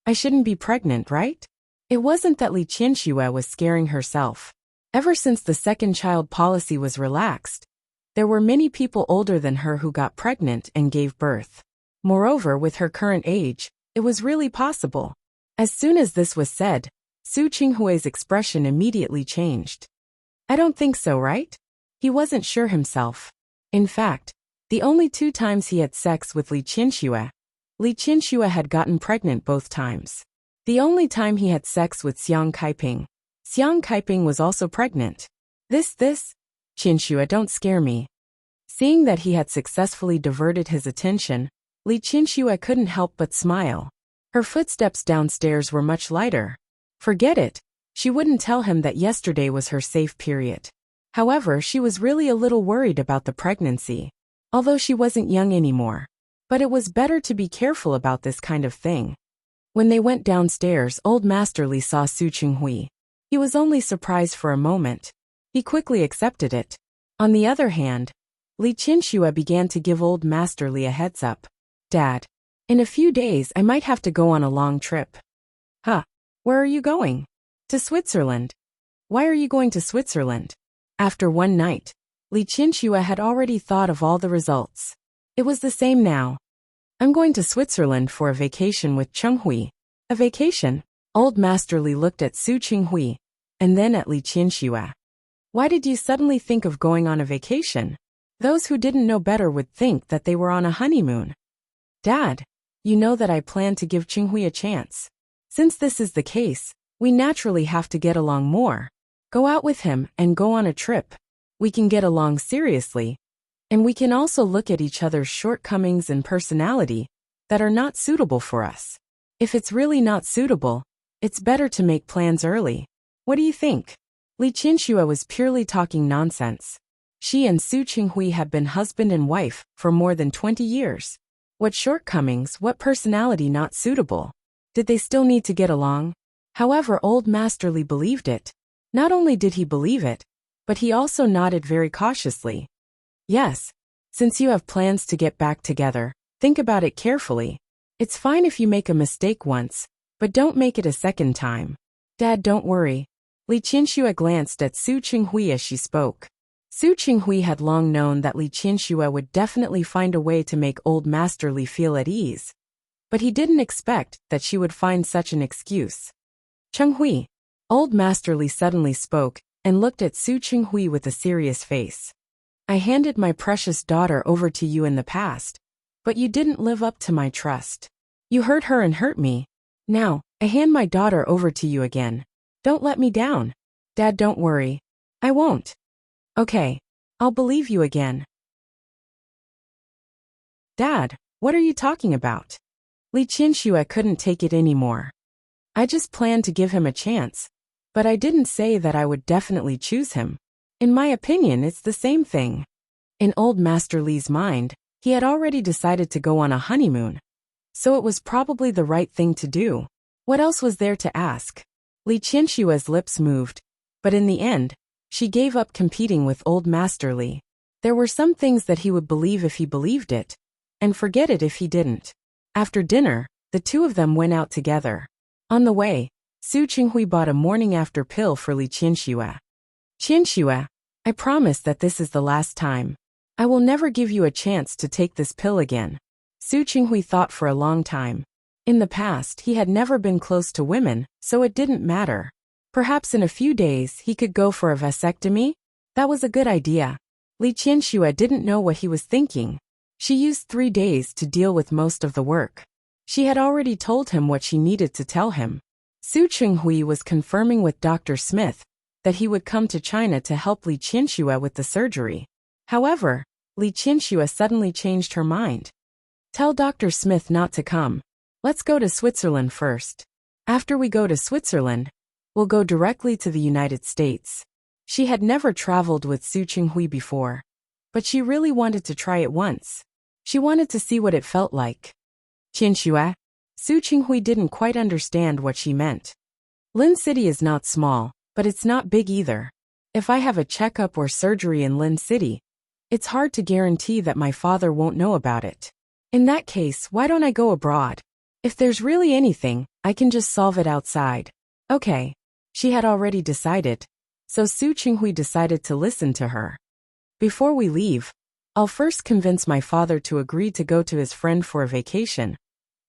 I shouldn't be pregnant, right? It wasn't that Li Qianxue was scaring herself. Ever since the second child policy was relaxed, there were many people older than her who got pregnant and gave birth. Moreover, with her current age, it was really possible. As soon as this was said, Su Qinghui's expression immediately changed. I don't think so, right? He wasn't sure himself. In fact, the only 2 times he had sex with Li Qianxue had gotten pregnant both times. The only time he had sex with Xiang Kaiping was also pregnant. This, Qianxue, don't scare me. Seeing that he had successfully diverted his attention, Li Qianxue couldn't help but smile. Her footsteps downstairs were much lighter. Forget it. She wouldn't tell him that yesterday was her safe period. However, she was really a little worried about the pregnancy, although she wasn't young anymore. But it was better to be careful about this kind of thing. When they went downstairs, Old Master Li saw Su Qinghui. He was only surprised for a moment. He quickly accepted it. On the other hand, Li Qianxue began to give Old Master Li a heads up. Dad, in a few days I might have to go on a long trip. Huh? Where are you going? To Switzerland. Why are you going to Switzerland? After one night, Li Qianxue had already thought of all the results. It was the same now. I'm going to Switzerland for a vacation with Chenghui. A vacation? Old Master Li looked at Su Qinghui, and then at Li Qianxue. Why did you suddenly think of going on a vacation? Those who didn't know better would think that they were on a honeymoon. Dad, you know that I plan to give Qinghui a chance. Since this is the case, we naturally have to get along more. Go out with him and go on a trip. We can get along seriously. And we can also look at each other's shortcomings and personality that are not suitable for us. If it's really not suitable, it's better to make plans early. What do you think? Li Qianxue was purely talking nonsense. She and Su Qinghui had been husband and wife for more than 20 years. What shortcomings, what personality not suitable? Did they still need to get along? However, Old Master Li believed it. Not only did he believe it, but he also nodded very cautiously. Yes. Since you have plans to get back together, think about it carefully. It's fine if you make a mistake once, but don't make it a second time. Dad, don't worry. Li Qianxue glanced at Su Qinghui as she spoke. Su Qinghui had long known that Li Qianxue would definitely find a way to make Old Master Li feel at ease. but he didn't expect that she would find such an excuse. Chenghui. Old Master Li suddenly spoke and looked at Su Chenghui with a serious face. I handed my precious daughter over to you in the past, but you didn't live up to my trust. You hurt her and hurt me. Now, I hand my daughter over to you again. Don't let me down. Dad, don't worry. I won't. Okay. I'll believe you again. Dad, what are you talking about? Li Qianxue couldn't take it anymore. I just planned to give him a chance, but I didn't say that I would definitely choose him. In my opinion, it's the same thing. In old Master Li's mind, he had already decided to go on a honeymoon, so it was probably the right thing to do. What else was there to ask? Li Qianxue's lips moved, but in the end, she gave up competing with old Master Li. There were some things that he would believe if he believed it, and forget it if he didn't. After dinner, the two of them went out together. On the way, Su Chenghui bought a morning-after pill for Li Qianxue. Qianxue, I promise that this is the last time. I will never give you a chance to take this pill again. Su Chenghui thought for a long time. In the past, he had never been close to women, so it didn't matter. Perhaps in a few days he could go for a vasectomy? That was a good idea. Li Qianxue didn't know what he was thinking. She used 3 days to deal with most of the work. She had already told him what she needed to tell him. Su Chenghui was confirming with Dr. Smith that he would come to China to help Li Qianxue with the surgery. However, Li Qianxue suddenly changed her mind. Tell Dr. Smith not to come. Let's go to Switzerland first. After we go to Switzerland, we'll go directly to the United States. She had never traveled with Su Chenghui before, but she really wanted to try it once. She wanted to see what it felt like. Qianxue? Su Chenghui didn't quite understand what she meant. Lin City is not small, but it's not big either. If I have a checkup or surgery in Lin City, it's hard to guarantee that my father won't know about it. In that case, why don't I go abroad? If there's really anything, I can just solve it outside. Okay. She had already decided, so Su Chenghui decided to listen to her. Before we leave, I'll first convince my father to agree to go to his friend for a vacation,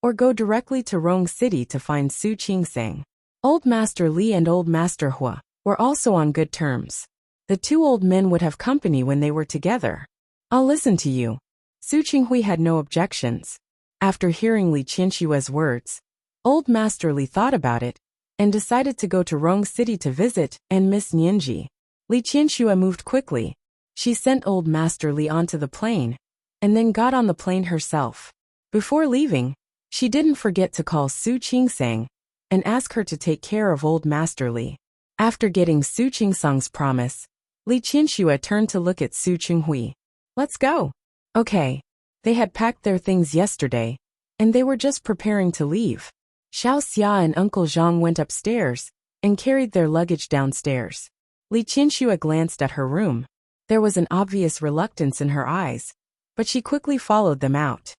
or go directly to Rong City to find Su Qingsang. Old Master Li and Old Master Hua were also on good terms. The two old men would have company when they were together. I'll listen to you. Su Chenghui had no objections. After hearing Li Qianxue's words, Old Master Li thought about it and decided to go to Rong City to visit and miss Nianji. Li Qianxue moved quickly. She sent Old Master Li onto the plane, and then got on the plane herself. Before leaving, she didn't forget to call Su Qingsang and ask her to take care of Old Master Li. After getting Su Qingsang's promise, Li Qianxue turned to look at Su Chenghui. Let's go. Okay. They had packed their things yesterday, and they were just preparing to leave. Xiao Xia and Uncle Zhang went upstairs and carried their luggage downstairs. Li Qianxue glanced at her room. There was an obvious reluctance in her eyes, but she quickly followed them out.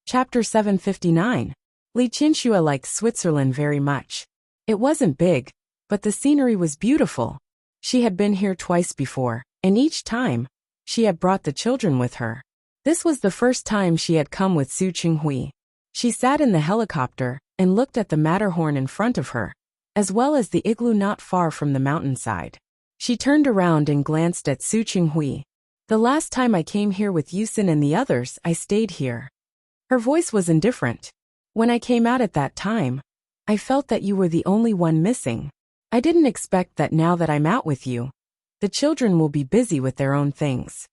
Chapter 759. Li Qianxue liked Switzerland very much. It wasn't big, but the scenery was beautiful. She had been here twice before, and each time, she had brought the children with her. This was the first time she had come with Su Chenghui. She sat in the helicopter and looked at the Matterhorn in front of her, as well as the igloo not far from the mountainside. She turned around and glanced at Su Chenghui. The last time I came here with Yusin and the others, I stayed here. Her voice was indifferent. When I came out at that time, I felt that you were the only one missing. I didn't expect that now that I'm out with you, the children will be busy with their own things.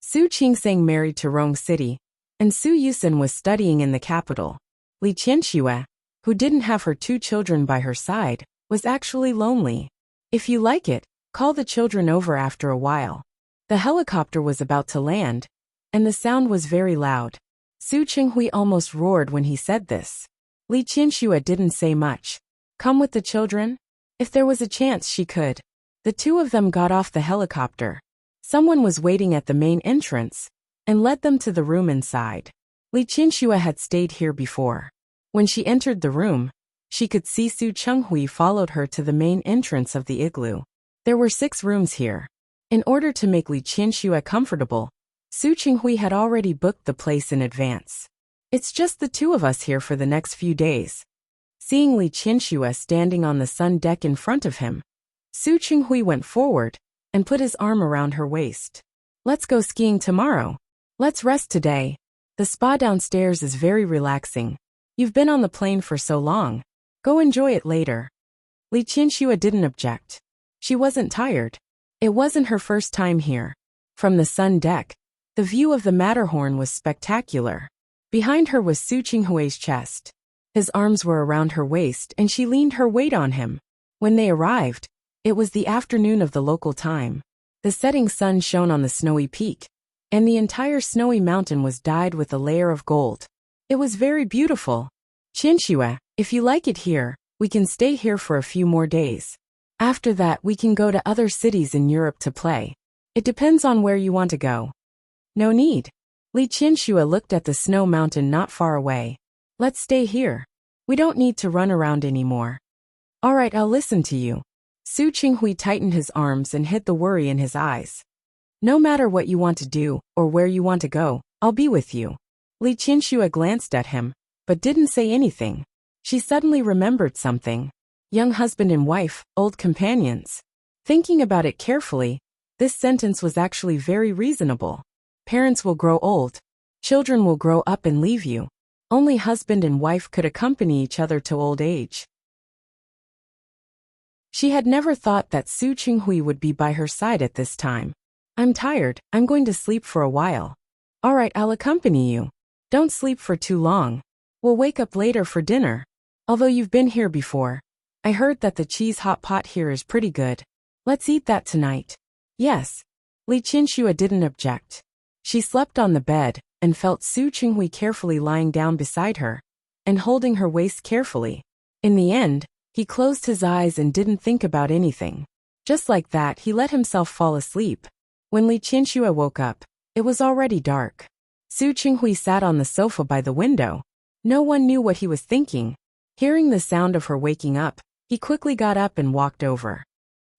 Su Qingsang married to Rong City, and Su Yusin was studying in the capital. Li Qianxue, who didn't have her 2 children by her side, was actually lonely. If you like it, call the children over after a while. The helicopter was about to land, and the sound was very loud. Su Chenghui almost roared when he said this. Li Qianxue didn't say much. Come with the children? If there was a chance she could. The two of them got off the helicopter. Someone was waiting at the main entrance and led them to the room inside. Li Qianxue had stayed here before. When she entered the room, she could see Su Chenghui followed her to the main entrance of the igloo. There were 6 rooms here. In order to make Li Qianxue comfortable, Su Qinghui had already booked the place in advance. It's just the two of us here for the next few days. Seeing Li Qianxue standing on the sun deck in front of him, Su Qinghui went forward and put his arm around her waist. Let's go skiing tomorrow. Let's rest today. The spa downstairs is very relaxing. You've been on the plane for so long. Go enjoy it later. Li Qianxue didn't object. She wasn't tired. It wasn't her first time here. From the sun deck, the view of the Matterhorn was spectacular. Behind her was Su Qinghui's chest. His arms were around her waist and she leaned her weight on him. When they arrived, it was the afternoon of the local time. The setting sun shone on the snowy peak, and the entire snowy mountain was dyed with a layer of gold. It was very beautiful. Qianxue, if you like it here, we can stay here for a few more days. After that we can go to other cities in Europe to play. It depends on where you want to go. No need. Li Qianxue looked at the snow mountain not far away. Let's stay here. We don't need to run around anymore. All right, I'll listen to you. Su Qinghui tightened his arms and hid the worry in his eyes. No matter what you want to do or where you want to go, I'll be with you. Li Qianxue glanced at him, but didn't say anything. She suddenly remembered something. Young husband and wife, old companions. Thinking about it carefully, this sentence was actually very reasonable. Parents will grow old. Children will grow up and leave you. Only husband and wife could accompany each other to old age. She had never thought that Su Qinghui would be by her side at this time. I'm tired, I'm going to sleep for a while. All right, I'll accompany you. Don't sleep for too long. We'll wake up later for dinner. Although you've been here before, I heard that the cheese hot pot here is pretty good. Let's eat that tonight. Yes. Li Qianxue didn't object. She slept on the bed and felt Su Qinghui carefully lying down beside her and holding her waist carefully. In the end, he closed his eyes and didn't think about anything. Just like that, he let himself fall asleep. When Li Qianxue woke up, it was already dark. Su Qinghui sat on the sofa by the window. No one knew what he was thinking. Hearing the sound of her waking up, he quickly got up and walked over.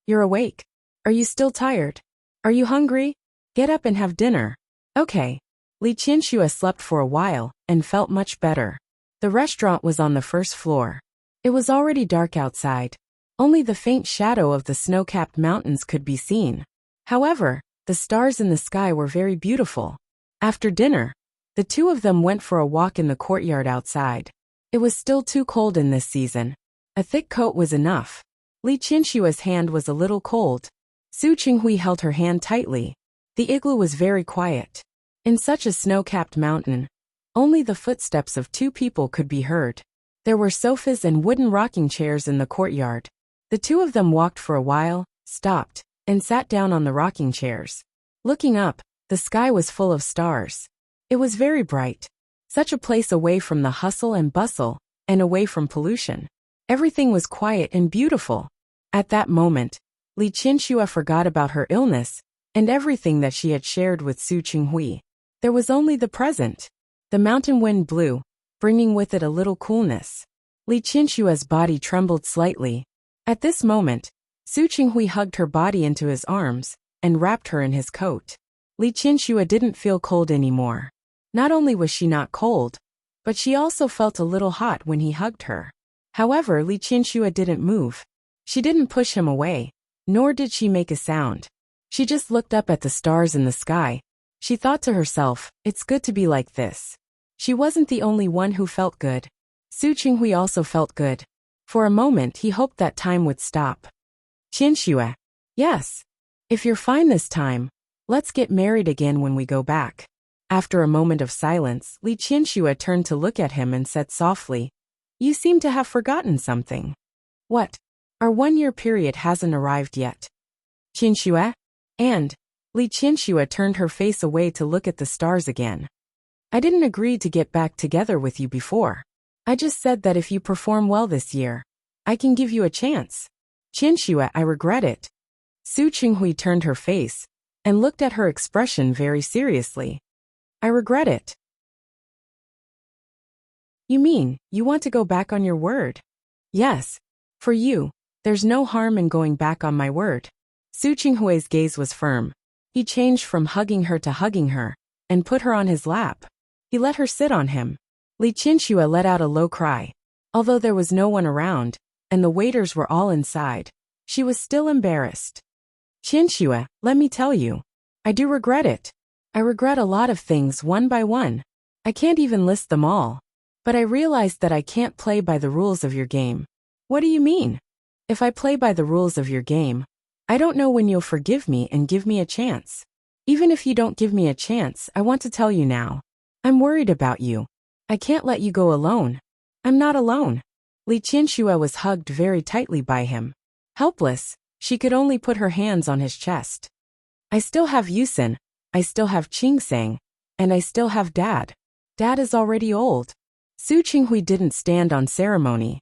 You're awake. Are you still tired? Are you hungry? Get up and have dinner. Okay. Li Qianxue slept for a while and felt much better. The restaurant was on the first floor. It was already dark outside. Only the faint shadow of the snow-capped mountains could be seen. However, the stars in the sky were very beautiful. After dinner, the two of them went for a walk in the courtyard outside. It was still too cold in this season. A thick coat was enough. Li Qianxue's hand was a little cold. Su Qinghui held her hand tightly. The igloo was very quiet. In such a snow-capped mountain, only the footsteps of two people could be heard. There were sofas and wooden rocking chairs in the courtyard. The two of them walked for a while, stopped, and sat down on the rocking chairs. Looking up, the sky was full of stars. It was very bright. Such a place away from the hustle and bustle, and away from pollution. Everything was quiet and beautiful. At that moment, Li Qianxue forgot about her illness and everything that she had shared with Su Qinghui. There was only the present. The mountain wind blew, bringing with it a little coolness. Li Qianxue's body trembled slightly. At this moment, Su Qinghui hugged her body into his arms and wrapped her in his coat. Li Qianxue didn't feel cold anymore. Not only was she not cold, but she also felt a little hot when he hugged her. However, Li Qianxue didn't move. She didn't push him away, nor did she make a sound. She just looked up at the stars in the sky. She thought to herself, it's good to be like this. She wasn't the only one who felt good. Su Qinghui also felt good. For a moment he hoped that time would stop. Qianxue. Yes. If you're fine this time, let's get married again when we go back. After a moment of silence, Li Qianxue turned to look at him and said softly, You seem to have forgotten something. What? Our 1-year period hasn't arrived yet. Qianxue? And Li Qianxue turned her face away to look at the stars again. I didn't agree to get back together with you before. I just said that if you perform well this year, I can give you a chance. Qianxue, I regret it. Su Qinghui turned her face and looked at her expression very seriously. I regret it. You mean, you want to go back on your word? Yes. For you, there's no harm in going back on my word. Su Qinghui's gaze was firm. He changed from hugging her to hugging her, and put her on his lap. He let her sit on him. Li Qianxue let out a low cry. Although there was no one around, and the waiters were all inside, she was still embarrassed. Qianxue, let me tell you. I do regret it. I regret a lot of things one by one. I can't even list them all. But I realized that I can't play by the rules of your game. What do you mean? If I play by the rules of your game, I don't know when you'll forgive me and give me a chance. Even if you don't give me a chance, I want to tell you now. I'm worried about you. I can't let you go alone. I'm not alone. Li Qianxue was hugged very tightly by him. Helpless, she could only put her hands on his chest. I still have Yusin, I still have Qingsang, and I still have Dad. Dad is already old. Su Qinghui didn't stand on ceremony.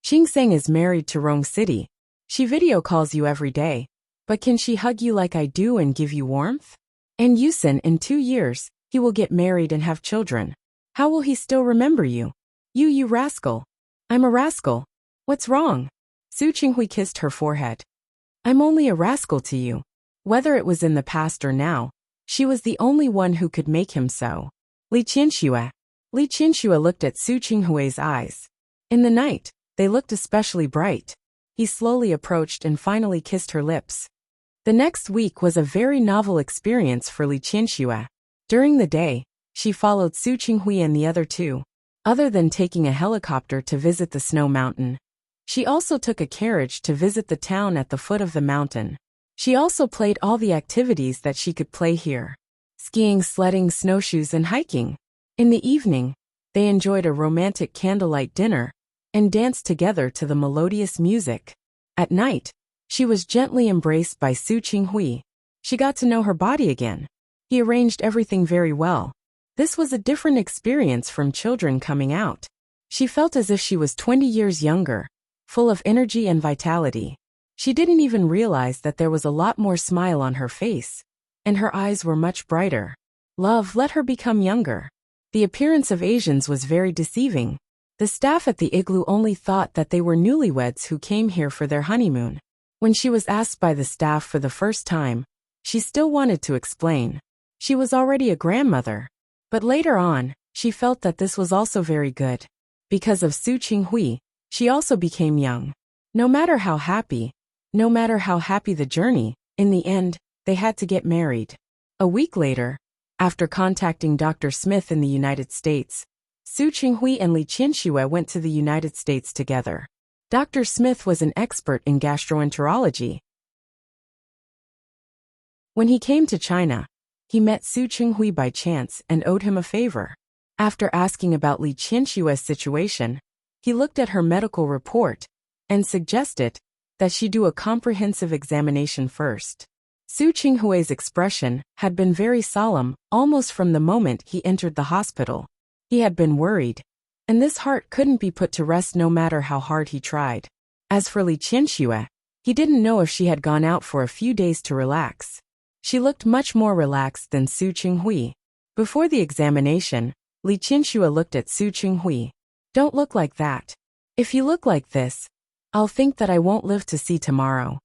Qingsang is married to Rong City. She video calls you every day, but can she hug you like I do and give you warmth? And Yusin, in 2 years, he will get married and have children. How will he still remember you? You rascal. I'm a rascal. What's wrong? Su Qinghui kissed her forehead. I'm only a rascal to you. Whether it was in the past or now, she was the only one who could make him so. Li Qianxue. Li Qianxue looked at Su Qinghui's eyes. In the night, they looked especially bright. He slowly approached and finally kissed her lips. The next week was a very novel experience for Li Qianxue. During the day, she followed Su Qinghui and the other two. Other than taking a helicopter to visit the snow mountain, she also took a carriage to visit the town at the foot of the mountain. She also played all the activities that she could play here: skiing, sledding, snowshoes, and hiking. In the evening, they enjoyed a romantic candlelight dinner and danced together to the melodious music. At night, she was gently embraced by Su Qinghui. She got to know her body again. He arranged everything very well. This was a different experience from children coming out. She felt as if she was 20 years younger, full of energy and vitality. She didn't even realize that there was a lot more smile on her face, and her eyes were much brighter. Love let her become younger. The appearance of Asians was very deceiving. The staff at the igloo only thought that they were newlyweds who came here for their honeymoon. When she was asked by the staff for the first time, she still wanted to explain. She was already a grandmother. But later on, she felt that this was also very good. Because of Su Qinghui, she also became young. No matter how happy the journey, in the end, they had to get married. A week later, after contacting Dr. Smith in the United States, Su Qinghui and Li Qianxue went to the United States together. Dr. Smith was an expert in gastroenterology. When he came to China, he met Su Qinghui by chance and owed him a favor. After asking about Li Qianxue's situation, he looked at her medical report and suggested that she do a comprehensive examination first. Su Qinghui's expression had been very solemn almost from the moment he entered the hospital. He had been worried, and this heart couldn't be put to rest no matter how hard he tried. As for Li Qianxue, he didn't know if she had gone out for a few days to relax. She looked much more relaxed than Su Qinghui. Before the examination, Li Qianxue looked at Su Qinghui. Don't look like that. If you look like this, I'll think that I won't live to see tomorrow.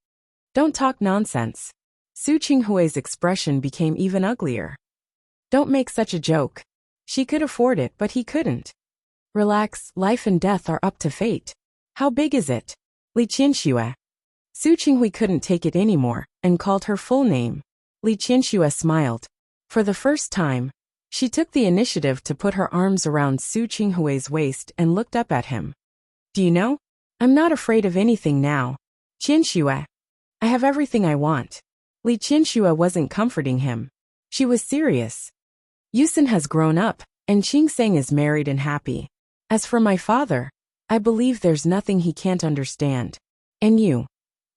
Don't talk nonsense. Su Qinghui's expression became even uglier. Don't make such a joke. She could afford it, but he couldn't. Relax, life and death are up to fate. How big is it? Li Qianxue. Su Qinghui couldn't take it anymore and called her full name. Li Qianxue smiled. For the first time, she took the initiative to put her arms around Su Qinghui's waist and looked up at him. Do you know? I'm not afraid of anything now. Qianxue. I have everything I want. Li Qianxue wasn't comforting him. She was serious. Yusin has grown up, and Qingsang is married and happy. As for my father, I believe there's nothing he can't understand. And you?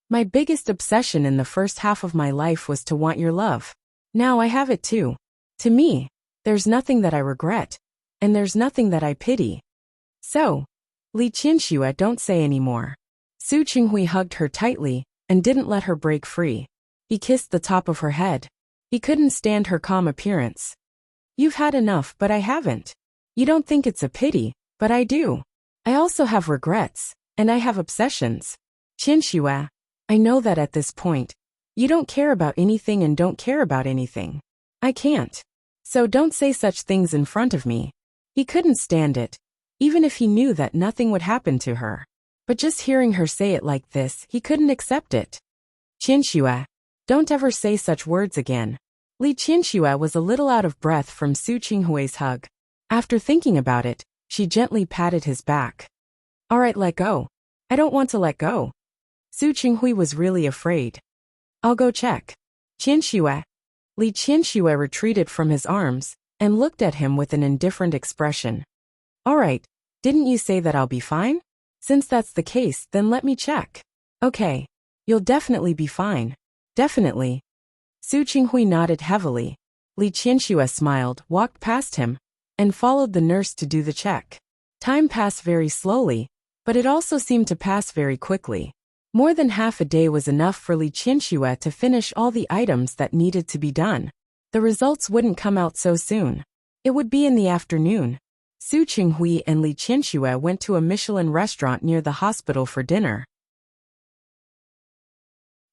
My biggest obsession in the first half of my life was to want your love. Now I have it too. To me, there's nothing that I regret, and there's nothing that I pity. So, Li Qianxue, don't say any more. Su Qinghui hugged her tightly and didn't let her break free. He kissed the top of her head. He couldn't stand her calm appearance. You've had enough, but I haven't. You don't think it's a pity, but I do. I also have regrets, and I have obsessions. Qianxue, I know that at this point, You don't care about anything and don't care about anything. I can't. So don't say such things in front of me. He couldn't stand it, even if he knew that nothing would happen to her. But just hearing her say it like this, he couldn't accept it. Qianxue, don't ever say such words again. Li Qianxue was a little out of breath from Su Qinghui's hug. After thinking about it, she gently patted his back. All right, let go. I don't want to let go. Su Qinghui was really afraid. I'll go check. Qianxue. Li Qianxue retreated from his arms and looked at him with an indifferent expression. All right, didn't you say that I'll be fine? Since that's the case, then let me check. Okay. You'll definitely be fine. Definitely. Su Qinghui nodded heavily. Li Qianxue smiled, walked past him, and followed the nurse to do the check. Time passed very slowly, but it also seemed to pass very quickly. More than half a day was enough for Li Qianxue to finish all the items that needed to be done. The results wouldn't come out so soon. It would be in the afternoon. Su Qinghui and Li Qianxue went to a Michelin restaurant near the hospital for dinner.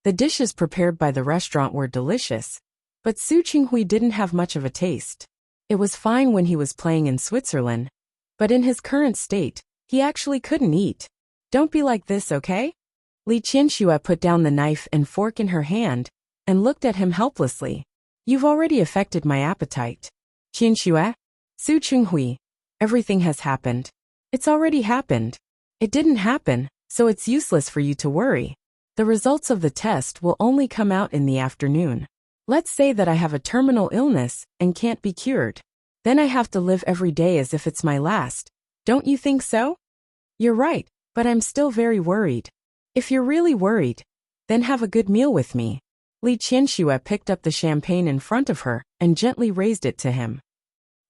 The dishes prepared by the restaurant were delicious, but Su Qinghui didn't have much of a taste. It was fine when he was playing in Switzerland, but in his current state, he actually couldn't eat. Don't be like this, okay? Li Qianxue put down the knife and fork in her hand and looked at him helplessly. You've already affected my appetite. Qianxue? Su Qinghui. Everything has happened. It's already happened. It didn't happen, so it's useless for you to worry. The results of the test will only come out in the afternoon. Let's say that I have a terminal illness and can't be cured. Then I have to live every day as if it's my last. Don't you think so? You're right, but I'm still very worried. If you're really worried, then have a good meal with me. Li Qianxue picked up the champagne in front of her and gently raised it to him.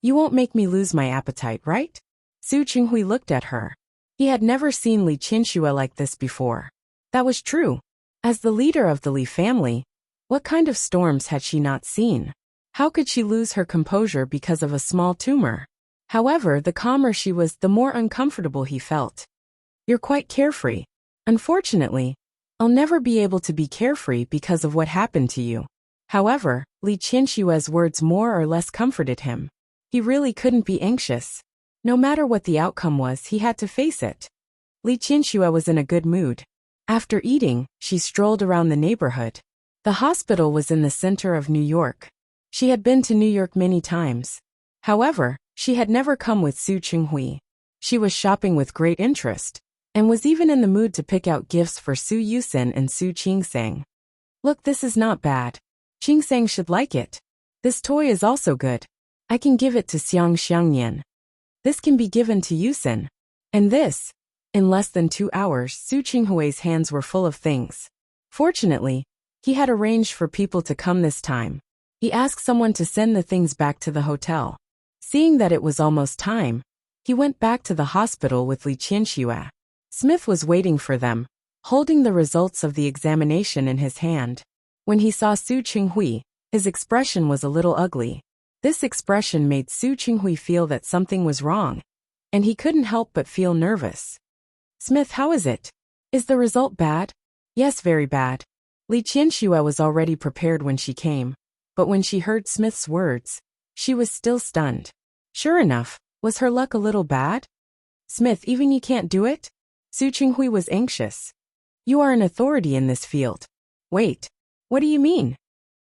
You won't make me lose my appetite, right? Su Qinghui looked at her. He had never seen Li Qianxue like this before. That was true. As the leader of the Li family, what kind of storms had she not seen? How could she lose her composure because of a small tumor? However, the calmer she was, the more uncomfortable he felt. You're quite carefree. Unfortunately, I'll never be able to be carefree because of what happened to you. However, Li Qianxue's words more or less comforted him. He really couldn't be anxious. No matter what the outcome was, he had to face it. Li Qianxue was in a good mood. After eating, she strolled around the neighborhood. The hospital was in the center of New York. She had been to New York many times. However, she had never come with Su Qinghui. She was shopping with great interest, and was even in the mood to pick out gifts for Su Yusen and Su Qingsang. Look, this is not bad. Qingsang should like it. This toy is also good. I can give it to Xiang Xiangnian. This can be given to Yusen. And this. In less than 2 hours, Su Qinghui's hands were full of things. Fortunately, he had arranged for people to come this time. He asked someone to send the things back to the hotel. Seeing that it was almost time, he went back to the hospital with Li Qianxue. Smith was waiting for them, holding the results of the examination in his hand. When he saw Su Qinghui, his expression was a little ugly. This expression made Su Qinghui feel that something was wrong, and he couldn't help but feel nervous. Smith, how is it? Is the result bad? Yes, very bad. Li Qianxue was already prepared when she came, but when she heard Smith's words, she was still stunned. Sure enough, was her luck a little bad? Smith, even you can't do it? Su Qinghui was anxious. You are an authority in this field. Wait, what do you mean?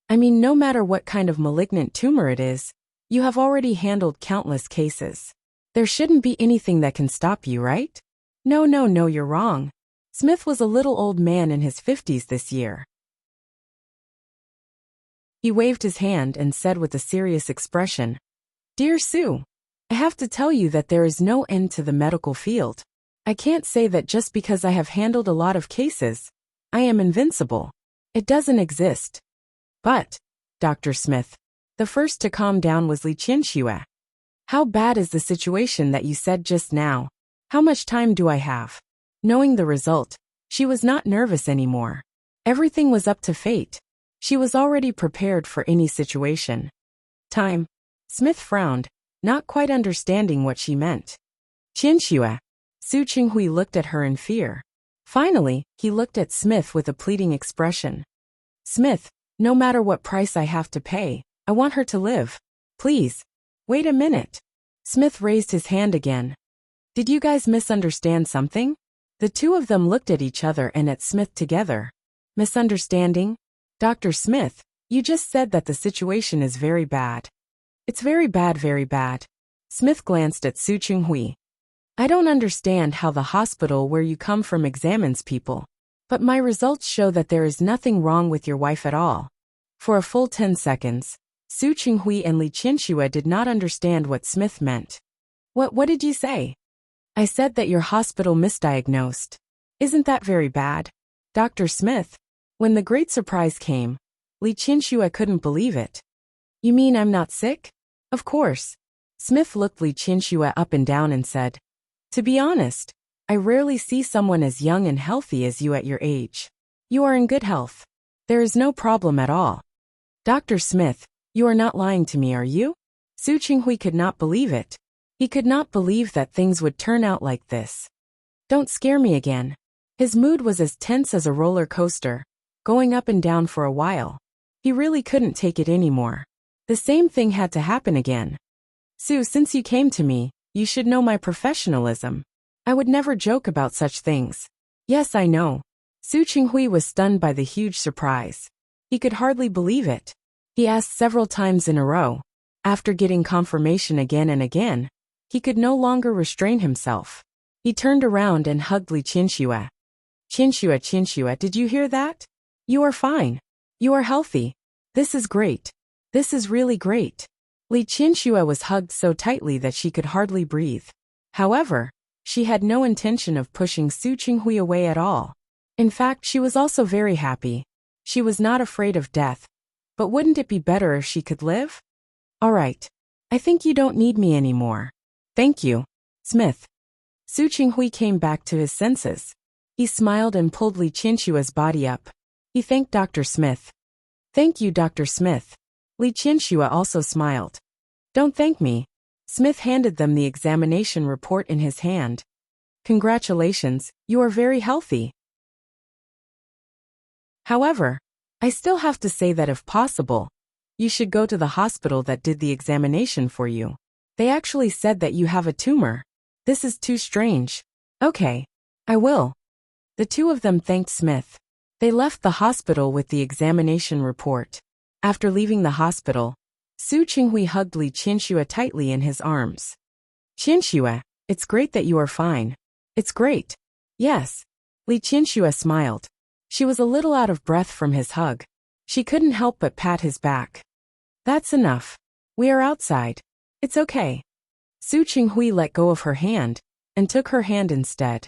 I mean, no matter what kind of malignant tumor it is, you have already handled countless cases. There shouldn't be anything that can stop you, right? No, you're wrong. Smith was a little old man in his 50s this year. He waved his hand and said with a serious expression, Dear Sue, I have to tell you that there is no end to the medical field. I can't say that just because I have handled a lot of cases, I am invincible. It doesn't exist. But, Dr. Smith, the first to calm down was Li Qianxue. How bad is the situation that you said just now? How much time do I have? Knowing the result, she was not nervous anymore. Everything was up to fate. She was already prepared for any situation. Time. Smith frowned, not quite understanding what she meant. Qianxue. Su Qinghui looked at her in fear. Finally, he looked at Smith with a pleading expression. Smith, no matter what price I have to pay, I want her to live. Please. Wait a minute. Smith raised his hand again. Did you guys misunderstand something? The two of them looked at each other and at Smith together. Misunderstanding? Dr. Smith, you just said that the situation is very bad. It's very bad, very bad. Smith glanced at Su Chinghui. I don't understand how the hospital where you come from examines people. But my results show that there is nothing wrong with your wife at all. For a full 10 seconds, Su Chinghui and Li Qianxue did not understand what Smith meant. What did you say? I said that your hospital misdiagnosed. Isn't that very bad? Dr. Smith. When the great surprise came, Li Qianxue couldn't believe it. You mean I'm not sick? Of course. Smith looked Li Qianxue up and down and said, to be honest, I rarely see someone as young and healthy as you at your age. You are in good health. There is no problem at all. Dr. Smith, you are not lying to me, are you? Su Chinghui could not believe it. He could not believe that things would turn out like this. Don't scare me again. His mood was as tense as a roller coaster, going up and down for a while. He really couldn't take it anymore. The same thing had to happen again. Su, since you came to me, you should know my professionalism. I would never joke about such things. Yes, I know. Su Chinghui was stunned by the huge surprise. He could hardly believe it. He asked several times in a row. After getting confirmation again and again, he could no longer restrain himself. He turned around and hugged Li Qianxue. Qianxue, did you hear that? You are fine. You are healthy. This is great. This is really great. Li Qianxue was hugged so tightly that she could hardly breathe. However, she had no intention of pushing Su Chinghui away at all. In fact, she was also very happy. She was not afraid of death. But wouldn't it be better if she could live? All right. I think you don't need me anymore. Thank you, Smith. Su Chinghui came back to his senses. He smiled and pulled Li Qianxue's body up. He thanked Dr. Smith. Thank you, Dr. Smith. Li Qianxue also smiled. Don't thank me. Smith handed them the examination report in his hand. Congratulations, you are very healthy. However, I still have to say that if possible, you should go to the hospital that did the examination for you. They actually said that you have a tumor. This is too strange. Okay. I will. The two of them thanked Smith. They left the hospital with the examination report. After leaving the hospital, Su Chinghui hugged Li Qianxue tightly in his arms. Qianxue, it's great that you are fine. It's great. Yes. Li Qianxue smiled. She was a little out of breath from his hug. She couldn't help but pat his back. That's enough. We are outside. It's okay. Su Chinghui let go of her hand and took her hand instead.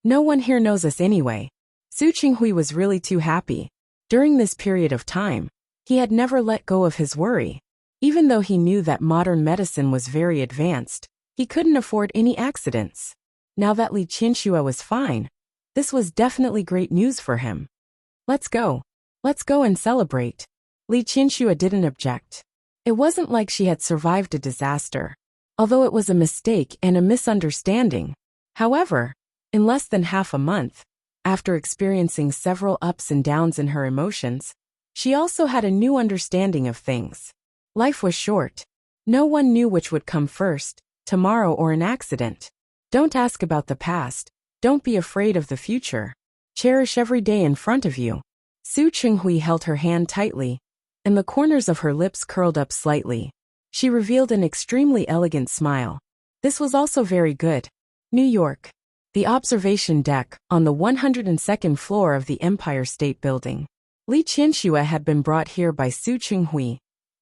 No one here knows us anyway. Su Chinghui was really too happy. During this period of time, he had never let go of his worry. Even though he knew that modern medicine was very advanced, he couldn't afford any accidents. Now that Li Qianxue was fine, this was definitely great news for him. Let's go. Let's go and celebrate. Li Qianxue didn't object. It wasn't like she had survived a disaster, although it was a mistake and a misunderstanding. However, in less than half a month, after experiencing several ups and downs in her emotions, she also had a new understanding of things. Life was short. No one knew which would come first, tomorrow or an accident. Don't ask about the past. Don't be afraid of the future. Cherish every day in front of you. Su Chinghui held her hand tightly, and the corners of her lips curled up slightly. She revealed an extremely elegant smile. This was also very good. New York. The observation deck, on the 102nd floor of the Empire State Building. Li Qianxue had been brought here by Su Chinghui,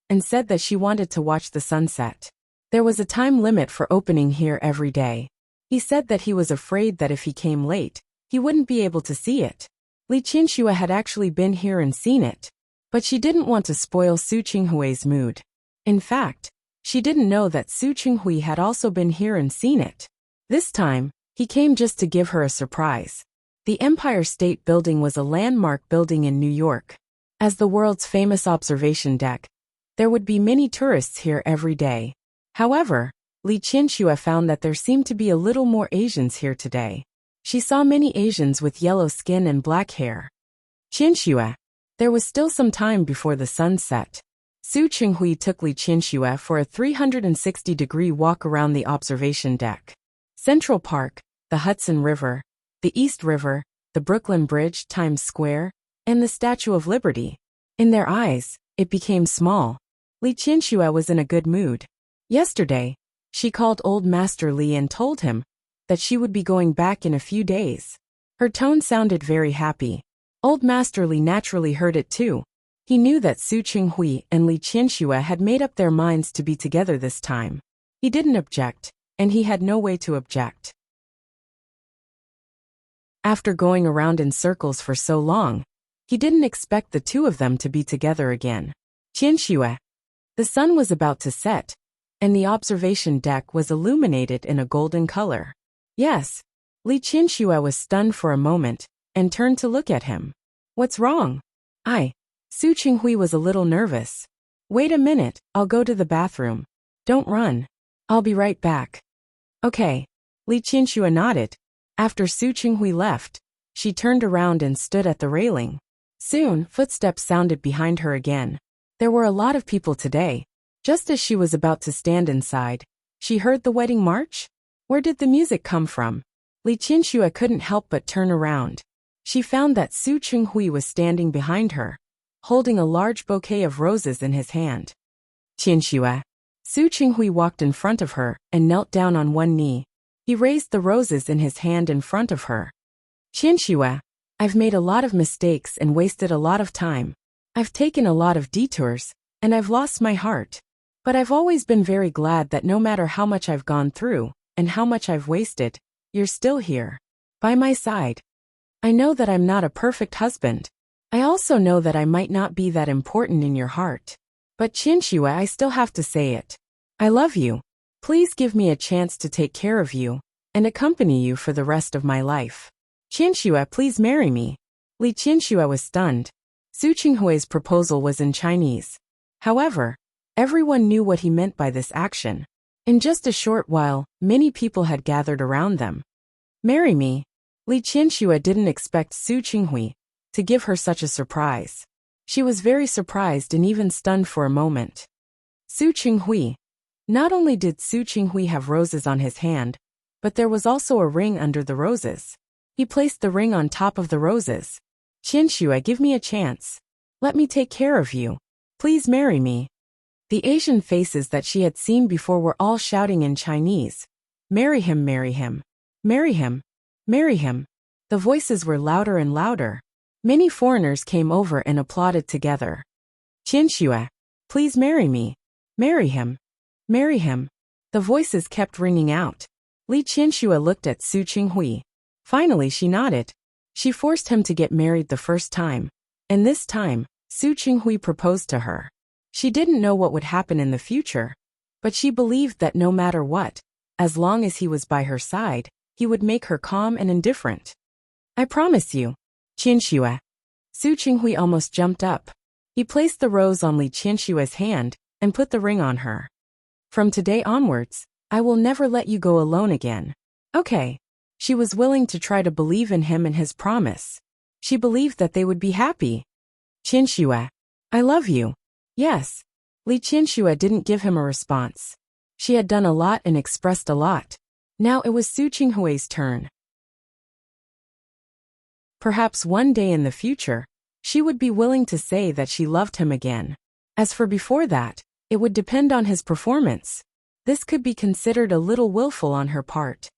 and said that she wanted to watch the sunset. There was a time limit for opening here every day. He said that he was afraid that if he came late, he wouldn't be able to see it. Li Qianxue had actually been here and seen it, but she didn't want to spoil Su Chinghui's mood. In fact, she didn't know that Su Chinghui had also been here and seen it. This time, he came just to give her a surprise. The Empire State Building was a landmark building in New York. As the world's famous observation deck, there would be many tourists here every day. However, Li Qianxue found that there seemed to be a little more Asians here today. She saw many Asians with yellow skin and black hair. Qianxue, There was still some time before the sun set. Su Qinghui took Li Qianxue for a 360-degree walk around the observation deck. Central Park, the Hudson River, the East River, the Brooklyn Bridge, Times Square, and the Statue of Liberty. In their eyes, it became small. Li Qianxue was in a good mood. Yesterday, she called Old Master Li and told him that she would be going back in a few days. Her tone sounded very happy. Old Master Li naturally heard it too. He knew that Su Qinghui and Li Qianxue had made up their minds to be together this time. He didn't object, and he had no way to object. After going around in circles for so long, he didn't expect the two of them to be together again. Qianxue. The sun was about to set, and the observation deck was illuminated in a golden color. Yes. Li Qianxue was stunned for a moment, and turned to look at him. What's wrong? Su Qinghui was a little nervous. Wait a minute, I'll go to the bathroom. Don't run. I'll be right back. Okay. Li Qianxue nodded. After Su Qinghui left, she turned around and stood at the railing. Soon, footsteps sounded behind her again. There were a lot of people today. Just as she was about to stand inside, she heard the wedding march? Where did the music come from? Li Qianxue couldn't help but turn around. She found that Su Qinghui was standing behind her, holding a large bouquet of roses in his hand. Qianxue. Su Qinghui walked in front of her and knelt down on one knee. He raised the roses in his hand in front of her. Qianxue, I've made a lot of mistakes and wasted a lot of time. I've taken a lot of detours, and I've lost my heart. But I've always been very glad that no matter how much I've gone through, and how much I've wasted, you're still here. By my side. I know that I'm not a perfect husband. I also know that I might not be that important in your heart. But Qianxue, I still have to say it. I love you. Please give me a chance to take care of you, and accompany you for the rest of my life. Qianxue, please marry me. Li Qianxue was stunned. Su Qinghui's proposal was in Chinese. However, everyone knew what he meant by this action. In just a short while, many people had gathered around them. Marry me. Li Qianxue didn't expect Su Qinghui to give her such a surprise. She was very surprised and even stunned for a moment. Su Qinghui. Not only did Su Qinghui have roses on his hand, but there was also a ring under the roses. He placed the ring on top of the roses. Qianxue, give me a chance. Let me take care of you. Please marry me. The Asian faces that she had seen before were all shouting in Chinese. Marry him, marry him. Marry him. Marry him. The voices were louder and louder. Many foreigners came over and applauded together. Qianxue, please marry me. Marry him. Marry him. The voices kept ringing out. Li Qianxue looked at Su Qinghui. Finally she nodded. She forced him to get married the first time. And this time, Su Qinghui proposed to her. She didn't know what would happen in the future, but she believed that no matter what, as long as he was by her side, he would make her calm and indifferent. I promise you. Qianxue. Su Qinghui almost jumped up. He placed the rose on Li Qianxue's hand and put the ring on her. From today onwards, I will never let you go alone again. Okay. She was willing to try to believe in him and his promise. She believed that they would be happy. Qianxue. I love you. Yes. Li Qianxue didn't give him a response. She had done a lot and expressed a lot. Now it was Su Qinghui's turn. Perhaps one day in the future, she would be willing to say that she loved him again. As for before that, it would depend on his performance. This could be considered a little willful on her part.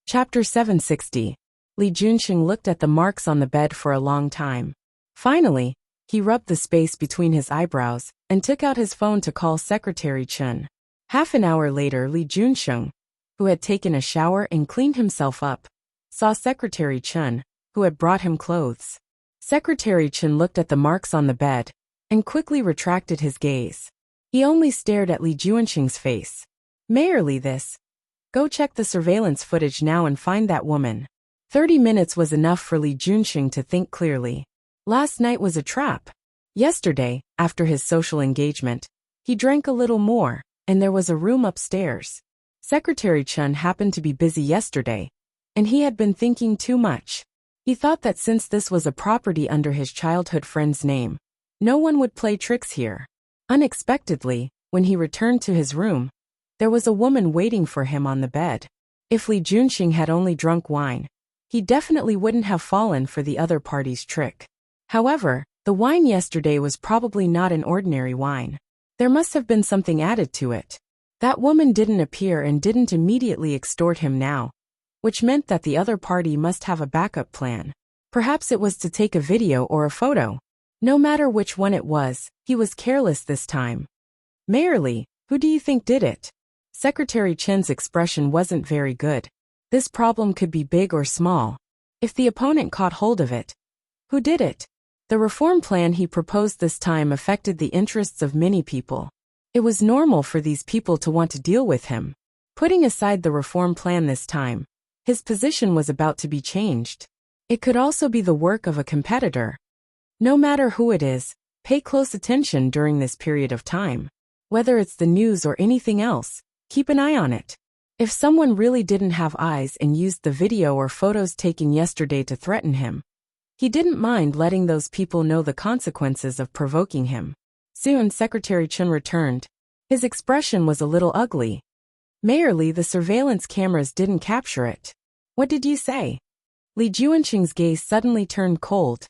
Chapter 760. Li Junxing looked at the marks on the bed for a long time. Finally, he rubbed the space between his eyebrows and took out his phone to call Secretary Chen. Half an hour later, Li Junxing, who had taken a shower and cleaned himself up, saw Secretary Chen, who had brought him clothes. Secretary Chen looked at the marks on the bed and quickly retracted his gaze. He only stared at Li Junxing's face. Merely this. Go check the surveillance footage now and find that woman. 30 minutes was enough for Li Junxing to think clearly. Last night was a trap. Yesterday, after his social engagement, he drank a little more, and there was a room upstairs. Secretary Chen happened to be busy yesterday, and he had been thinking too much. He thought that since this was a property under his childhood friend's name, no one would play tricks here. Unexpectedly, when he returned to his room, there was a woman waiting for him on the bed. If Li Junxing had only drunk wine, he definitely wouldn't have fallen for the other party's trick. However, the wine yesterday was probably not an ordinary wine. There must have been something added to it. That woman didn't appear and didn't immediately extort him now, which meant that the other party must have a backup plan. Perhaps it was to take a video or a photo. No matter which one it was, he was careless this time. Mayor Li, who do you think did it? Secretary Chen's expression wasn't very good. This problem could be big or small. If the opponent caught hold of it, who did it? The reform plan he proposed this time affected the interests of many people. It was normal for these people to want to deal with him. Putting aside the reform plan this time, his position was about to be changed. It could also be the work of a competitor. No matter who it is, pay close attention during this period of time. Whether it's the news or anything else, keep an eye on it. If someone really didn't have eyes and used the video or photos taken yesterday to threaten him, he didn't mind letting those people know the consequences of provoking him. Soon Secretary Chen returned. His expression was a little ugly. Mayor Li, the surveillance cameras didn't capture it. What did you say? Li Junxing's gaze suddenly turned cold.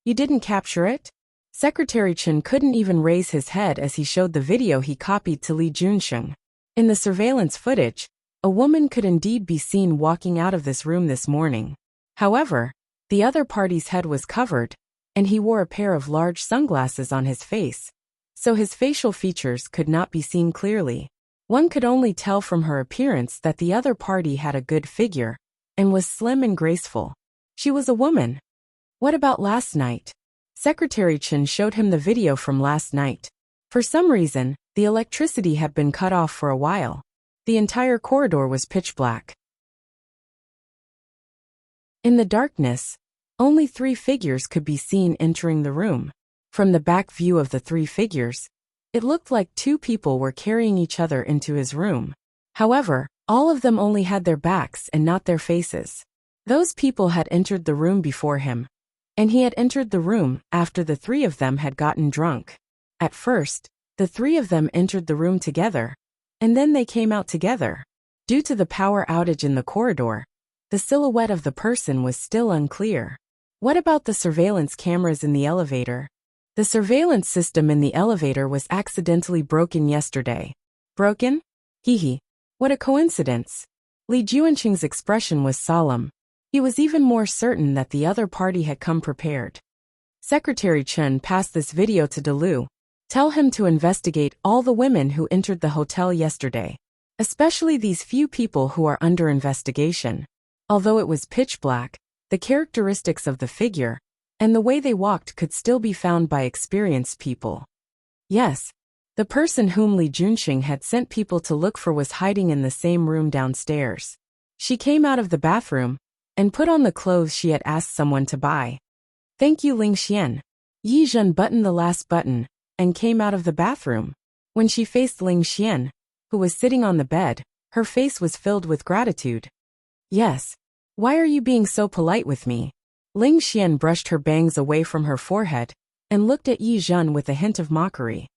You didn't capture it? Secretary Chen couldn't even raise his head as he showed the video he copied to Li Junxing. In the surveillance footage, a woman could indeed be seen walking out of this room this morning. However, the other party's head was covered, and he wore a pair of large sunglasses on his face, so his facial features could not be seen clearly. One could only tell from her appearance that the other party had a good figure and was slim and graceful. She was a woman. What about last night? Secretary Chen showed him the video from last night. For some reason, the electricity had been cut off for a while. The entire corridor was pitch black. In the darkness, only 3 figures could be seen entering the room. From the back view of the 3 figures, it looked like 2 people were carrying each other into his room. However, all of them only had their backs and not their faces. Those people had entered the room before him, and he had entered the room after the 3 of them had gotten drunk. At first, the 3 of them entered the room together, and then they came out together. Due to the power outage in the corridor, the silhouette of the person was still unclear. What about the surveillance cameras in the elevator? The surveillance system in the elevator was accidentally broken yesterday. Broken? Hee. What a coincidence. Li Junxing's expression was solemn. He was even more certain that the other party had come prepared. Secretary Chen passed this video to Delu. Tell him to investigate all the women who entered the hotel yesterday, especially these few people who are under investigation. Although it was pitch black, the characteristics of the figure and the way they walked could still be found by experienced people. Yes, the person whom Li Junxing had sent people to look for was hiding in the same room downstairs. She came out of the bathroom and put on the clothes she had asked someone to buy. Thank you, Ling Xian. Yi Zhen buttoned the last button and came out of the bathroom. When she faced Ling Xian, who was sitting on the bed, her face was filled with gratitude. Yes. Why are you being so polite with me? Ling Xian brushed her bangs away from her forehead and looked at Yi Zhen with a hint of mockery.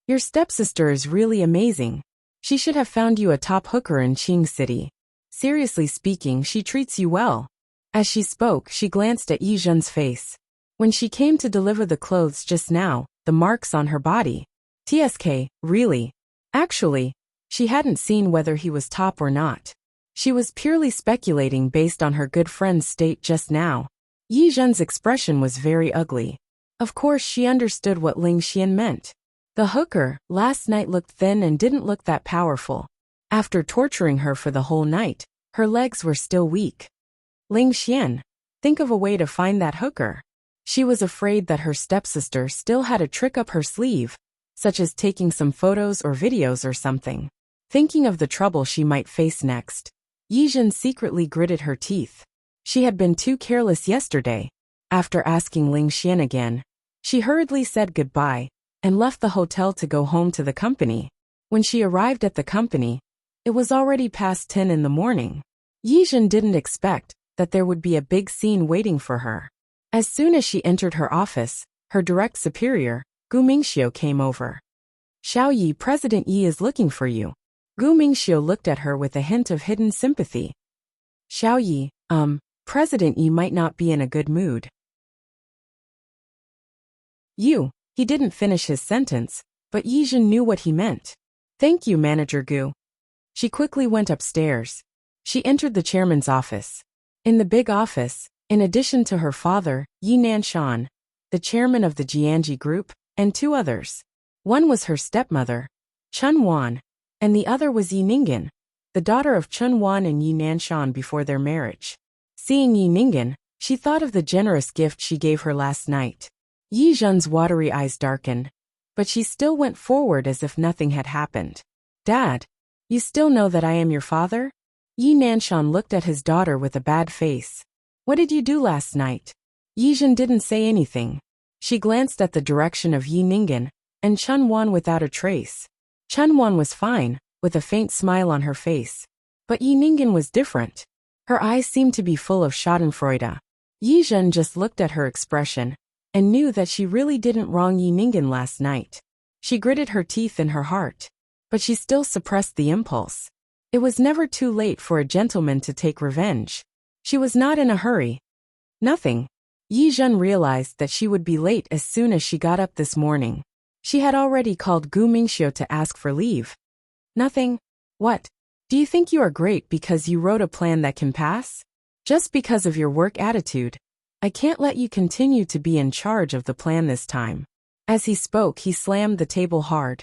Your stepsister is really amazing. She should have found you a top hooker in Qing City. Seriously speaking, she treats you well. As she spoke, she glanced at Yi Zhen's face. When she came to deliver the clothes just now, the marks on her body. TSK, really? Actually, she hadn't seen whether he was top or not. She was purely speculating based on her good friend's state just now. Yi Zhen's expression was very ugly. Of course she understood what Ling Xian meant. The hooker, last night looked thin and didn't look that powerful. After torturing her for the whole night, her legs were still weak. Ling Xian, think of a way to find that hooker. She was afraid that her stepsister still had a trick up her sleeve, such as taking some photos or videos or something. Thinking of the trouble she might face next, Yi Zhen secretly gritted her teeth. She had been too careless yesterday. After asking Ling Xian again, she hurriedly said goodbye and left the hotel to go home to the company. When she arrived at the company, it was already past 10 in the morning. Yizhen didn't expect that there would be a big scene waiting for her. As soon as she entered her office, her direct superior, Gu Mingxiu, came over. Xiao Yi, President Yi is looking for you. Gu Mingxiu looked at her with a hint of hidden sympathy. Xiao Yi, President Yi might not be in a good mood. He didn't finish his sentence, but Yizhen knew what he meant. Thank you, Manager Gu. She quickly went upstairs. She entered the chairman's office. In the big office, in addition to her father, Yi Nanshan, the chairman of the Jianji group, and two others. One was her stepmother, Chun Wan, and the other was Yi Ningen, the daughter of Chun Wan and Yi Nanshan before their marriage. Seeing Yi Ningen, she thought of the generous gift she gave her last night. Yi Zhen's watery eyes darkened, but she still went forward as if nothing had happened. Dad, you still know that I am your father? Yi Nanshan looked at his daughter with a bad face. What did you do last night? Yi Zhen didn't say anything. She glanced at the direction of Yi Ningen and Chun Wan without a trace. Chun Wan was fine, with a faint smile on her face. But Yi Ningen was different. Her eyes seemed to be full of schadenfreude. Yi Zhen just looked at her expression and knew that she really didn't wrong Yi Ningen last night. She gritted her teeth in her heart, but she still suppressed the impulse. It was never too late for a gentleman to take revenge. She was not in a hurry. Nothing. Yi Zhen realized that she would be late as soon as she got up this morning. She had already called Gu Mingxiu to ask for leave. Nothing. What? Do you think you are great because you wrote a plan that can pass? Just because of your work attitude, I can't let you continue to be in charge of the plan this time. As he spoke, he slammed the table hard.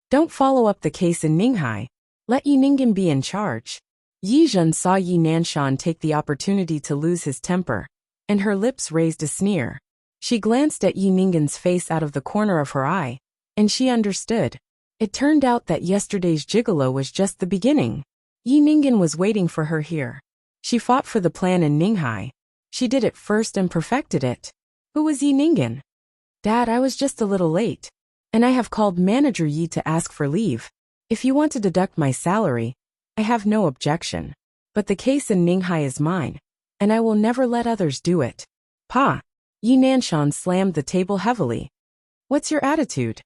Don't follow up the case in Ninghai. Let Yi Ningen be in charge. Yi Zhen saw Yi Nanshan take the opportunity to lose his temper, and her lips raised a sneer. She glanced at Yi Ningen's face out of the corner of her eye, and she understood. It turned out that yesterday's gigolo was just the beginning. Yi Ningen was waiting for her here. She fought for the plan in Ninghai. She did it first and perfected it. Who was Yi Ningen? Dad, I was just a little late, and I have called Manager Yi to ask for leave. If you want to deduct my salary, I have no objection. But the case in Ninghai is mine, and I will never let others do it. Pa! Yi Nanshan slammed the table heavily. What's your attitude?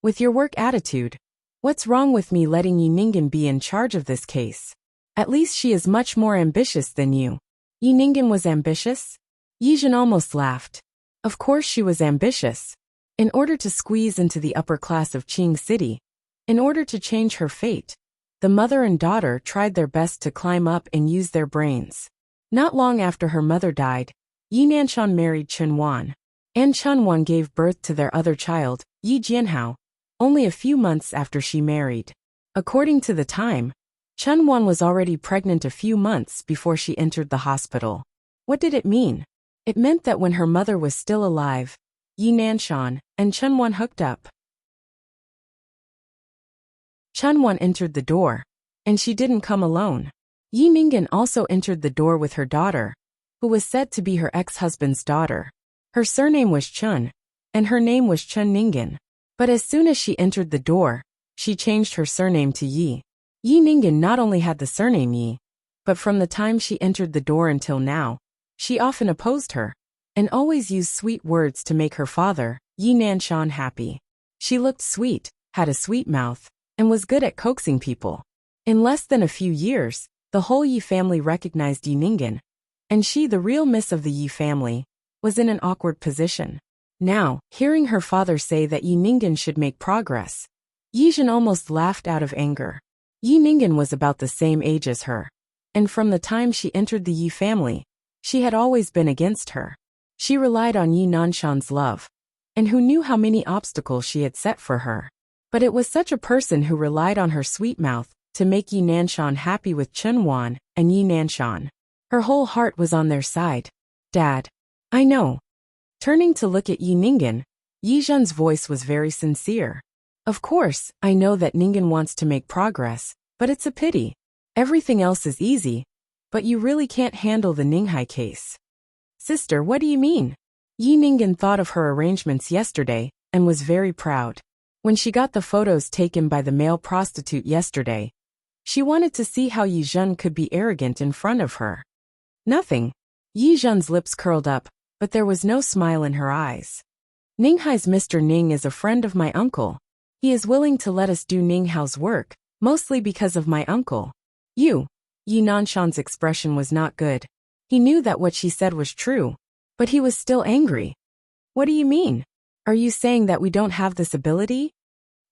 With your work attitude. What's wrong with me letting Yi Ningen be in charge of this case? At least she is much more ambitious than you. Yi Ningen was ambitious? Yi Zhen almost laughed. Of course she was ambitious. In order to squeeze into the upper class of Qing City, in order to change her fate, the mother and daughter tried their best to climb up and use their brains. Not long after her mother died, Yi Nanshan married Chun Wan, and Chun Wan gave birth to their other child, Yi Jianhao, only a few months after she married. According to the time, Chun Wan was already pregnant a few months before she entered the hospital. What did it mean? It meant that when her mother was still alive, Yi Nanshan and Chun Wan hooked up. Chun Wan entered the door, and she didn't come alone. Yi Ningen also entered the door with her daughter, who was said to be her ex-husband's daughter. Her surname was Chun, and her name was Chun Ningen. But as soon as she entered the door, she changed her surname to Yi. Yi Ningen not only had the surname Yi, but from the time she entered the door until now, she often opposed her, and always used sweet words to make her father, Yi Nanshan, happy. She looked sweet, had a sweet mouth, and was good at coaxing people. In less than a few years, the whole Yi family recognized Yi Ningen, and she, the real miss of the Yi family, was in an awkward position. Now, hearing her father say that Yi Ningen should make progress, Yi Zhen almost laughed out of anger. Yi Ningen was about the same age as her, and from the time she entered the Yi family, she had always been against her. She relied on Yi Nanshan's love, and who knew how many obstacles she had set for her. But it was such a person who relied on her sweet mouth to make Yi Nanshan happy with Chun Wan and Yi Nanshan. Her whole heart was on their side. Dad. I know. Turning to look at Yi Ningen, Yi Zhen's voice was very sincere. Of course, I know that Ningen wants to make progress, but it's a pity. Everything else is easy, but you really can't handle the Ninghai case. Sister, what do you mean? Yi Ningen thought of her arrangements yesterday and was very proud. When she got the photos taken by the male prostitute yesterday, She wanted to see how Yi Zhen could be arrogant in front of her. Nothing. Yi Zhen's lips curled up, but there was no smile in her eyes. Ninghai's Mr. Ning is a friend of my uncle. He is willing to let us do Ninghao's work, mostly because of my uncle. Yi Nanshan's expression was not good. He knew that what she said was true, but he was still angry. What do you mean? Are you saying that we don't have this ability?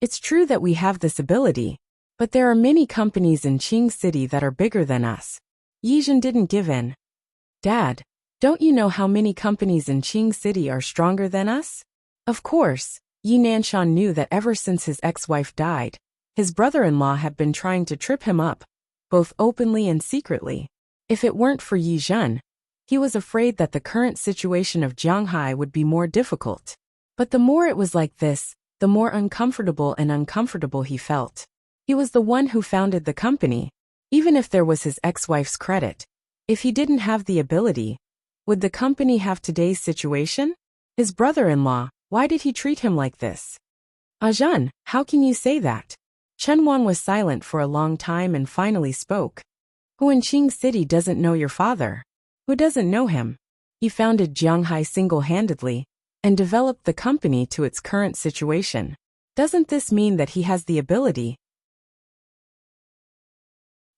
It's true that we have this ability, but there are many companies in Qing City that are bigger than us. Yi Zhen didn't give in. Dad, don't you know how many companies in Qing City are stronger than us? Of course, Yi Nanshan knew that ever since his ex-wife died, his brother-in-law had been trying to trip him up, both openly and secretly. If it weren't for Yi Zhen, he was afraid that the current situation of Jianghai would be more difficult. But the more it was like this, the more uncomfortable he felt. He was the one who founded the company. Even if there was his ex-wife's credit, if he didn't have the ability, would the company have today's situation? His brother-in-law, why did he treat him like this? Zhen, how can you say that? Chen Wan was silent for a long time and finally spoke. Who in Qing City doesn't know your father? Who doesn't know him? He founded Jianghai single-handedly and developed the company to its current situation. Doesn't this mean that he has the ability?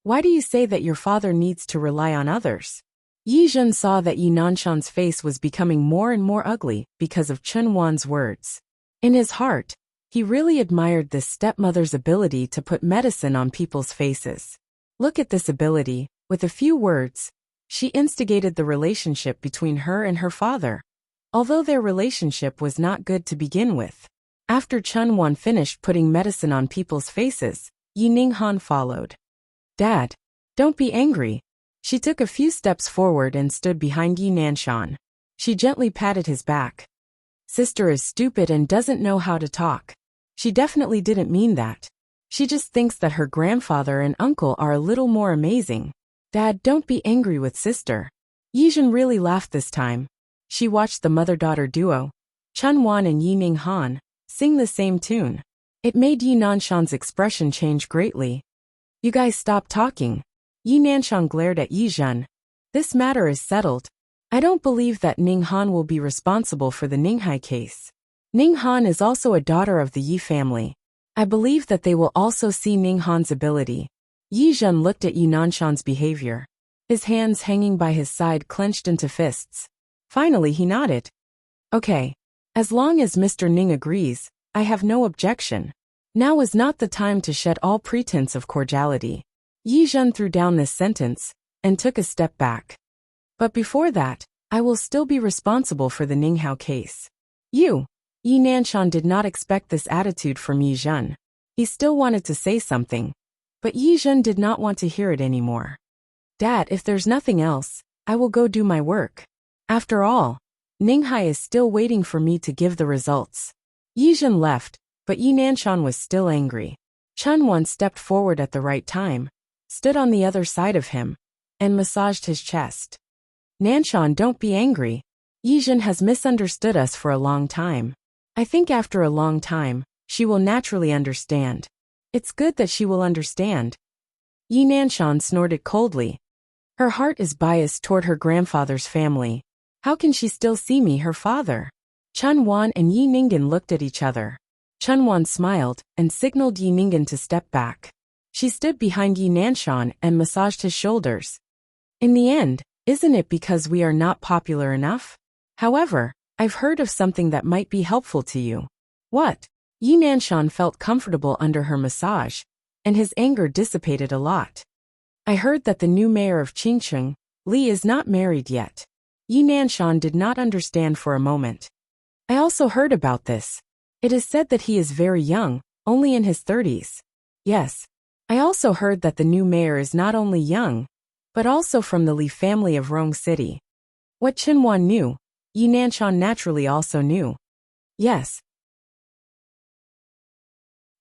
Why do you say that your father needs to rely on others? Yi Zhen saw that Yi Nanshan's face was becoming more and more ugly because of Chen Wan's words. In his heart, he really admired this stepmother's ability to put medicine on people's faces. Look at this ability. With a few words, she instigated the relationship between her and her father. Although their relationship was not good to begin with. After Chen Wan finished putting medicine on people's faces, Yi Ninghan followed. Dad, don't be angry. She took a few steps forward and stood behind Yi Nanshan. She gently patted his back. Sister is stupid and doesn't know how to talk. She definitely didn't mean that. She just thinks that her grandfather and uncle are a little more amazing. Dad, don't be angry with sister. Yi Zhen really laughed this time. She watched the mother-daughter duo, Chen Wan and Yi Ninghan, sing the same tune. It made Yi Nanshan's expression change greatly. You guys stop talking. Yi Nanshan glared at Yi Zhen. This matter is settled. I don't believe that Ninghan will be responsible for the Ninghai case. Ninghan is also a daughter of the Yi family. I believe that they will also see Ninghan's ability. Yi Zhen looked at Yi Nanshan's behavior. His hands hanging by his side clenched into fists. Finally he nodded. Okay. As long as Mr. Ning agrees, I have no objection. Now is not the time to shed all pretense of cordiality. Yi Zhen threw down this sentence and took a step back. But before that, I will still be responsible for the Ninghao case. Yi Nanshan did not expect this attitude from Yi Zhen. He still wanted to say something, but Yi Zhen did not want to hear it anymore. Dad, if there's nothing else, I will go do my work. After all, Ninghai is still waiting for me to give the results. Yi Zhen left, but Yi Nanshan was still angry. Chen Wan stepped forward at the right time, stood on the other side of him, and massaged his chest. Nanshan, don't be angry. Yi Zhen has misunderstood us for a long time. I think after a long time, she will naturally understand. It's good that she will understand. Yi Nanshan snorted coldly. Her heart is biased toward her grandfather's family. How can she still see me, her father? Chen Wan and Yi Ningen looked at each other. Chen Wan smiled and signaled Yi Ningen to step back. She stood behind Yi Nanshan and massaged his shoulders. In the end, isn't it because we are not popular enough? However, I've heard of something that might be helpful to you. What? Yi Nanshan felt comfortable under her massage, and his anger dissipated a lot. I heard that the new mayor of Qingcheng, Li, is not married yet. Yi Nanshan did not understand for a moment. I also heard about this. It is said that he is very young, only in his 30s. Yes. I also heard that the new mayor is not only young, but also from the Li family of Rong City. What Chen Wan knew, Yi Nanshan naturally also knew. Yes.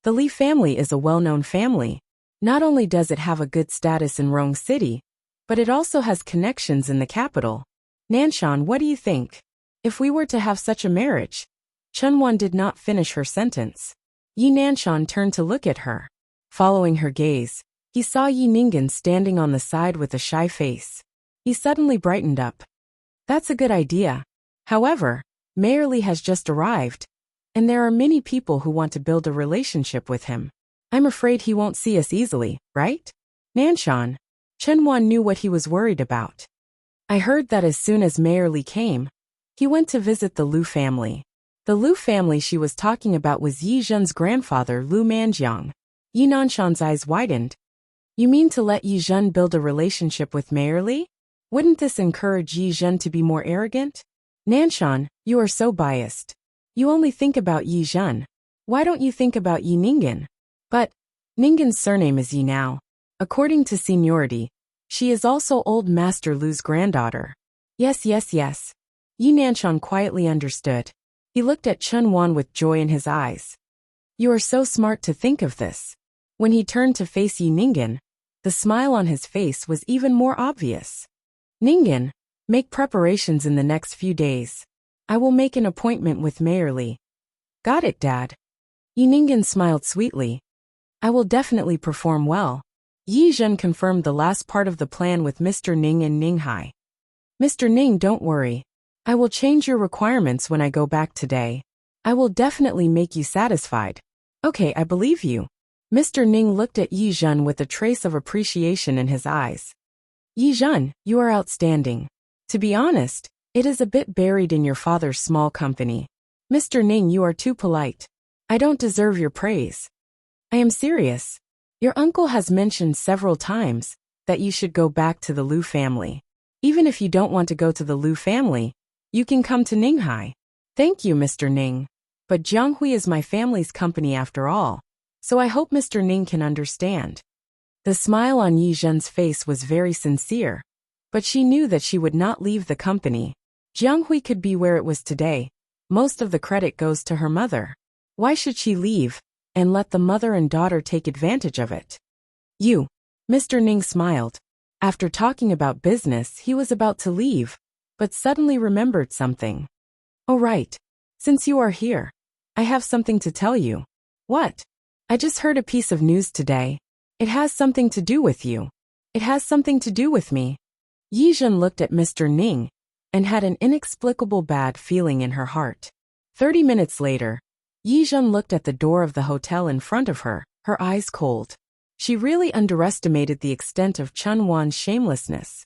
The Li family is a well-known family. Not only does it have a good status in Rong City, but it also has connections in the capital. Nanshan, what do you think? If we were to have such a marriage? Chen Wan did not finish her sentence. Yi Nanshan turned to look at her. Following her gaze, He saw Yi Ningen standing on the side with a shy face. He suddenly brightened up. That's a good idea. However, Mayor Li has just arrived, and there are many people who want to build a relationship with him. I'm afraid he won't see us easily, right? Nanshan. Chenwan knew what he was worried about. I heard that as soon as Mayor Li came, he went to visit the Lu family. The Lu family she was talking about was Yi Zhen's grandfather Lu Manjiang. Yi Nanshan's eyes widened. You mean to let Yi Zhen build a relationship with Mayor Li? Wouldn't this encourage Yi Zhen to be more arrogant? Nanshan, you are so biased. You only think about Yi Zhen. Why don't you think about Yi Ningen? But Ningen's surname is Yi now. According to seniority, she is also old Master Lu's granddaughter. Yes. Yi Nanshan quietly understood. He looked at Chen Wan with joy in his eyes. You are so smart to think of this. When he turned to face Yi Ningen, the smile on his face was even more obvious. Ningen, make preparations in the next few days. I will make an appointment with Mayor Li. Got it, Dad. Yi Ningen smiled sweetly. I will definitely perform well. Yi Zhen confirmed the last part of the plan with Mr. Ning and Ning Hai. Mr. Ning, don't worry. I will change your requirements when I go back today. I will definitely make you satisfied. Okay, I believe you. Mr. Ning looked at Yi Zhen with a trace of appreciation in his eyes. Yi Zhen, you are outstanding. To be honest, it is a bit buried in your father's small company. Mr. Ning, you are too polite. I don't deserve your praise. I am serious. Your uncle has mentioned several times that you should go back to the Lu family. Even if you don't want to go to the Lu family, you can come to Ninghai. Thank you, Mr. Ning. But Jianghui is my family's company after all, so I hope Mr. Ning can understand. The smile on Yi Zhen's face was very sincere, but she knew that she would not leave the company. Jianghui could be where it was today. Most of the credit goes to her mother. Why should she leave and let the mother and daughter take advantage of it? You. Mr. Ning smiled. After talking about business, he was about to leave, but suddenly remembered something. Oh right. Since you are here, I have something to tell you. What? I just heard a piece of news today. It has something to do with you. It has something to do with me. Yi Zhen looked at Mr. Ning and had an inexplicable bad feeling in her heart. 30 minutes later, Yi Zhen looked at the door of the hotel in front of her, her eyes cold. She really underestimated the extent of Chen Wan's shamelessness.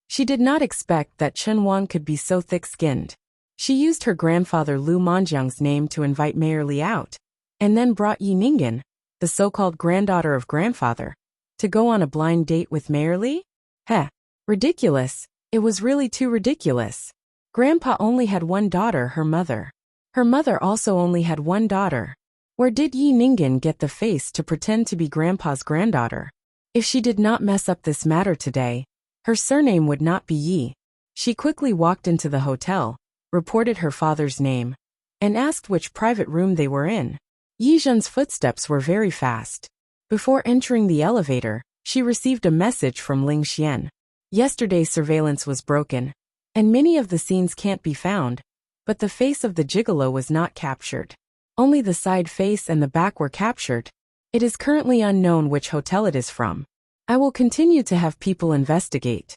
She did not expect that Chen Wan could be so thick-skinned. She used her grandfather Lu Manjiang's name to invite Mayor Li out, and then brought Yi Ningen, the so-called granddaughter of grandfather, to go on a blind date with Mayor Li? Heh, ridiculous. It was really too ridiculous. Grandpa only had one daughter, her mother. Her mother also only had one daughter. Where did Yi Ningen get the face to pretend to be Grandpa's granddaughter? If she did not mess up this matter today, her surname would not be Yi. She quickly walked into the hotel, reported her father's name, and asked which private room they were in. Yi Zhen's footsteps were very fast. Before entering the elevator, she received a message from Ling Xian. Yesterday's surveillance was broken, and many of the scenes can't be found, but the face of the gigolo was not captured. Only the side face and the back were captured. It is currently unknown which hotel it is from. I will continue to have people investigate.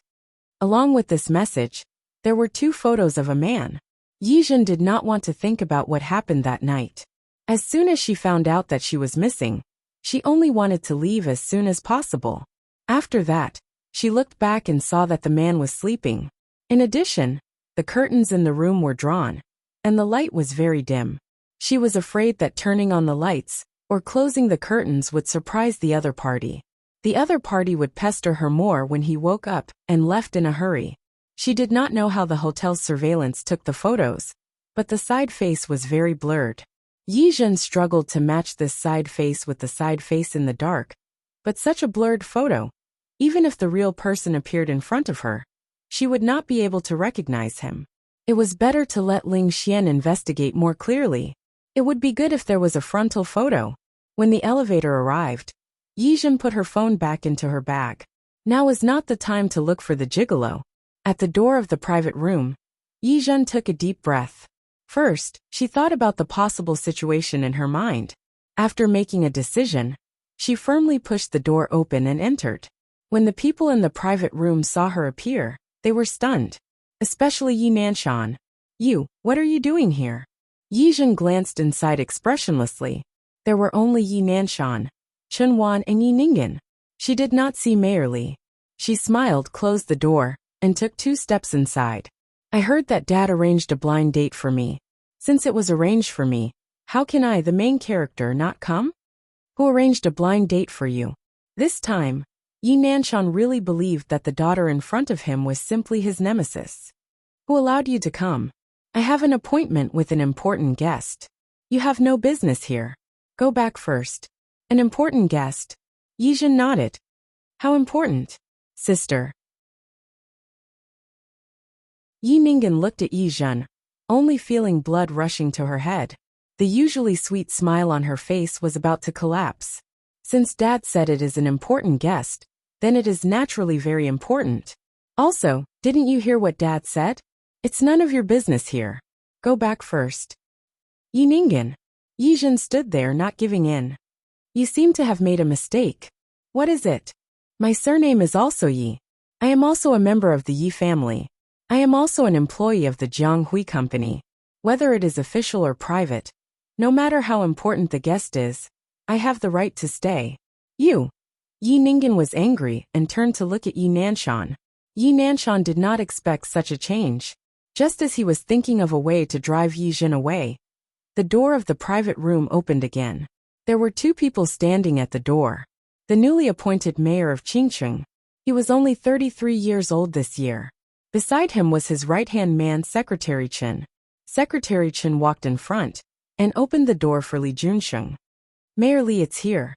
Along with this message, there were 2 photos of a man. Yi Zhen did not want to think about what happened that night. As soon as she found out that she was missing, she only wanted to leave as soon as possible. After that, she looked back and saw that the man was sleeping. In addition, the curtains in the room were drawn, and the light was very dim. She was afraid that turning on the lights or closing the curtains would surprise the other party. The other party would pester her more when he woke up and left in a hurry. She did not know how the hotel's surveillance took the photos, but the side face was very blurred. Yi Zhen struggled to match this side face with the side face in the dark, but such a blurred photo, even if the real person appeared in front of her, she would not be able to recognize him. It was better to let Ling Xian investigate more clearly. It would be good if there was a frontal photo. When the elevator arrived, Yi Zhen put her phone back into her bag. Now is not the time to look for the gigolo. At the door of the private room, Yi Zhen took a deep breath. First, she thought about the possible situation in her mind. After making a decision, She firmly pushed the door open and entered. When the people in the private room saw her appear, they were stunned. Especially Yi Nanshan. You, what are you doing here? Yi Zhen glanced inside expressionlessly. There were only Yi Nanshan, Chen Wan and Yi Ningen. She did not see Mayor Li. She smiled, closed the door, and took 2 steps inside. I heard that Dad arranged a blind date for me. Since it was arranged for me, how can I, the main character, not come? Who arranged a blind date for you? This time, Yi Nanshan really believed that the daughter in front of him was simply his nemesis. Who allowed you to come? I have an appointment with an important guest. You have no business here. Go back first. An important guest? Yi Zhen nodded. How important? Sister. Yi Ningen looked at Yi Zhen, only feeling blood rushing to her head. The usually sweet smile on her face was about to collapse. Since Dad said it is an important guest, then it is naturally very important. Also, didn't you hear what Dad said? It's none of your business here. Go back first. Yi Ningen. Yi Zhen stood there not giving in. You seem to have made a mistake. What is it? My surname is also Yi. I am also a member of the Yi family. I am also an employee of the Jianghui Company. Whether it is official or private, no matter how important the guest is, I have the right to stay. You. Yi Ningen was angry and turned to look at Yi Nanshan. Yi Nanshan did not expect such a change. Just as he was thinking of a way to drive Yi Zhen away, the door of the private room opened again. There were 2 people standing at the door. The newly appointed mayor of Qingcheng. He was only 33 years old this year. Beside him was his right-hand man, Secretary Chen. Secretary Chen walked in front and opened the door for Li Junsheng. Mayor Li, it's here.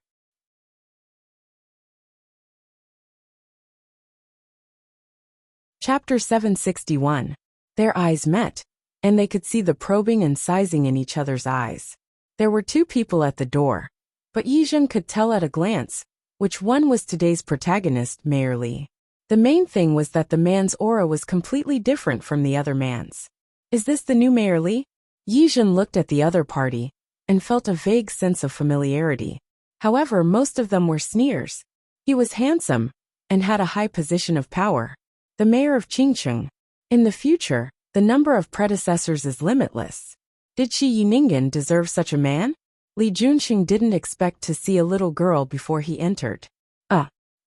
Chapter 761. Their eyes met, and they could see the probing and sizing in each other's eyes. There were 2 people at the door, but Yi Zhen could tell at a glance which one was today's protagonist, Mayor Li. The main thing was that the man's aura was completely different from the other man's. Is this the new Mayor Li? Yi Zhen looked at the other party and felt a vague sense of familiarity. However, most of them were sneers. He was handsome and had a high position of power. The mayor of Qingcheng. In the future, the number of predecessors is limitless. Did Yi Ningen deserve such a man? Li Junxing didn't expect to see a little girl before he entered.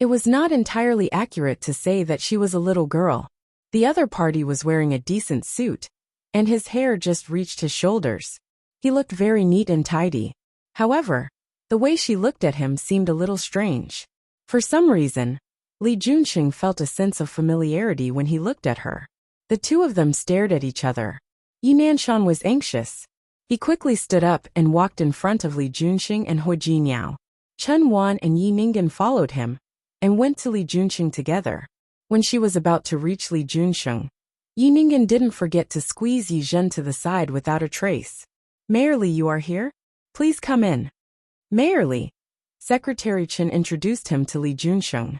It was not entirely accurate to say that she was a little girl. The other party was wearing a decent suit, and his hair just reached his shoulders. He looked very neat and tidy. However, the way she looked at him seemed a little strange. For some reason, Li Junxing felt a sense of familiarity when he looked at her. The 2 of them stared at each other. Yi Nanshan was anxious. He quickly stood up and walked in front of Li Junxing and Hu Jinyao. Chen Wan and Yi Ningen followed him and went to Li Junxing together. When she was about to reach Li Junxing, Yi Ningen didn't forget to squeeze Yi Zhen to the side without a trace. Mayor Li, you are here? Please come in. Mayor Li. Secretary Chen introduced him to Li Junxing.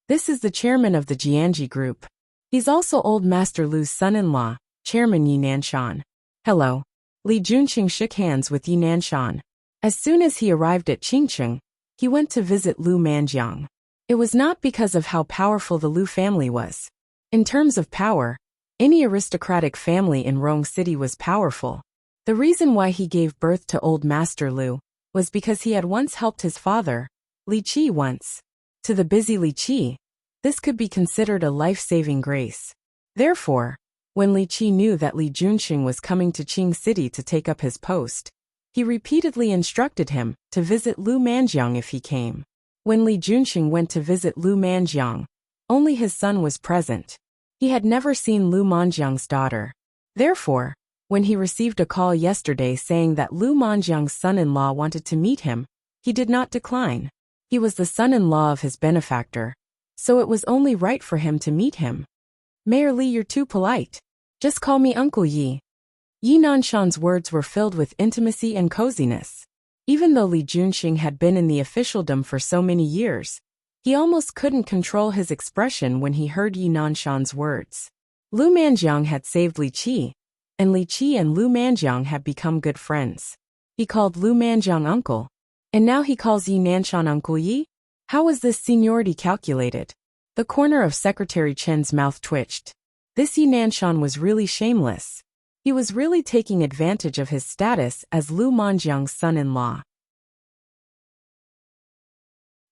This is the chairman of the Jianji group. He's also old Master Lu's son-in-law, Chairman Yi Nanshan. Hello. Li Junxing shook hands with Yi Nanshan. As soon as he arrived at Qingcheng, he went to visit Lu Manjiang. It was not because of how powerful the Lu family was. In terms of power, any aristocratic family in Rong City was powerful. The reason why he gave birth to old Master Lu was because he had once helped his father, Li Qi once. To the busy Li Qi, this could be considered a life-saving grace. Therefore, when Li Qi knew that Li Junxing was coming to Qing City to take up his post, he repeatedly instructed him to visit Lu Manjiang if he came. When Li Junxing went to visit Lu Manjiang, only his son was present. He had never seen Lu Manjiang's daughter. Therefore, when he received a call yesterday saying that Lu Manjiang's son-in-law wanted to meet him, he did not decline. He was the son-in-law of his benefactor, so it was only right for him to meet him. Mayor Li, you're too polite. Just call me Uncle Yi. Yi Nanshan's words were filled with intimacy and coziness. Even though Li Junxing had been in the officialdom for so many years, he almost couldn't control his expression when he heard Yi Nanshan's words. Lu Manjiang had saved Li Qi, and Li Qi and Lu Manjiang had become good friends. He called Lu Manjiang uncle, And now he calls Yi Nanshan Uncle Yi? How was this seniority calculated? The corner of Secretary Chen's mouth twitched. This Yi Nanshan was really shameless. He was really taking advantage of his status as Lu Manjiang's son-in-law.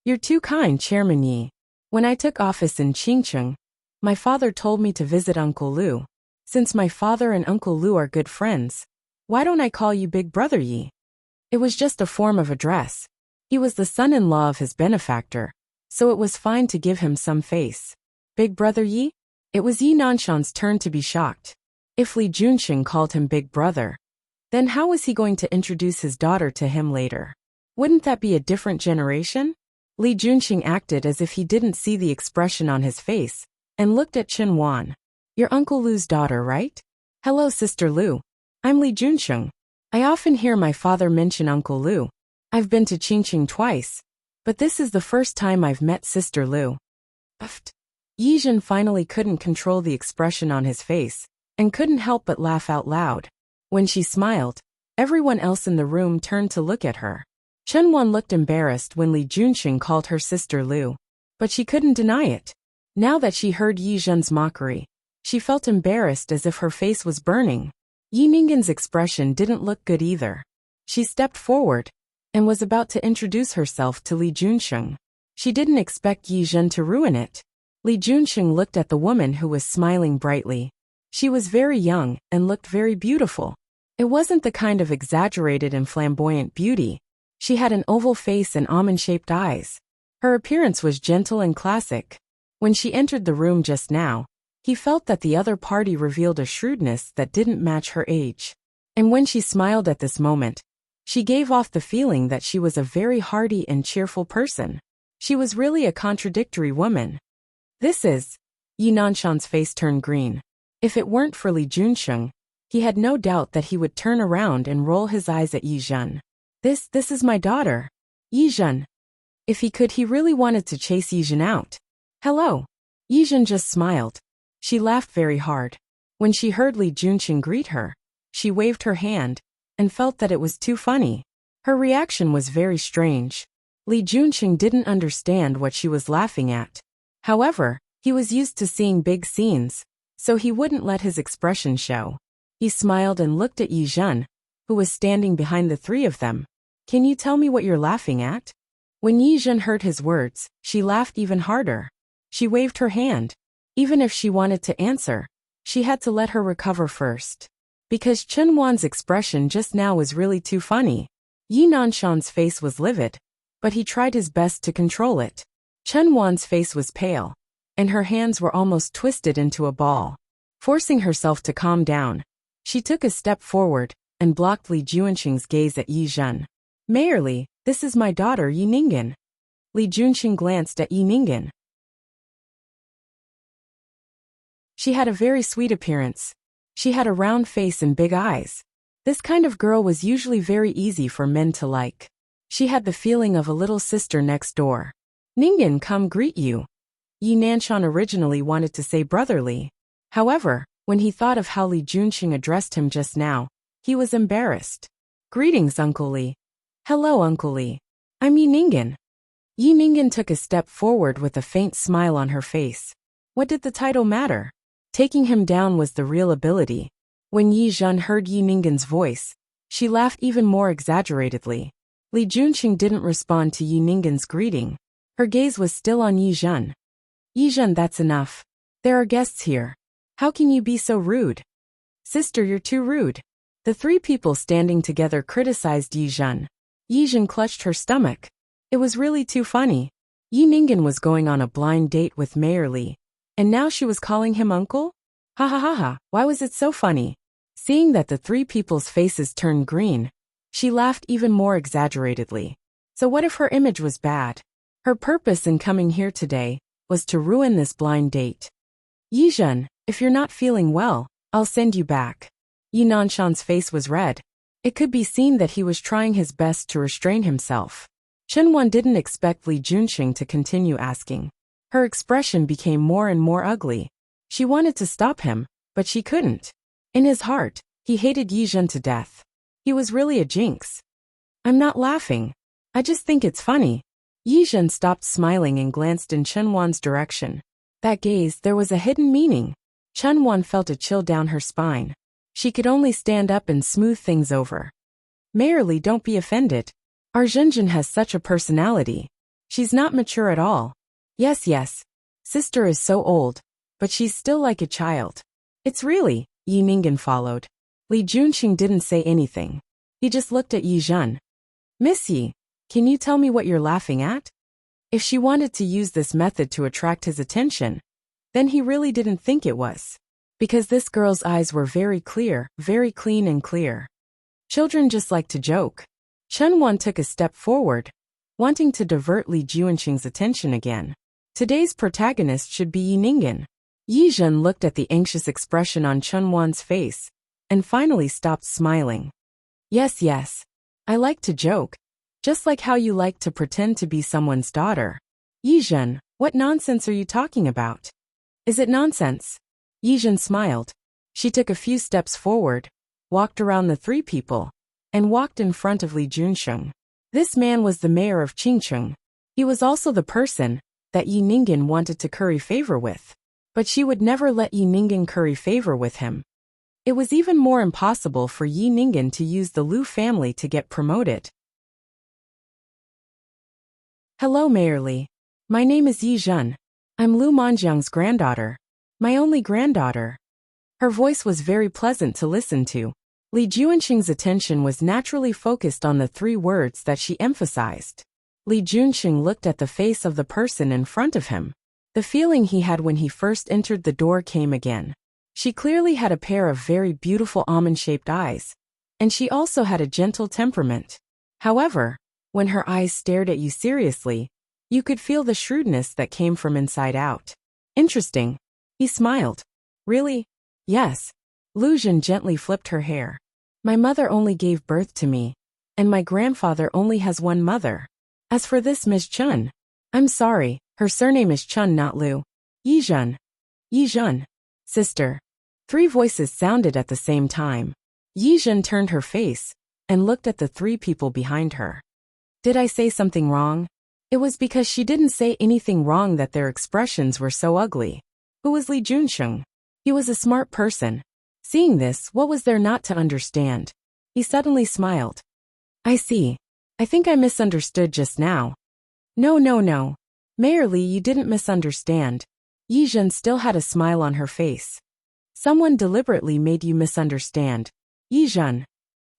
You're too kind, Chairman Yi. When I took office in Qingcheng, my father told me to visit Uncle Lu. Since my father and Uncle Lu are good friends, why don't I call you Big Brother Yi? It was just a form of address. He was the son-in-law of his benefactor, so it was fine to give him some face. Big Brother Yi? It was Yi Nanshan's turn to be shocked. If Li Junxing called him Big Brother, then how was he going to introduce his daughter to him later? Wouldn't that be a different generation? Li Junxing acted as if he didn't see the expression on his face, and looked at Chen Wan. Your Uncle Lu's daughter, right? Hello, Sister Lu. I'm Li Junxing. I often hear my father mention Uncle Lu. I've been to Qingqing twice, but this is the first time I've met Sister Lu. Yi Zhen finally couldn't control the expression on his face, and couldn't help but laugh out loud. When she smiled, everyone else in the room turned to look at her. Chen Wan looked embarrassed when Li Junxing called her Sister Lu, but she couldn't deny it. Now that she heard Yi Zhen's mockery, she felt embarrassed as if her face was burning. Yi Ninggen's expression didn't look good either. She stepped forward and was about to introduce herself to Li Junxing. She didn't expect Yi Zhen to ruin it. Li Junxing looked at the woman who was smiling brightly. She was very young and looked very beautiful. It wasn't the kind of exaggerated and flamboyant beauty. She had an oval face and almond-shaped eyes. Her appearance was gentle and classic. When she entered the room just now, he felt that the other party revealed a shrewdness that didn't match her age. And when she smiled at this moment, she gave off the feeling that she was a very hearty and cheerful person. She was really a contradictory woman. This is... Yi Nanshan's face turned green. If it weren't for Li Junxing, he had no doubt that he would turn around and roll his eyes at Yi Zhen. This is my daughter. Yi Zhen. If he could, he really wanted to chase Yi Zhen out. Hello. Yi Zhen just smiled. She laughed very hard. When she heard Li Junxing greet her, she waved her hand, and felt that it was too funny. Her reaction was very strange. Li Junxing didn't understand what she was laughing at. However, he was used to seeing big scenes, so he wouldn't let his expression show. He smiled and looked at Yi Zhen, who was standing behind the three of them. Can you tell me what you're laughing at? When Yi Zhen heard his words, she laughed even harder. She waved her hand. Even if she wanted to answer, she had to let her recover first. Because Chen Wan's expression just now was really too funny. Yi Nanshan's face was livid, but he tried his best to control it. Chen Wan's face was pale, and her hands were almost twisted into a ball. Forcing herself to calm down, she took a step forward and blocked Li Junxing's gaze at Yi Zhen. Mayorly, this is my daughter Yi Ninggen. Li Junxing glanced at Yi Ninggen. She had a very sweet appearance. She had a round face and big eyes. This kind of girl was usually very easy for men to like. She had the feeling of a little sister next door. Ninggen, come greet you. Yi Nanshan originally wanted to say brotherly. However, when he thought of how Li Junxing addressed him just now, he was embarrassed. Greetings, Uncle Li. Hello, Uncle Li. I'm Yi Ninggen. Yi Ninggen took a step forward with a faint smile on her face. What did the title matter? Taking him down was the real ability. When Yi Zhen heard Yi Ninggen's voice, she laughed even more exaggeratedly. Li Junxing didn't respond to Yi Ninggen's greeting. Her gaze was still on Yi Zhen. Yi Zhen, that's enough. There are guests here. How can you be so rude? Sister, you're too rude. The three people standing together criticized Yi Zhen. Yi Zhen clutched her stomach. It was really too funny. Yi Ninggen was going on a blind date with Mayor Li, and now she was calling him uncle? Ha ha ha ha, why was it so funny? Seeing that the three people's faces turned green, she laughed even more exaggeratedly. So what if her image was bad? Her purpose in coming here today was to ruin this blind date. Yi Zhen, if you're not feeling well, I'll send you back. Yi Nanshan's face was red. It could be seen that he was trying his best to restrain himself. Chen Wan didn't expect Li Junxing to continue asking. Her expression became more and more ugly. She wanted to stop him, but she couldn't. In his heart, he hated Yi Zhen to death. He was really a jinx. I'm not laughing. I just think it's funny. Yi Zhen stopped smiling and glanced in Chen Wan's direction. That gaze, there was a hidden meaning. Chen Wan felt a chill down her spine. She could only stand up and smooth things over. Merely, don't be offended. Our Zhenjin has such a personality. She's not mature at all. Yes. Sister is so old, but she's still like a child. It's really, Yi Ningen followed. Li Junqing didn't say anything. He just looked at Yi Zhen. Miss Yi, can you tell me what you're laughing at? If she wanted to use this method to attract his attention, then he really didn't think it was. Because this girl's eyes were very clear, very clean and clear. Children just like to joke. Chen Wan took a step forward, wanting to divert Li Junqing's attention again. Today's protagonist should be Yi Ningen. Yi Zhen looked at the anxious expression on Chen Wan's face, and finally stopped smiling. Yes. I like to joke. Just like how you like to pretend to be someone's daughter. Yi Zhen, what nonsense are you talking about? Is it nonsense? Yi Zhen smiled. She took a few steps forward, walked around the three people, and walked in front of Li Junqing. This man was the mayor of Qingcheng. He was also the person that Yi Ningen wanted to curry favor with. But she would never let Yi Ningen curry favor with him. It was even more impossible for Yi Ningen to use the Lu family to get promoted. Hello, Mayor Li. My name is Yi Zhen. I'm Lu Manjiang's granddaughter. My only granddaughter. Her voice was very pleasant to listen to. Li Junqing's attention was naturally focused on the three words that she emphasized. Li Junqing looked at the face of the person in front of him. The feeling he had when he first entered the door came again. She clearly had a pair of very beautiful almond-shaped eyes, and she also had a gentle temperament. However, when her eyes stared at you seriously, you could feel the shrewdness that came from inside out. Interesting. He smiled. Really? Yes. Lu Zhen gently flipped her hair. My mother only gave birth to me, and my grandfather only has one mother. As for this Ms. Chen, I'm sorry, her surname is Chen, not Lu. Yi Zhen. Yi Zhen. Sister. Three voices sounded at the same time. Yi Zhen turned her face and looked at the three people behind her. Did I say something wrong? It was because she didn't say anything wrong that their expressions were so ugly. Who was Li Junqing? He was a smart person. Seeing this, what was there not to understand? He suddenly smiled. I see. I think I misunderstood just now. No. Mayor Li, you didn't misunderstand. Yi Zhen still had a smile on her face. Someone deliberately made you misunderstand. Yi Zhen.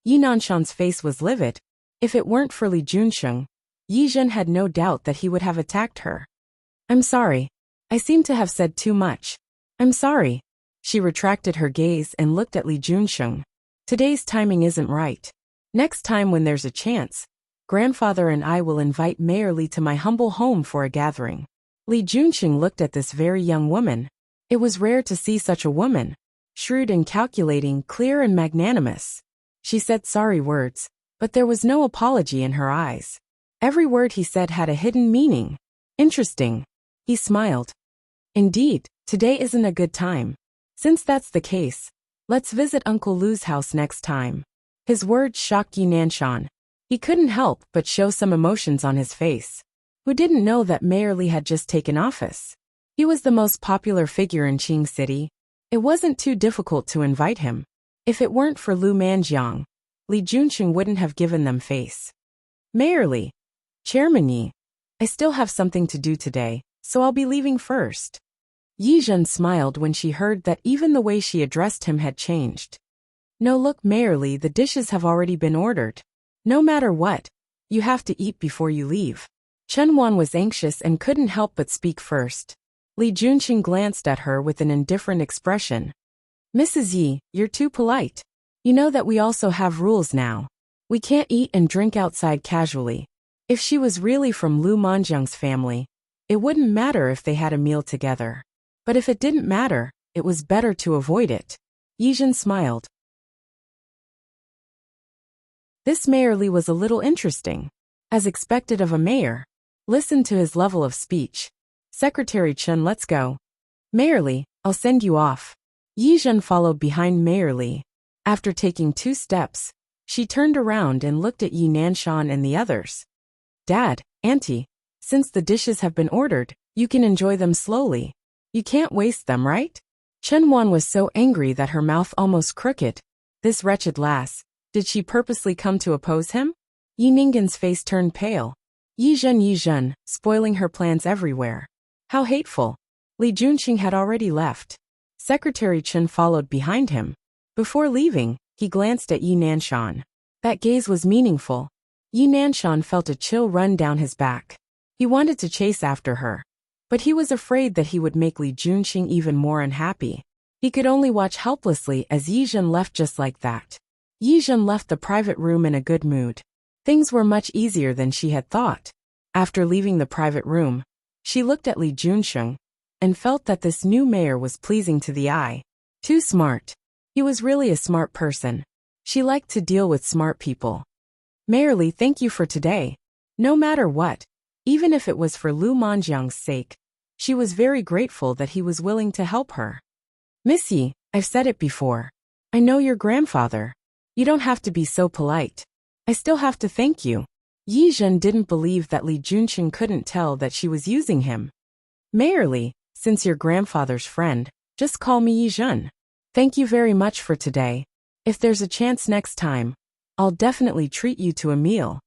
Yi Nanshan's face was livid. If it weren't for Li Junqing, Yi Zhen had no doubt that he would have attacked her. I'm sorry. I seem to have said too much. I'm sorry. She retracted her gaze and looked at Li Junqing. Today's timing isn't right. Next time when there's a chance, grandfather and I will invite Mayor Li to my humble home for a gathering. Li Junqing looked at this very young woman. It was rare to see such a woman. Shrewd and calculating, clear and magnanimous. She said sorry words, but there was no apology in her eyes. Every word he said had a hidden meaning. Interesting. He smiled. Indeed, today isn't a good time. Since that's the case, let's visit Uncle Lu's house next time. His words shocked Yi Nanshan. He couldn't help but show some emotions on his face. Who didn't know that Mayor Li had just taken office? He was the most popular figure in Qing City. It wasn't too difficult to invite him. If it weren't for Lu Manjiang, Li Junqing wouldn't have given them face. Mayor Li. Chairman Yi. I still have something to do today, so I'll be leaving first. Yi Zhen smiled when she heard that even the way she addressed him had changed. No, look, Mayor Li, the dishes have already been ordered. No matter what, you have to eat before you leave. Chen Wan was anxious and couldn't help but speak first. Li Junqing glanced at her with an indifferent expression. Mrs. Yi, you're too polite. You know that we also have rules now. We can't eat and drink outside casually. If she was really from Lu Manjiang's family, it wouldn't matter if they had a meal together. But if it didn't matter, it was better to avoid it. Yi Zhen smiled. This Mayor Li was a little interesting. As expected of a mayor. Listen to his level of speech. Secretary Chen, let's go. Mayor Li, I'll send you off. Yi Zhen followed behind Mayor Li. After taking 2 steps, she turned around and looked at Yi Nanshan and the others. Dad, Auntie, since the dishes have been ordered, you can enjoy them slowly. You can't waste them, right? Chen Wan was so angry that her mouth almost crooked. This wretched lass, did she purposely come to oppose him? Yi Ninggen's face turned pale. Yi Zhen, spoiling her plans everywhere. How hateful. Li Junqing had already left. Secretary Chen followed behind him. Before leaving, he glanced at Yi Nanshan. That gaze was meaningful. Yi Nanshan felt a chill run down his back. He wanted to chase after her, but he was afraid that he would make Li Junqing even more unhappy. He could only watch helplessly as Yi Zhen left just like that. Yi Zhen left the private room in a good mood. Things were much easier than she had thought. After leaving the private room, she looked at Li Junqing and felt that this new mayor was pleasing to the eye. Too smart. He was really a smart person. She liked to deal with smart people. Mayor Li, thank you for today. No matter what, even if it was for Lu Manjiang's sake, she was very grateful that he was willing to help her. Miss Yi, I've said it before. I know your grandfather. You don't have to be so polite. I still have to thank you. Yi Zhen didn't believe that Li Junqing couldn't tell that she was using him. Mayor Li, since you're grandfather's friend, just call me Yi Zhen. Thank you very much for today. If there's a chance next time, I'll definitely treat you to a meal.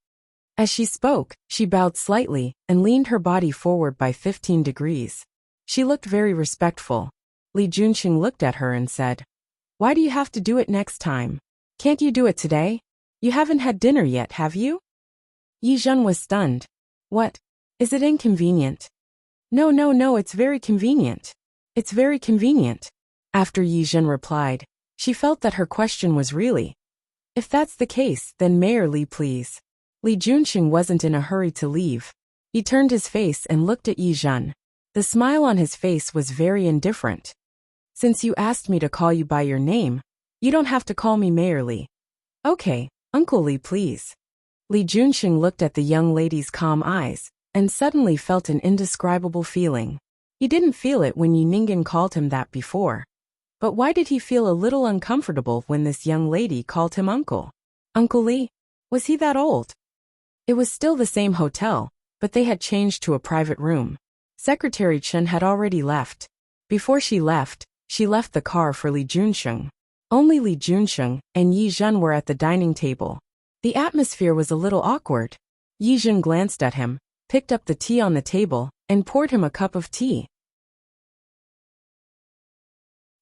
As she spoke, she bowed slightly and leaned her body forward by 15 degrees. She looked very respectful. Li Junqing looked at her and said, "Why do you have to do it next time? Can't you do it today? You haven't had dinner yet, have you?" Yi Zhen was stunned. What? Is it inconvenient? No, it's very convenient. It's very convenient. After Yi Zhen replied, she felt that her question was really. If that's the case, then Mayor Li, please. Li Junqing wasn't in a hurry to leave. He turned his face and looked at Yi Zhen. The smile on his face was very indifferent. Since you asked me to call you by your name, you don't have to call me Mayor Li. Okay, Uncle Li, please. Li Junqing looked at the young lady's calm eyes and suddenly felt an indescribable feeling. He didn't feel it when Yi Ninggen called him that before. But why did he feel a little uncomfortable when this young lady called him uncle? Uncle Li? Was he that old? It was still the same hotel, but they had changed to a private room. Secretary Chen had already left. Before she left the car for Li Junqing. Only Li Junqing and Yi Zhen were at the dining table. The atmosphere was a little awkward. Yi Zhen glanced at him, picked up the tea on the table, and poured him a cup of tea.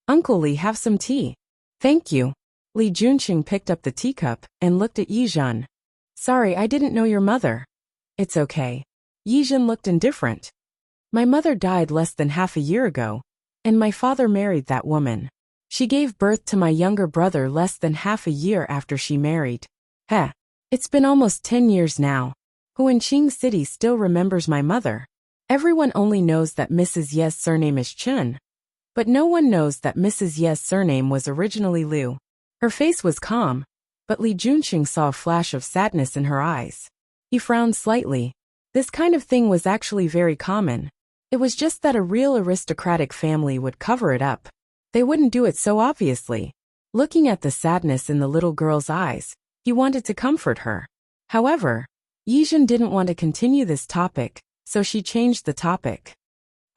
Uncle Li, have some tea. Thank you. Li Junqing picked up the teacup and looked at Yi Zhen. Sorry, I didn't know your mother. It's okay. Yi Zhen looked indifferent. My mother died less than half a year ago, and my father married that woman. She gave birth to my younger brother less than half a year after she married. Heh. It's been almost 10 years now. Who in Qing City still remembers my mother? Everyone only knows that Mrs. Ye's surname is Chen. But no one knows that Mrs. Ye's surname was originally Liu. Her face was calm, but Li Junqing saw a flash of sadness in her eyes. He frowned slightly. This kind of thing was actually very common. It was just that a real aristocratic family would cover it up. They wouldn't do it so obviously. Looking at the sadness in the little girl's eyes, he wanted to comfort her. However, Yi Zhen didn't want to continue this topic, so she changed the topic.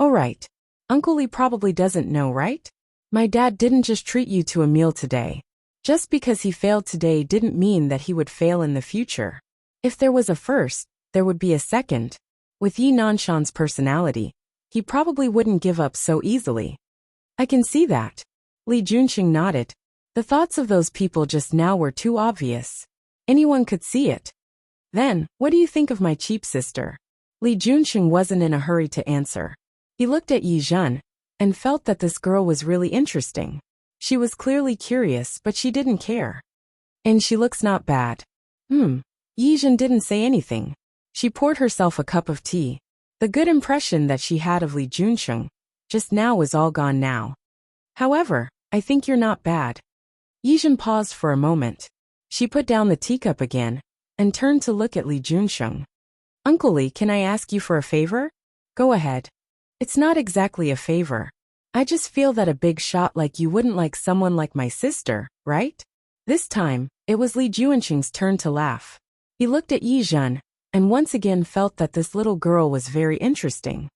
All right. Uncle Li probably doesn't know, right? My dad didn't just treat you to a meal today. Just because he failed today didn't mean that he would fail in the future. If there was a first, there would be a second. With Yi Nanshan's personality, he probably wouldn't give up so easily. I can see that. Li Junqing nodded. The thoughts of those people just now were too obvious. Anyone could see it. Then, what do you think of my cheap sister? Li Junqing wasn't in a hurry to answer. He looked at Yi Zhen and felt that this girl was really interesting. She was clearly curious, but she didn't care. And she looks not bad. Yi Zhen didn't say anything. She poured herself a cup of tea. The good impression that she had of Li Junqing just now was all gone now. However, I think you're not bad. Yi Zhen paused for a moment. She put down the teacup again and turned to look at Li Junqing. Uncle Li, can I ask you for a favor? Go ahead. It's not exactly a favor. I just feel that a big shot like you wouldn't like someone like my sister, right? This time, it was Li Junqing's turn to laugh. He looked at Yi Zhen and once again felt that this little girl was very interesting.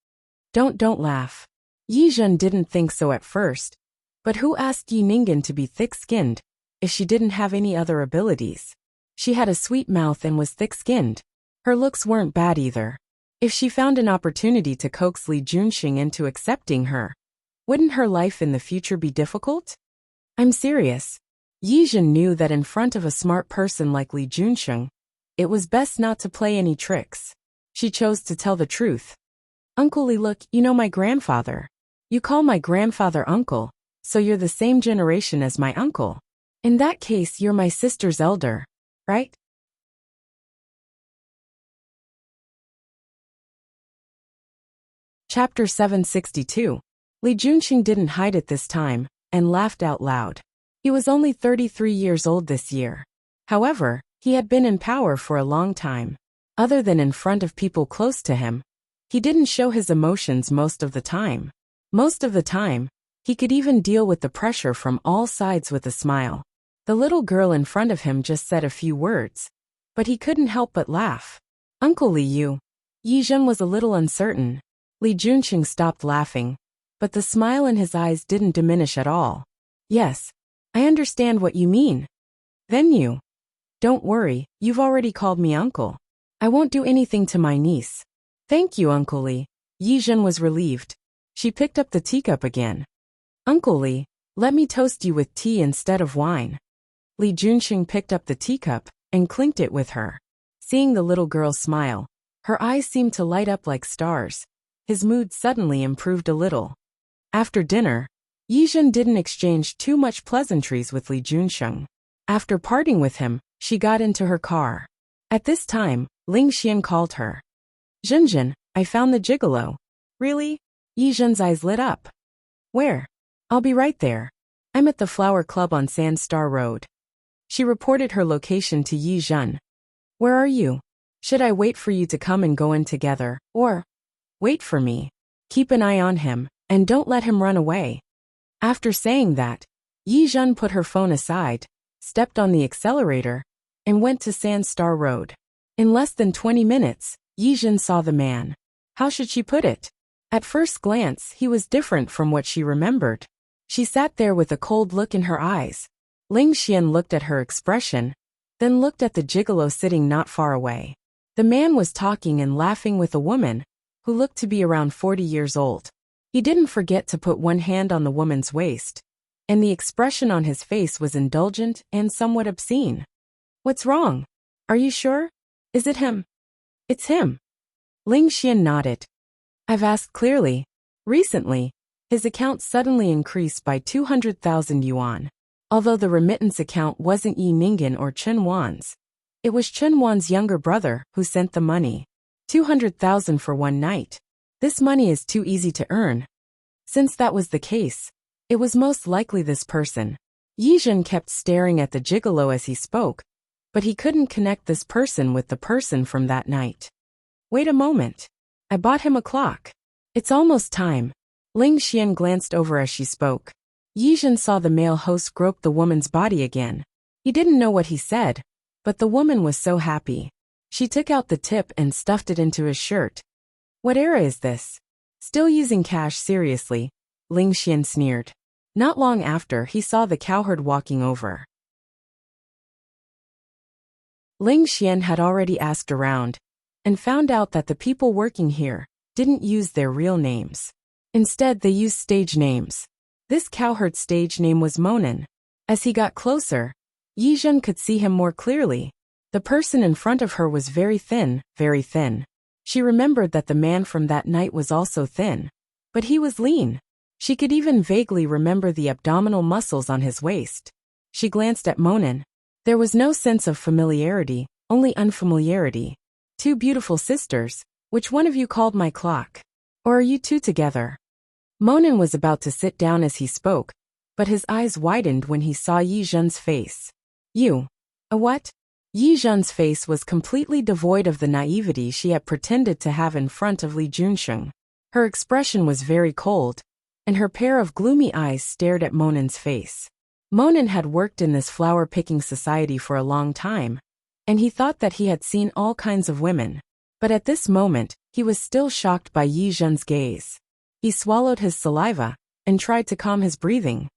Don't laugh. Yi Zhen didn't think so at first. But who asked Yi Ningen to be thick-skinned, if she didn't have any other abilities? She had a sweet mouth and was thick-skinned. Her looks weren't bad either. If she found an opportunity to coax Li Junxing into accepting her, wouldn't her life in the future be difficult? I'm serious. Yi Zhen knew that in front of a smart person like Li Junxing, it was best not to play any tricks. She chose to tell the truth. Uncle Li, look, you know my grandfather. You call my grandfather uncle, so you're the same generation as my uncle. In that case, you're my sister's elder, right? Chapter 762. Li Junxing didn't hide it this time, and laughed out loud. He was only 33 years old this year. However, he had been in power for a long time. Other than in front of people close to him, he didn't show his emotions most of the time. Most of the time, he could even deal with the pressure from all sides with a smile. The little girl in front of him just said a few words, but he couldn't help but laugh. Uncle Li, Yi Zhen was a little uncertain. Li Junxing stopped laughing, but the smile in his eyes didn't diminish at all. Yes, I understand what you mean. Then you. Don't worry, you've already called me uncle. I won't do anything to my niece. Thank you, Uncle Li. Yi Zhen was relieved. She picked up the teacup again. Uncle Li, let me toast you with tea instead of wine. Li Junxing picked up the teacup and clinked it with her. Seeing the little girl smile, her eyes seemed to light up like stars. His mood suddenly improved a little. After dinner, Yi Zhen didn't exchange too much pleasantries with Li Junxing. After parting with him, she got into her car. At this time, Ling Xian called her. Zhenzhen, I found the gigolo. Really? Yi Zhen's eyes lit up. Where? I'll be right there. I'm at the Flower Club on Sand Star Road. She reported her location to Yi Zhen. Where are you? Should I wait for you to come and go in together, or wait for me? Keep an eye on him, and don't let him run away. After saying that, Yi Zhen put her phone aside, stepped on the accelerator, and went to Sand Star Road. In less than 20 minutes, Yi Zhen saw the man. How should she put it? At first glance, he was different from what she remembered. She sat there with a cold look in her eyes. Ling Xian looked at her expression, then looked at the gigolo sitting not far away. The man was talking and laughing with a woman, who looked to be around 40 years old. He didn't forget to put one hand on the woman's waist, and the expression on his face was indulgent and somewhat obscene. What's wrong? Are you sure? Is it him? It's him. Ling Xian nodded. I've asked clearly. Recently, his account suddenly increased by 200,000 yuan. Although the remittance account wasn't Yi Ningen or Chen Wan's, it was Chen Wan's younger brother who sent the money. 200,000 for one night. This money is too easy to earn. Since that was the case, it was most likely this person. Yi Zhen kept staring at the gigolo as he spoke, but he couldn't connect this person with the person from that night. Wait a moment. I bought him a clock. It's almost time. Ling Xian glanced over as she spoke. Yi Zhen saw the male host grope the woman's body again. He didn't know what he said, but the woman was so happy. She took out the tip and stuffed it into his shirt. What era is this? Still using cash seriously? Ling Xian sneered. Not long after, he saw the cowherd walking over. Ling Xian had already asked around, and found out that the people working here didn't use their real names. Instead, they used stage names. This cowherd's stage name was Monin. As he got closer, Yi Zhen could see him more clearly. The person in front of her was very thin, very thin. She remembered that the man from that night was also thin, but he was lean. She could even vaguely remember the abdominal muscles on his waist. She glanced at Monin. There was no sense of familiarity, only unfamiliarity. Two beautiful sisters, which one of you called my clock? Or are you two together? Monin was about to sit down as he spoke, but his eyes widened when he saw Yi Zhen's face. You? A what? Yi Zhen's face was completely devoid of the naivety she had pretended to have in front of Li Junxing. Her expression was very cold, and her pair of gloomy eyes stared at Monin's face. Monin had worked in this flower-picking society for a long time, and he thought that he had seen all kinds of women. But at this moment, he was still shocked by Yi Zhen's gaze. He swallowed his saliva and tried to calm his breathing.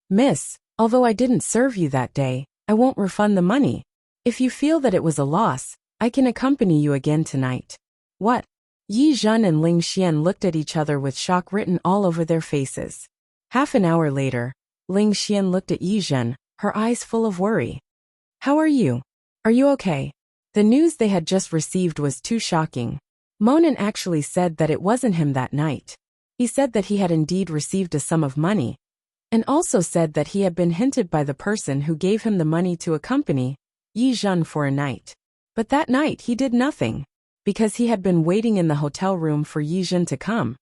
Miss, although I didn't serve you that day, I won't refund the money. If you feel that it was a loss, I can accompany you again tonight. What? Yi Zhen and Ling Xian looked at each other with shock written all over their faces. Half an hour later, Ling Xian looked at Yi Zhen, her eyes full of worry. How are you? Are you okay? The news they had just received was too shocking. Monin actually said that it wasn't him that night. He said that he had indeed received a sum of money, and also said that he had been hinted by the person who gave him the money to accompany Yi Zhen for a night. But that night he did nothing, because he had been waiting in the hotel room for Yi Zhen to come.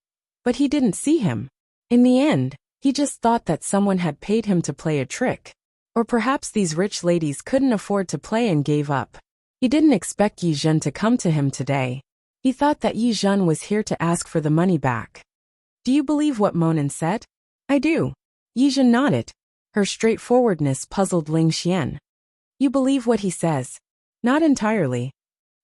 But he didn't see him. In the end, he just thought that someone had paid him to play a trick. Or perhaps these rich ladies couldn't afford to play and gave up. He didn't expect Yi Zhen to come to him today. He thought that Yi Zhen was here to ask for the money back. Do you believe what Monin said? I do. Yi Zhen nodded. Her straightforwardness puzzled Ling Xian. You believe what he says? Not entirely.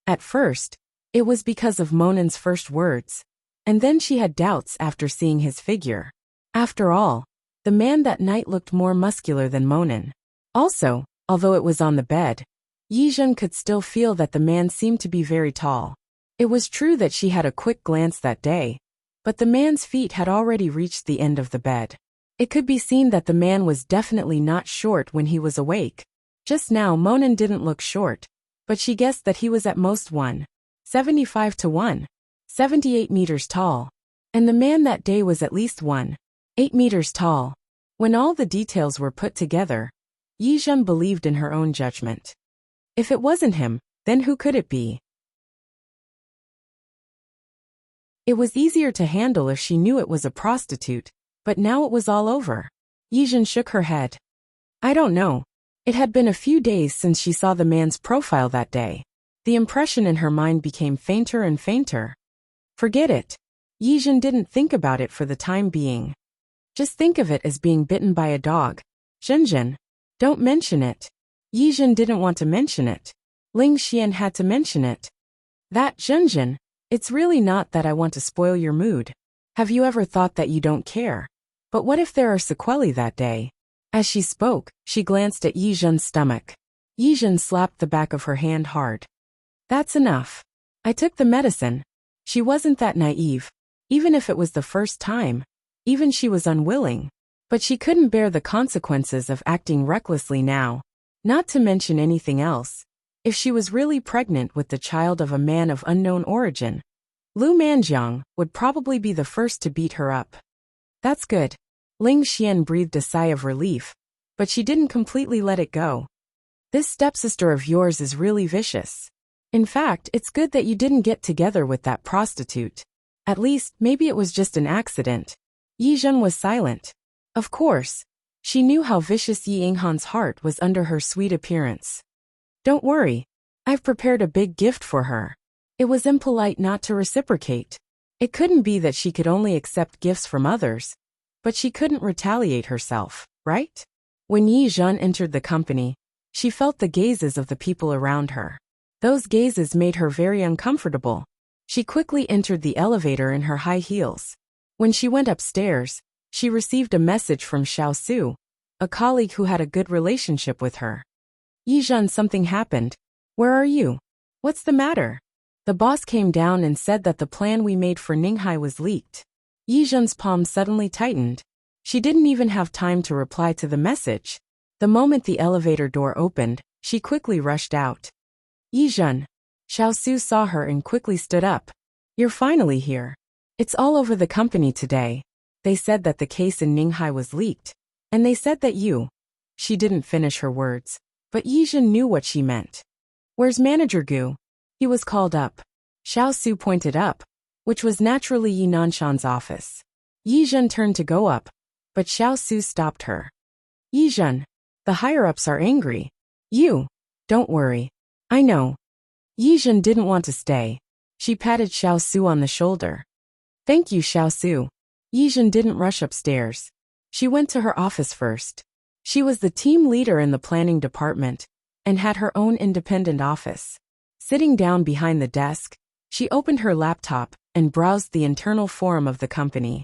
At first, it was because of Monin's first words, and then she had doubts after seeing his figure. After all, the man that night looked more muscular than Monin. Also, although it was on the bed, Yi Zhen could still feel that the man seemed to be very tall. It was true that she had a quick glance that day, but the man's feet had already reached the end of the bed. It could be seen that the man was definitely not short when he was awake. Just now Monin didn't look short, but she guessed that he was at most 1.75 to 1.78 meters tall. And the man that day was at least 1.8 meters tall. When all the details were put together, Yi Zhen believed in her own judgment. If it wasn't him, then who could it be? It was easier to handle if she knew it was a prostitute, but now it was all over. Yi Zhen shook her head. I don't know. It had been a few days since she saw the man's profile that day. The impression in her mind became fainter and fainter. Forget it. Yi Zhen didn't think about it for the time being. Just think of it as being bitten by a dog. Zhenzhen. Don't mention it. Yi Zhen didn't want to mention it. Ling Xian had to mention it. That Zhenzhen, it's really not that I want to spoil your mood. Have you ever thought that you don't care? But what if there are sequelae that day? As she spoke, she glanced at Yi Zhen's stomach. Yi Zhen slapped the back of her hand hard. That's enough. I took the medicine. She wasn't that naive. Even if it was the first time, even she was unwilling. But she couldn't bear the consequences of acting recklessly now. Not to mention anything else. If she was really pregnant with the child of a man of unknown origin, Lu Manjiang would probably be the first to beat her up. That's good. Ling Xian breathed a sigh of relief, but she didn't completely let it go. This stepsister of yours is really vicious. In fact, it's good that you didn't get together with that prostitute. At least, maybe it was just an accident. Yi Zhen was silent. Of course, she knew how vicious Yi Yinghan's heart was under her sweet appearance. Don't worry. I've prepared a big gift for her. It was impolite not to reciprocate. It couldn't be that she could only accept gifts from others, but she couldn't retaliate herself, right? When Yi Zhen entered the company, she felt the gazes of the people around her. Those gazes made her very uncomfortable. She quickly entered the elevator in her high heels. When she went upstairs, she received a message from Xiao Su, a colleague who had a good relationship with her. Yi Zhen, something happened. Where are you? What's the matter? The boss came down and said that the plan we made for Ninghai was leaked. Yi Zhen's palm suddenly tightened. She didn't even have time to reply to the message. The moment the elevator door opened, she quickly rushed out. Yi Zhen. Xiao Su saw her and quickly stood up. You're finally here. It's all over the company today. They said that the case in Ninghai was leaked. And they said that you. She didn't finish her words, but Yi Zhen knew what she meant. Where's Manager Gu? He was called up. Xiao Su pointed up, which was naturally Yi Nanshan's office. Yi Zhen turned to go up, but Xiao Su stopped her. Yi Zhen, the higher-ups are angry. You. Don't worry. I know. Yi Zhen didn't want to stay. She patted Xiao Su on the shoulder. Thank you, Xiao Su. Yi Zhen didn't rush upstairs. She went to her office first. She was the team leader in the planning department and had her own independent office. Sitting down behind the desk, She opened her laptop and browsed the internal forum of the company.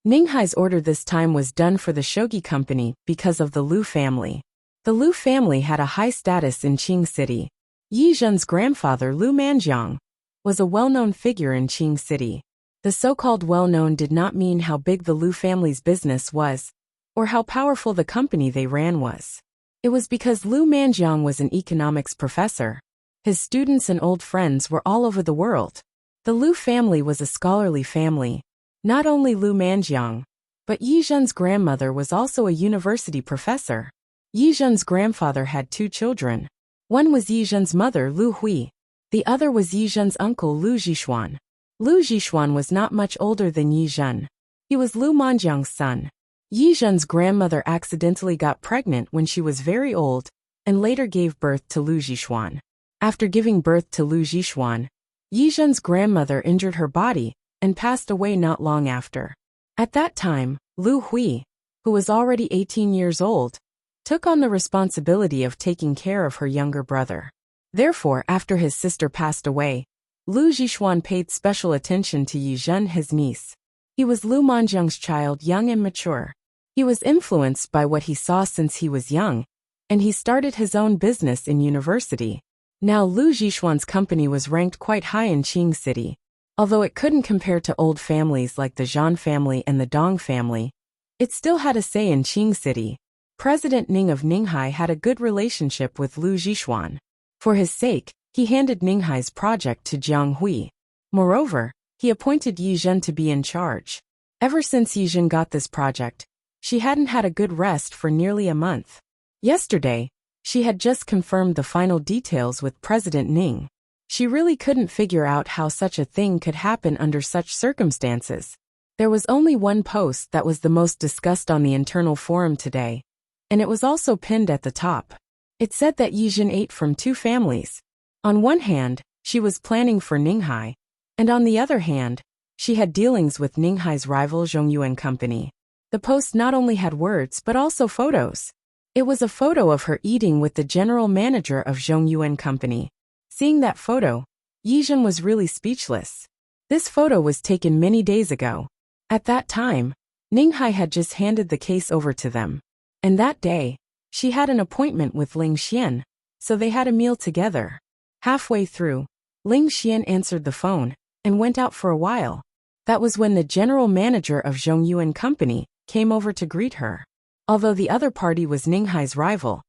Ninghai's order this time was done for the Shogi company because of the Liu family. The Liu family had a high status in Qing City. Yi Zhen's grandfather Liu Manjiang was a well-known figure in Qing City. The so-called well-known did not mean how big the Liu family's business was, or how powerful the company they ran was. It was because Liu Manjiang was an economics professor. His students and old friends were all over the world. The Liu family was a scholarly family. Not only Liu Manjiang, but Yi Zhen's grandmother was also a university professor. Yi Zhen's grandfather had 2 children. One was Yi Zhen's mother Liu Hui. The other was Yi Zhen's uncle Liu Zhixuan. Liu Zhixuan was not much older than Yi Zhen. He was Liu Manjiang's son. Yi Zhen's grandmother accidentally got pregnant when she was very old, and later gave birth to Liu Zhixuan. After giving birth to Liu Zhixuan, Yi Zhen's grandmother injured her body and passed away not long after. At that time, Liu Hui, who was already 18 years old, took on the responsibility of taking care of her younger brother. Therefore, after his sister passed away, Liu Zhixuan paid special attention to Yi Zhen, his niece. He was Liu Manjiang's child, young and mature. He was influenced by what he saw since he was young, and he started his own business in university. Now Liu Zhixuan's company was ranked quite high in Qing City. Although it couldn't compare to old families like the Zhan family and the Dong family, it still had a say in Qing City. President Ning of Ninghai had a good relationship with Liu Zhixuan. For his sake, he handed Ninghai's project to Jiang Hui. Moreover, he appointed Yi Zhen to be in charge. Ever since Yi Zhen got this project, she hadn't had a good rest for nearly a month. Yesterday, she had just confirmed the final details with President Ning. She really couldn't figure out how such a thing could happen under such circumstances. There was only one post that was the most discussed on the internal forum today, and it was also pinned at the top. It said that Yi Zhen ate from 2 families. On one hand, she was planning for Ninghai, and on the other hand, she had dealings with Ninghai's rival Zhongyuan company. The post not only had words but also photos. It was a photo of her eating with the general manager of Zhongyuan company. Seeing that photo, Yi Zhen was really speechless. This photo was taken many days ago. At that time, Ninghai had just handed the case over to them. And that day, she had an appointment with Ling Xian, so they had a meal together. Halfway through, Ling Xian answered the phone and went out for a while. That was when the general manager of Zhongyuan company came over to greet her. Although the other party was Ninghai's rival,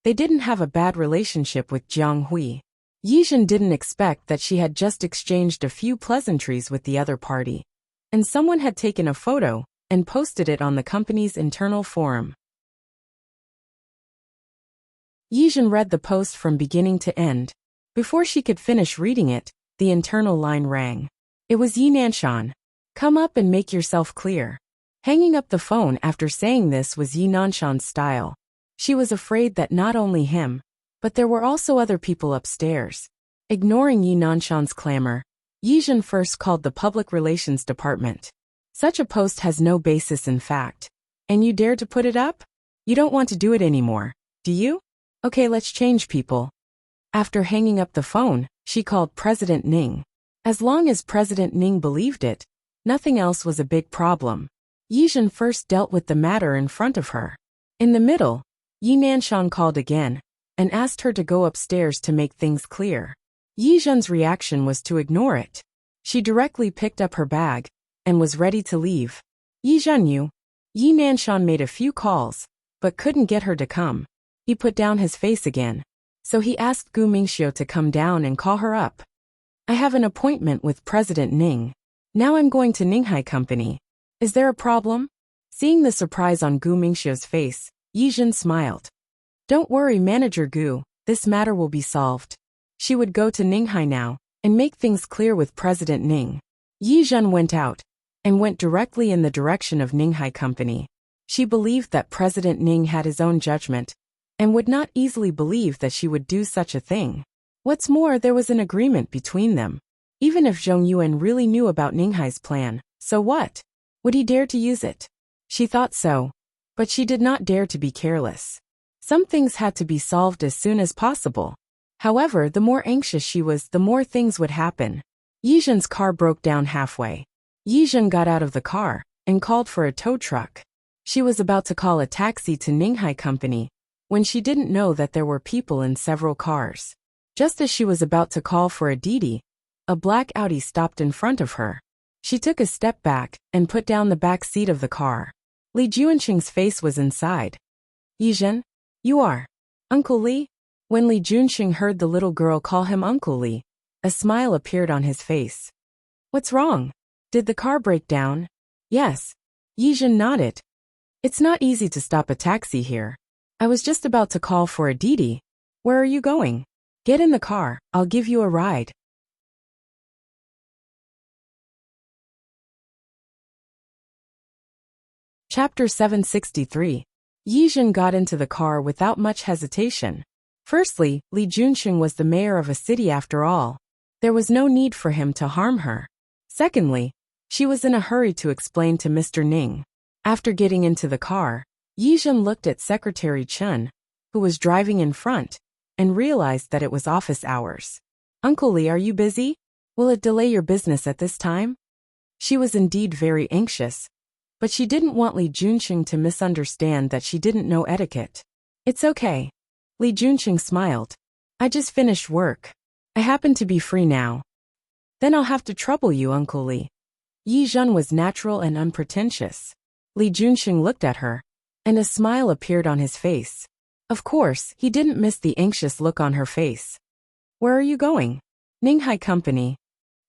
they didn't have a bad relationship with Jiang Hui. Yi Zhen didn't expect that she had just exchanged a few pleasantries with the other party, and someone had taken a photo and posted it on the company's internal forum. Yi Zhen read the post from beginning to end. Before she could finish reading it, the internal line rang. It was Yi Nanshan. Come up and make yourself clear. Hanging up the phone after saying this was Yi Nanshan's style. She was afraid that not only him, but there were also other people upstairs. Ignoring Yi Nanshan's clamor, Yi Zhen first called the public relations department. Such a post has no basis in fact. And you dare to put it up? You don't want to do it anymore, do you? Okay, let's change people. After hanging up the phone, she called President Ning. As long as President Ning believed it, nothing else was a big problem. Yi Zhen first dealt with the matter in front of her. In the middle, Yi Nanshan called again and asked her to go upstairs to make things clear. Yi Zhen's reaction was to ignore it. She directly picked up her bag and was ready to leave. Yi Zhenyu. Yi Nanshan made a few calls, but couldn't get her to come. He put down his face again, so he asked Gu Mingxiu to come down and call her up. I have an appointment with President Ning. Now I'm going to Ninghai Company. Is there a problem? Seeing the surprise on Gu Mingxiu's face, Yi Zhen smiled. Don't worry, Manager Gu, this matter will be solved. She would go to Ninghai now and make things clear with President Ning. Yi Zhen went out and went directly in the direction of Ninghai Company. She believed that President Ning had his own judgment and would not easily believe that she would do such a thing. What's more, there was an agreement between them. Even if Zhongyuan really knew about Ninghai's plan, so what? Would he dare to use it? She thought so, but she did not dare to be careless. Some things had to be solved as soon as possible. However, the more anxious she was, the more things would happen. Yizhen's car broke down halfway. Yizhen got out of the car and called for a tow truck. She was about to call a taxi to Ninghai Company when she didn't know that there were people in several cars. Just as she was about to call for a Didi, a black Audi stopped in front of her. She took a step back and put down the back seat of the car. Li Junqing's face was inside. Yizhen? You are Uncle Li? When Li Junqing heard the little girl call him Uncle Li, a smile appeared on his face. What's wrong? Did the car break down? Yes. Yizhen nodded. It's not easy to stop a taxi here. I was just about to call for a Didi. Where are you going? Get in the car, I'll give you a ride. Chapter 763. Yizhen got into the car without much hesitation. Firstly, Li Junqing was the mayor of a city after all. There was no need for him to harm her. Secondly, she was in a hurry to explain to Mr. Ning. After getting into the car, Yizhen looked at Secretary Chen, who was driving in front, and realized that it was office hours. Uncle Li, are you busy? Will it delay your business at this time? She was indeed very anxious, but she didn't want Li Junqing to misunderstand that she didn't know etiquette. It's okay. Li Junqing smiled. I just finished work. I happen to be free now. Then I'll have to trouble you, Uncle Li. Yizhen was natural and unpretentious. Li Junqing looked at her, and a smile appeared on his face. Of course, he didn't miss the anxious look on her face. Where are you going? Ninghai Company.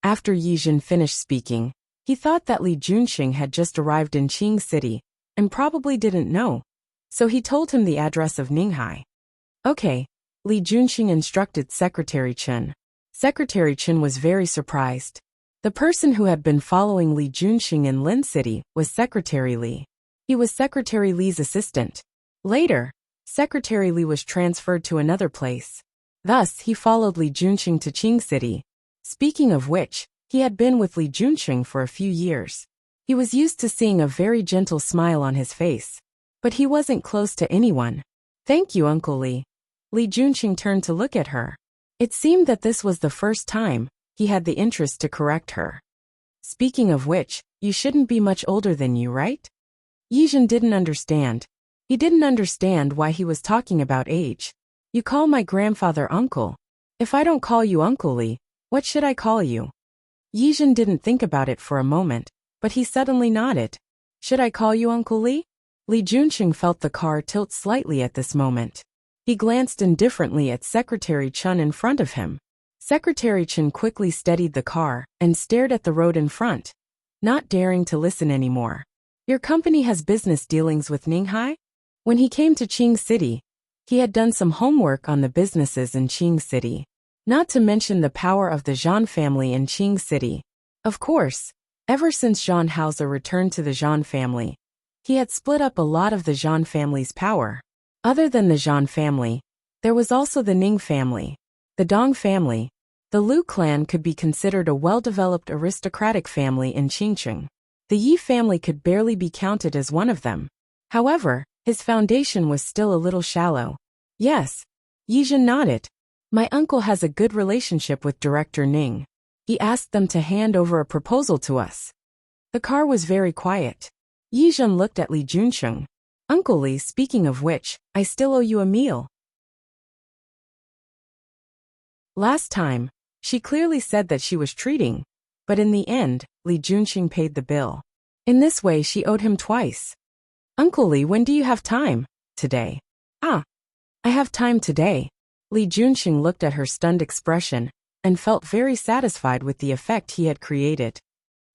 After Yizhen finished speaking, he thought that Li Junqing had just arrived in Qing City and probably didn't know, so he told him the address of Ninghai. Okay, Li Junqing instructed Secretary Chen. Secretary Chen was very surprised. The person who had been following Li Junqing in Lin City was Secretary Li. He was Secretary Li's assistant. Later, Secretary Li was transferred to another place. Thus, he followed Li Junqing to Qing City. Speaking of which, he had been with Li Junqing for a few years. He was used to seeing a very gentle smile on his face. But he wasn't close to anyone. Thank you, Uncle Li. Li Junqing turned to look at her. It seemed that this was the first time he had the interest to correct her. Speaking of which, you shouldn't be much older than you, right? Yizhen didn't understand. He didn't understand why he was talking about age. You call my grandfather uncle. If I don't call you Uncle Li, what should I call you? Yizhen didn't think about it for a moment, but he suddenly nodded. Should I call you Uncle Li? Li Junqing felt the car tilt slightly at this moment. He glanced indifferently at Secretary Chen in front of him. Secretary Chen quickly steadied the car and stared at the road in front, not daring to listen anymore. Your company has business dealings with Ninghai? When he came to Qing City, he had done some homework on the businesses in Qing City. Not to mention the power of the Zhan family in Qing City. Of course, ever since Zhan Haoze returned to the Zhan family, he had split up a lot of the Zhan family's power. Other than the Zhan family, there was also the Ning family, the Dong family. The Lu clan could be considered a well-developed aristocratic family in Qingqing. The Yi family could barely be counted as one of them. However, his foundation was still a little shallow. Yes. Yizhen nodded. My uncle has a good relationship with Director Ning. He asked them to hand over a proposal to us. The car was very quiet. Yizhen looked at Li Junqing. Uncle Li, speaking of which, I still owe you a meal. Last time, she clearly said that she was treating, but in the end, Li Junqing paid the bill. In this way, she owed him twice. Uncle Li, when do you have time? Today. Ah, I have time today. Li Junqing looked at her stunned expression and felt very satisfied with the effect he had created.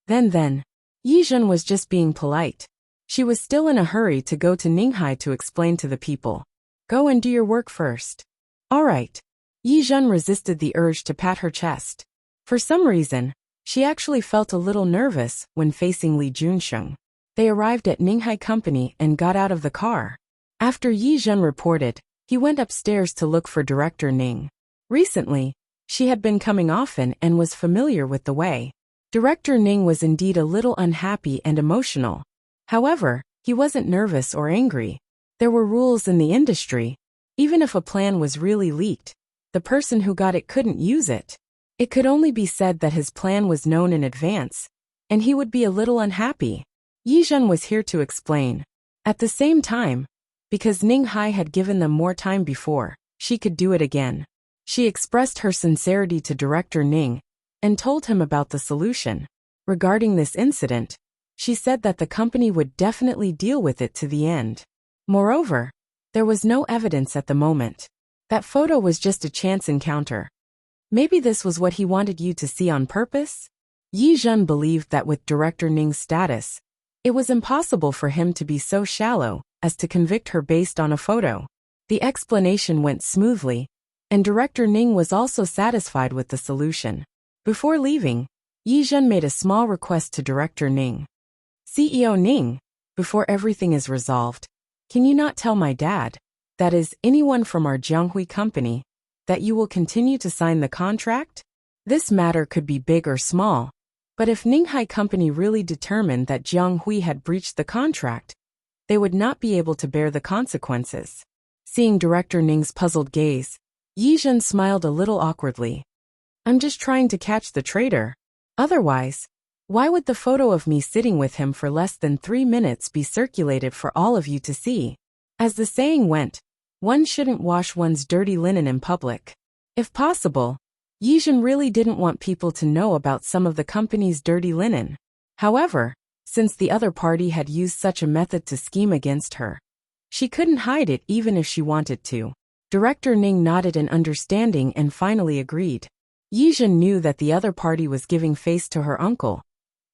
Then, Yizhen was just being polite. She was still in a hurry to go to Ninghai to explain to the people. Go and do your work first. All right. Yizhen resisted the urge to pat her chest. For some reason, she actually felt a little nervous when facing Li Junqing. They arrived at Ninghai Company and got out of the car. After Yizhen reported, he went upstairs to look for Director Ning. Recently, she had been coming often and was familiar with the way. Director Ning was indeed a little unhappy and emotional. However, he wasn't nervous or angry. There were rules in the industry. Even if a plan was really leaked, the person who got it couldn't use it. It could only be said that his plan was known in advance, and he would be a little unhappy. Yi Zhen was here to explain. At the same time, because Ning Hai had given them more time before, she could do it again. She expressed her sincerity to Director Ning and told him about the solution. Regarding this incident, she said that the company would definitely deal with it to the end. Moreover, there was no evidence at the moment. That photo was just a chance encounter. Maybe this was what he wanted you to see on purpose? Yi Zhen believed that with Director Ning's status, it was impossible for him to be so shallow as to convict her based on a photo. The explanation went smoothly, and Director Ning was also satisfied with the solution. Before leaving, Yi Zhen made a small request to Director Ning. CEO Ning, before everything is resolved, can you not tell my dad, that is, anyone from our Jianghui company, that you will continue to sign the contract? This matter could be big or small, but if Ninghai Company really determined that Jianghui had breached the contract, they would not be able to bear the consequences. Seeing Director Ning's puzzled gaze, Yi Zhen smiled a little awkwardly. I'm just trying to catch the traitor. Otherwise, why would the photo of me sitting with him for less than 3 minutes be circulated for all of you to see? As the saying went, one shouldn't wash one's dirty linen in public. If possible, Yi Zhen really didn't want people to know about some of the company's dirty linen. However, since the other party had used such a method to scheme against her, she couldn't hide it even if she wanted to. Director Ning nodded in understanding and finally agreed. Yi Zhen knew that the other party was giving face to her uncle,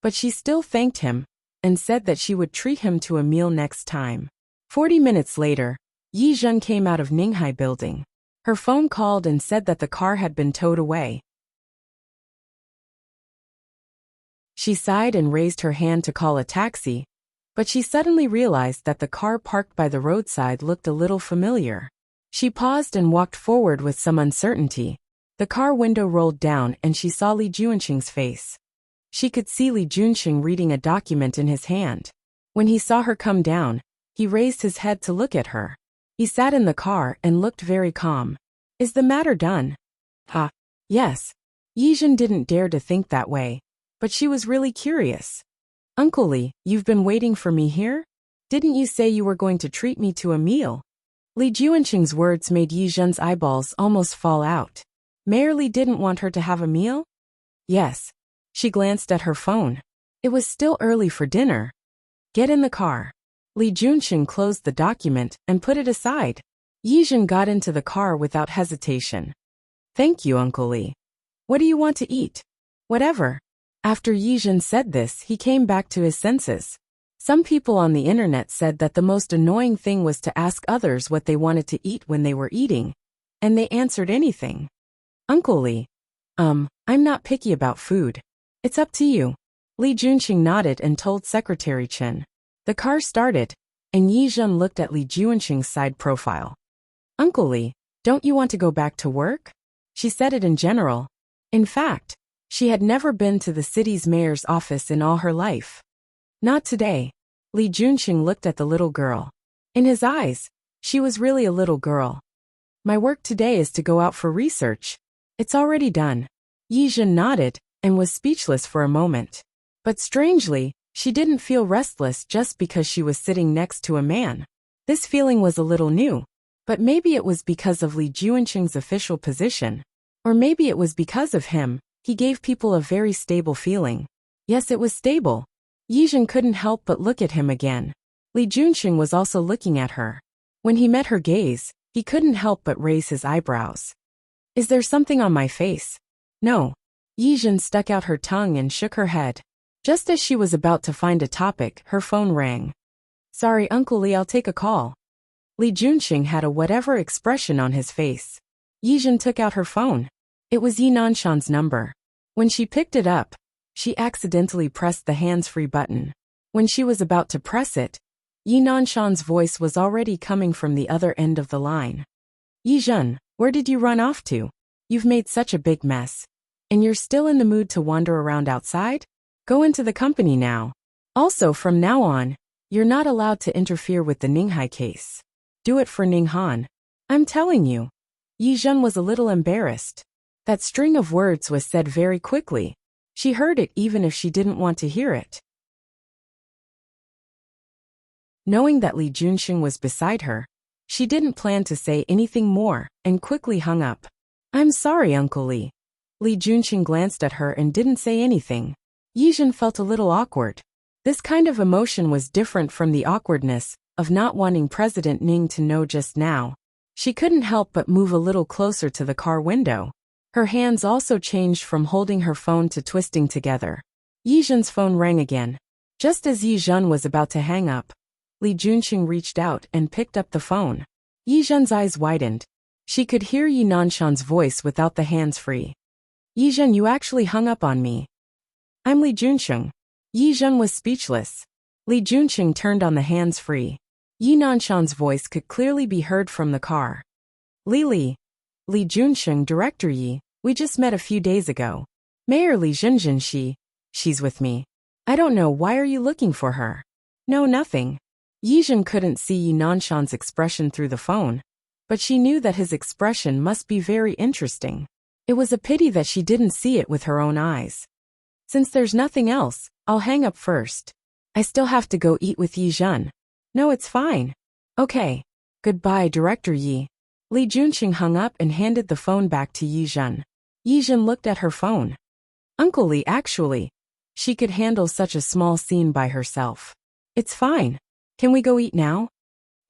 but she still thanked him and said that she would treat him to a meal next time. 40 minutes later, Yi Zhen came out of Ninghai Building. Her phone called and said that the car had been towed away. She sighed and raised her hand to call a taxi, but she suddenly realized that the car parked by the roadside looked a little familiar. She paused and walked forward with some uncertainty. The car window rolled down and she saw Li Junqing's face. She could see Li Junqing reading a document in his hand. When he saw her come down, he raised his head to look at her. He sat in the car and looked very calm. Is the matter done? Yes. Yi Zhen didn't dare to think that way, but she was really curious. Uncle Li, you've been waiting for me here? Didn't you say you were going to treat me to a meal? Li Junqing's words made Yi Zhen's eyeballs almost fall out. Mayor Li didn't want her to have a meal? Yes. She glanced at her phone. It was still early for dinner. Get in the car. Li Junqing closed the document and put it aside. Yi Zhen got into the car without hesitation. Thank you, Uncle Li. What do you want to eat? Whatever. After Yi Zhen said this, he came back to his senses. Some people on the internet said that the most annoying thing was to ask others what they wanted to eat when they were eating, and they answered anything. Uncle Li, I'm not picky about food. It's up to you. Li Junqing nodded and told Secretary Chen. The car started, and Yi Zhen looked at Li Junqing's side profile. Uncle Li, don't you want to go back to work? She said it in general. In fact, she had never been to the city's mayor's office in all her life. Not today. Li Junqing looked at the little girl. In his eyes, she was really a little girl. My work today is to go out for research. It's already done. Yi Zhen nodded and was speechless for a moment. But strangely, she didn't feel restless just because she was sitting next to a man. This feeling was a little new, but maybe it was because of Li Junqing's official position. Or maybe it was because of him. He gave people a very stable feeling. Yes, it was stable. Yi Zhen couldn't help but look at him again. Li Junqing was also looking at her. When he met her gaze, he couldn't help but raise his eyebrows. Is there something on my face? No. Yi Zhen stuck out her tongue and shook her head. Just as she was about to find a topic, her phone rang. Sorry, Uncle Li, I'll take a call. Li Junqing had a whatever expression on his face. Yi Zhen took out her phone. It was Yi Nanshan's number. When she picked it up, she accidentally pressed the hands-free button. When she was about to press it, Yi Nanshan's voice was already coming from the other end of the line. Yi Zhen, where did you run off to? You've made such a big mess. And you're still in the mood to wander around outside? Go into the company now. Also, from now on, you're not allowed to interfere with the Ninghai case. Do it for Ninghan. I'm telling you. Yi Zhen was a little embarrassed. That string of words was said very quickly. She heard it even if she didn't want to hear it. Knowing that Li Junxing was beside her, she didn't plan to say anything more and quickly hung up. I'm sorry, Uncle Li. Li Junxing glanced at her and didn't say anything. Yi Zhen felt a little awkward. This kind of emotion was different from the awkwardness of not wanting President Ning to know just now. She couldn't help but move a little closer to the car window. Her hands also changed from holding her phone to twisting together. Yi Zhen's phone rang again. Just as Yi Zhen was about to hang up, Li Junxing reached out and picked up the phone. Yi Zhen's eyes widened. She could hear Yi Nanshan's voice without the hands-free. Yi Zhen, you actually hung up on me. I'm Li Junxing. Yi Zhen was speechless. Li Junxing turned on the hands-free. Yi Nanshan's voice could clearly be heard from the car. Li Junxing, Director Yi, we just met a few days ago. Mayor Li Junxing, she's with me. I don't know, why are you looking for her? No, nothing. Yi Zhen couldn't see Yi Nanshan's expression through the phone, but she knew that his expression must be very interesting. It was a pity that she didn't see it with her own eyes. Since there's nothing else, I'll hang up first. I still have to go eat with Yi Zhen. No, it's fine. Okay. Goodbye, Director Yi. Li Junxing hung up and handed the phone back to Yi Zhen. Yi Zhen looked at her phone. Uncle Li, actually, she could handle such a small scene by herself. It's fine. Can we go eat now?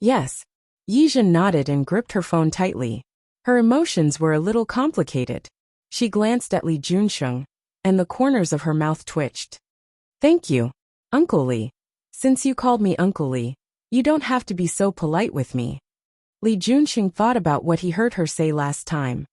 Yes. Yi Zhen nodded and gripped her phone tightly. Her emotions were a little complicated. She glanced at Li Junxing, and the corners of her mouth twitched. Thank you, Uncle Li. Since you called me Uncle Li, you don't have to be so polite with me. Li Junxing thought about what he heard her say last time.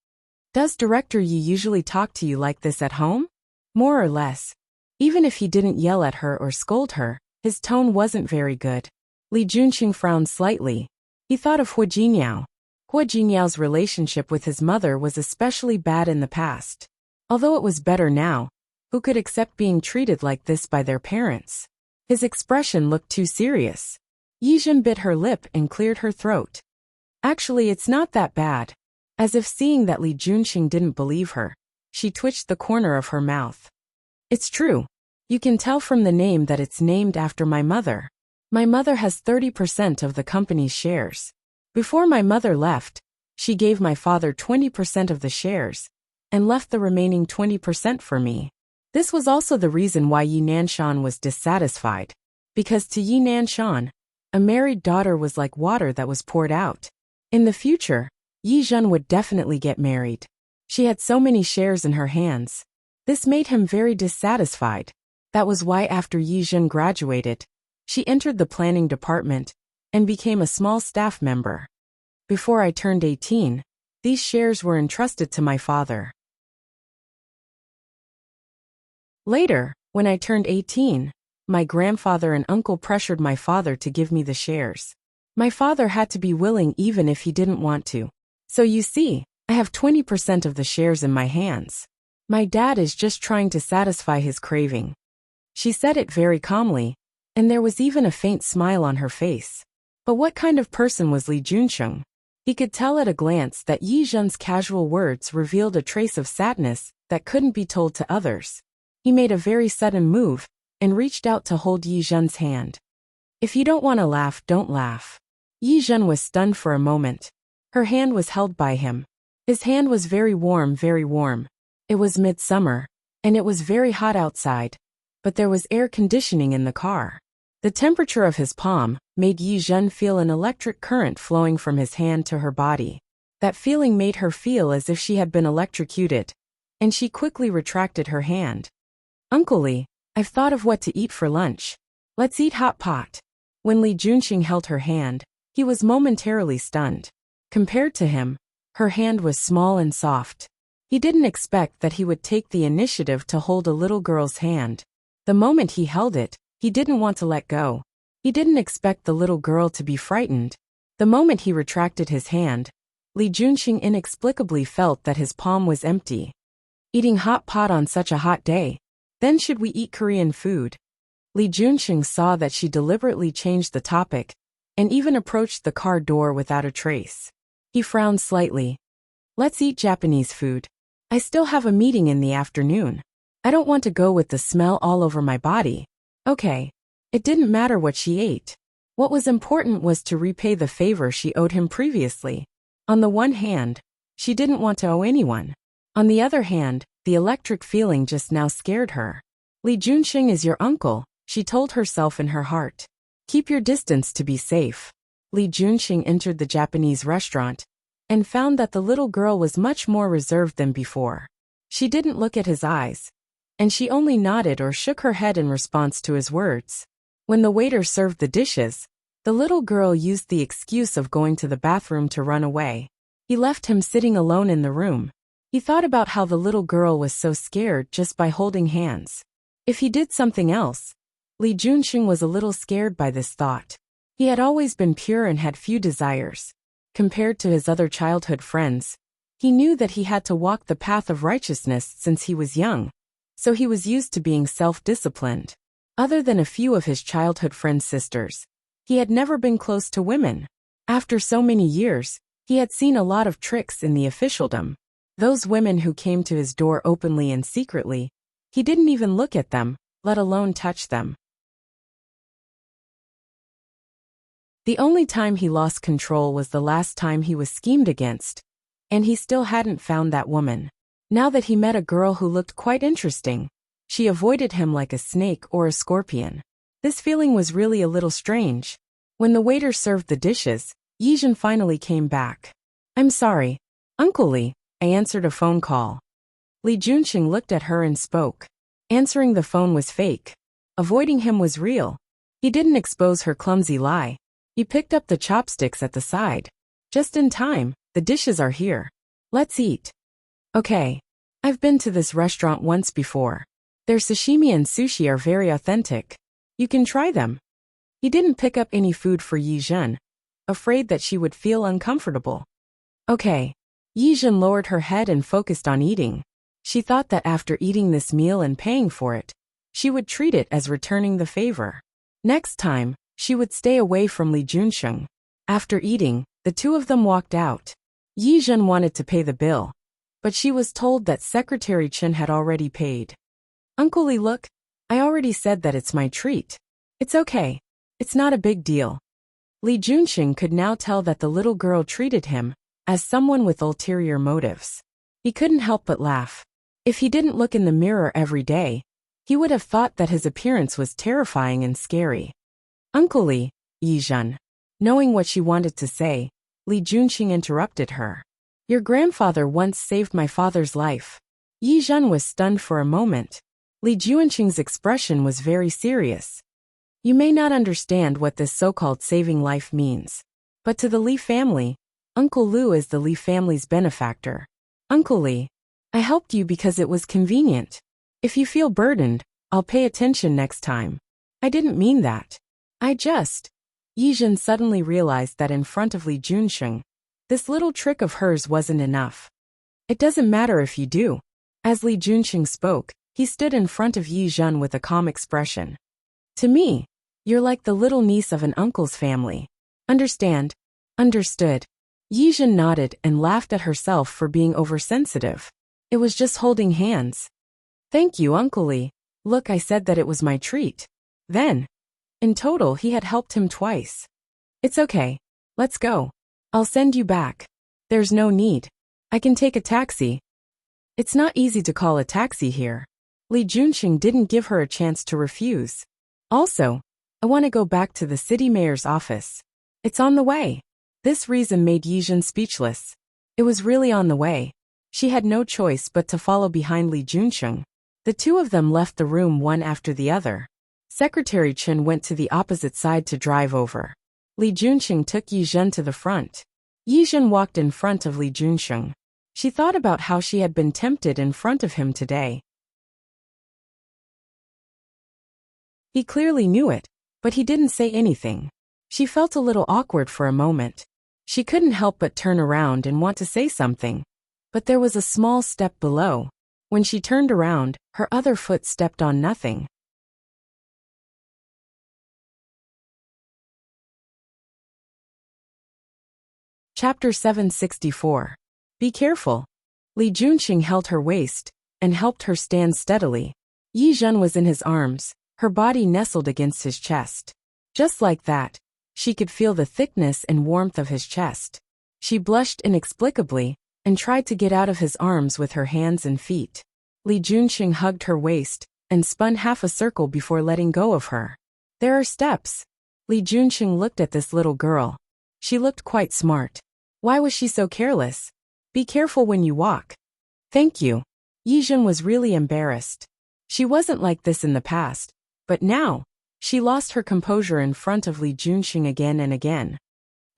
Does Director Yi usually talk to you like this at home? More or less. Even if he didn't yell at her or scold her, his tone wasn't very good. Li Junxing frowned slightly. He thought of Hua Jingyao. Hua Jingyao's relationship with his mother was especially bad in the past. Although it was better now, who could accept being treated like this by their parents? His expression looked too serious. Yi Zhen bit her lip and cleared her throat. Actually, it's not that bad. As if seeing that Li Junxing didn't believe her, she twitched the corner of her mouth. It's true. You can tell from the name that it's named after my mother. My mother has 30% of the company's shares. Before my mother left, she gave my father 20% of the shares, and left the remaining 20% for me. This was also the reason why Yi Nanshan was dissatisfied. Because to Yi Nanshan, a married daughter was like water that was poured out. In the future, Yi Zhen would definitely get married. She had so many shares in her hands. This made him very dissatisfied. That was why after Yi Zhen graduated, she entered the planning department and became a small staff member. Before I turned 18, these shares were entrusted to my father. Later, when I turned 18, my grandfather and uncle pressured my father to give me the shares. My father had to be willing even if he didn't want to. So you see, I have 20% of the shares in my hands. My dad is just trying to satisfy his craving. She said it very calmly, and there was even a faint smile on her face. But what kind of person was Li Junxing? He could tell at a glance that Yi Zhen's casual words revealed a trace of sadness that couldn't be told to others. He made a very sudden move and reached out to hold Yi Zhen's hand. If you don't want to laugh, don't laugh. Yi Zhen was stunned for a moment. Her hand was held by him. His hand was very warm, very warm. It was midsummer, and it was very hot outside, but there was air conditioning in the car. The temperature of his palm made Yi Zhen feel an electric current flowing from his hand to her body. That feeling made her feel as if she had been electrocuted, and she quickly retracted her hand. Uncle Li, I've thought of what to eat for lunch. Let's eat hot pot. When Li Junxing held her hand, he was momentarily stunned. Compared to him, her hand was small and soft. He didn't expect that he would take the initiative to hold a little girl's hand. The moment he held it, he didn't want to let go. He didn't expect the little girl to be frightened. The moment he retracted his hand, Li Junxing inexplicably felt that his palm was empty. Eating hot pot on such a hot day? Then should we eat Korean food? Li Junxing saw that she deliberately changed the topic, and even approached the car door without a trace. He frowned slightly. Let's eat Japanese food. I still have a meeting in the afternoon. I don't want to go with the smell all over my body. Okay. It didn't matter what she ate. What was important was to repay the favor she owed him previously. On the one hand, she didn't want to owe anyone. On the other hand, the electric feeling just now scared her. Li Junxing is your uncle, she told herself in her heart. Keep your distance to be safe. Li Junxing entered the Japanese restaurant and found that the little girl was much more reserved than before. She didn't look at his eyes, and she only nodded or shook her head in response to his words. When the waiter served the dishes, the little girl used the excuse of going to the bathroom to run away. He left him sitting alone in the room. He thought about how the little girl was so scared just by holding hands. If he did something else, Li Junxing was a little scared by this thought. He had always been pure and had few desires. Compared to his other childhood friends, he knew that he had to walk the path of righteousness since he was young, so he was used to being self-disciplined. Other than a few of his childhood friends' sisters, he had never been close to women. After so many years, he had seen a lot of tricks in the officialdom. Those women who came to his door openly and secretly, he didn't even look at them, let alone touch them. The only time he lost control was the last time he was schemed against, and he still hadn't found that woman. Now that he met a girl who looked quite interesting, she avoided him like a snake or a scorpion. This feeling was really a little strange. When the waiter served the dishes, Yizhen finally came back. I'm sorry, Uncle Li, I answered a phone call. Li Junxing looked at her and spoke. Answering the phone was fake. Avoiding him was real. He didn't expose her clumsy lie. He picked up the chopsticks at the side. Just in time, the dishes are here. Let's eat. Okay. I've been to this restaurant once before. Their sashimi and sushi are very authentic. You can try them. He didn't pick up any food for Yizhen, afraid that she would feel uncomfortable. Okay. Yizhen lowered her head and focused on eating. She thought that after eating this meal and paying for it, she would treat it as returning the favor. Next time, she would stay away from Li Junxing. After eating, the two of them walked out. Yizhen wanted to pay the bill, but she was told that Secretary Chen had already paid. Uncle Li, look, I already said that it's my treat. It's okay. It's not a big deal. Li Junxing could now tell that the little girl treated him as someone with ulterior motives. He couldn't help but laugh. If he didn't look in the mirror every day, he would have thought that his appearance was terrifying and scary. Uncle Li, Yizhen. Knowing what she wanted to say, Li Junxing interrupted her. Your grandfather once saved my father's life. Yizhen was stunned for a moment. Li Junxing's expression was very serious. You may not understand what this so-called saving life means, but to the Li family, Uncle Lu is the Li family's benefactor. Uncle Li, I helped you because it was convenient. If you feel burdened, I'll pay attention next time. I didn't mean that. Yizhen suddenly realized that in front of Li Junxing, this little trick of hers wasn't enough. It doesn't matter if you do. As Li Junxing spoke, he stood in front of Yizhen with a calm expression. To me, you're like the little niece of an uncle's family. Understand? Understood. Yizhen nodded and laughed at herself for being oversensitive. It was just holding hands. Thank you, Uncle Li. Look, I said that it was my treat. Then, in total, he had helped him twice. It's okay. Let's go. I'll send you back. There's no need. I can take a taxi. It's not easy to call a taxi here. Li Junxing didn't give her a chance to refuse. Also, I want to go back to the city mayor's office. It's on the way. This reason made Yizhen speechless. It was really on the way. She had no choice but to follow behind Li Junxing. The two of them left the room one after the other. Secretary Chen went to the opposite side to drive over. Li Junxing took Yizhen to the front. Yizhen walked in front of Li Junxing. She thought about how she had been tempted in front of him today. He clearly knew it, but he didn't say anything. She felt a little awkward for a moment. She couldn't help but turn around and want to say something. But there was a small step below. When she turned around, her other foot stepped on nothing. Chapter 764. Be careful. Li Junqing held her waist and helped her stand steadily. Yi Zhen was in his arms, her body nestled against his chest. Just like that, she could feel the thickness and warmth of his chest. She blushed inexplicably and tried to get out of his arms with her hands and feet. Li Junqing hugged her waist and spun half a circle before letting go of her. There are steps. Li Junqing looked at this little girl. She looked quite smart. Why was she so careless? Be careful when you walk. Thank you. Yi Zhen was really embarrassed. She wasn't like this in the past, but now, she lost her composure in front of Li Junqing again and again.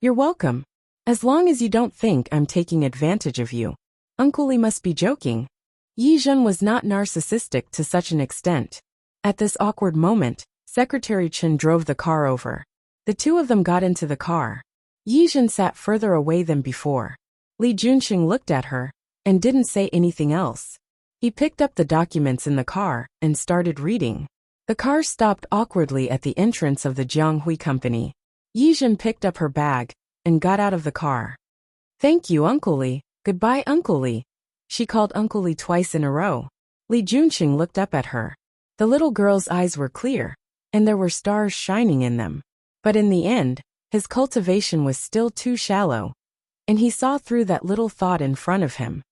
You're welcome. As long as you don't think I'm taking advantage of you. Uncle Li must be joking. Yi Zhen was not narcissistic to such an extent. At this awkward moment, Secretary Chen drove the car over. The two of them got into the car. Yi Zhen sat further away than before. Li Junqing looked at her and didn't say anything else. He picked up the documents in the car and started reading. The car stopped awkwardly at the entrance of the Jianghui company. Yi Zhen picked up her bag and got out of the car. Thank you, Uncle Li. Goodbye, Uncle Li. She called Uncle Li twice in a row. Li Junqing looked up at her. The little girl's eyes were clear, and there were stars shining in them. But in the end, his cultivation was still too shallow, and he saw through that little thought in front of him.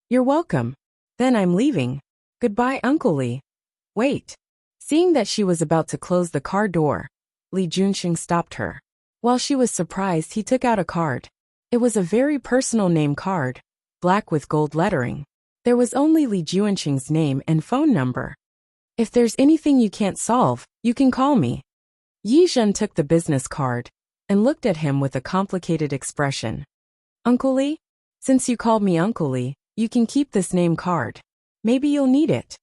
You're welcome. Then I'm leaving. Goodbye, Uncle Li. Wait. Seeing that she was about to close the car door, Li Junqing stopped her. While she was surprised, he took out a card. It was a very personal name card, black with gold lettering. There was only Li Junqing's name and phone number. If there's anything you can't solve, you can call me. Yi Zhen took the business card and looked at him with a complicated expression. Uncle Li? Since you called me Uncle Li, you can keep this name card. Maybe you'll need it.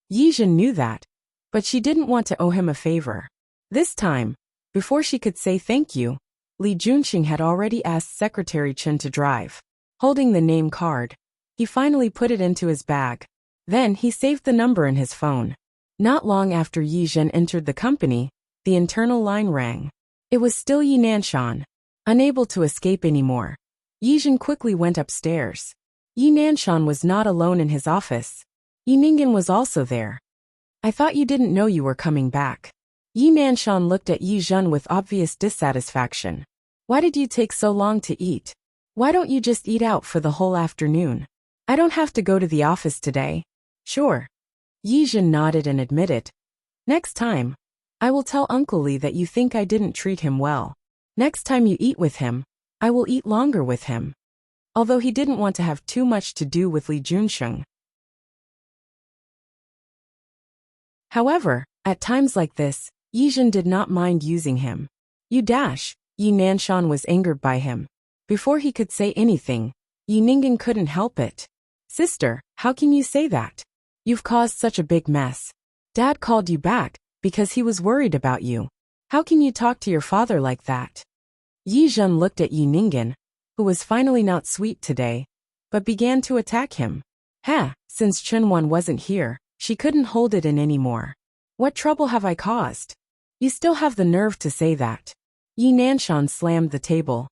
Yi Zhen knew that, but she didn't want to owe him a favor. This time, before she could say thank you, Li Junqing had already asked Secretary Chen to drive. Holding the name card, he finally put it into his bag. Then he saved the number in his phone. Not long after Yi Zhen entered the company, the internal line rang. It was still Yi Nanshan. Unable to escape anymore, Yi Zhen quickly went upstairs. Yi Nanshan was not alone in his office. Yi Ningen was also there. I thought you didn't know you were coming back. Yi Nanshan looked at Yi Zhen with obvious dissatisfaction. Why did you take so long to eat? Why don't you just eat out for the whole afternoon? I don't have to go to the office today. Sure. Yi Zhen nodded and admitted. Next time, I will tell Uncle Li that you think I didn't treat him well. Next time you eat with him, I will eat longer with him. Although he didn't want to have too much to do with Li Junqing. However, at times like this, Yi Zhen did not mind using him. You dash. Yi Nanshan was angered by him. Before he could say anything, Yi Ningen couldn't help it. Sister, how can you say that? You've caused such a big mess. Dad called you back because he was worried about you. How can you talk to your father like that? Yi Zhen looked at Yi Ningen, who was finally not sweet today, but began to attack him. Since Chunwan wasn't here, she couldn't hold it in anymore. What trouble have I caused? You still have the nerve to say that. Yi Nanshan slammed the table.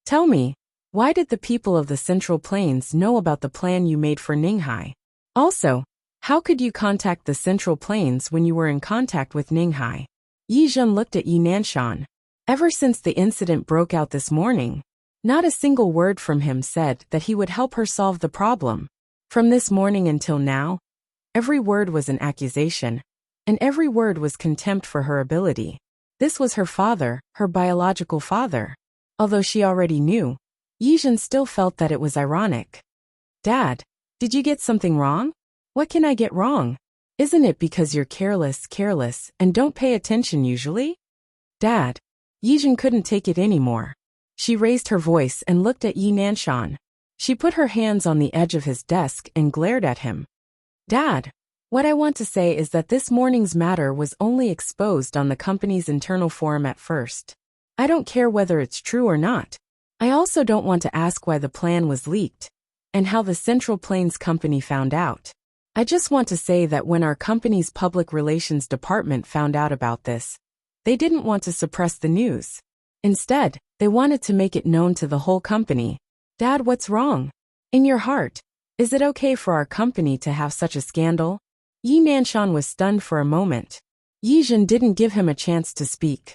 Tell me, why did the people of the Central Plains know about the plan you made for Ninghai? Also, how could you contact the Central Plains when you were in contact with Ninghai? Yi Zhen looked at Yi Nanshan. Ever since the incident broke out this morning, not a single word from him said that he would help her solve the problem. From this morning until now, every word was an accusation, and every word was contempt for her ability. This was her father, her biological father. Although she already knew, Yi Zhen still felt that it was ironic. Dad, did you get something wrong? What can I get wrong? Isn't it because you're careless, and don't pay attention usually? Dad. Yi Zhen couldn't take it anymore. She raised her voice and looked at Yi Nanshan. She put her hands on the edge of his desk and glared at him. Dad, what I want to say is that this morning's matter was only exposed on the company's internal forum at first. I don't care whether it's true or not. I also don't want to ask why the plan was leaked, and how the Central Plains company found out. I just want to say that when our company's public relations department found out about this, they didn't want to suppress the news. Instead, they wanted to make it known to the whole company. Dad, what's wrong? In your heart, is it okay for our company to have such a scandal? Yi Nanshan was stunned for a moment. Yi Zhen didn't give him a chance to speak.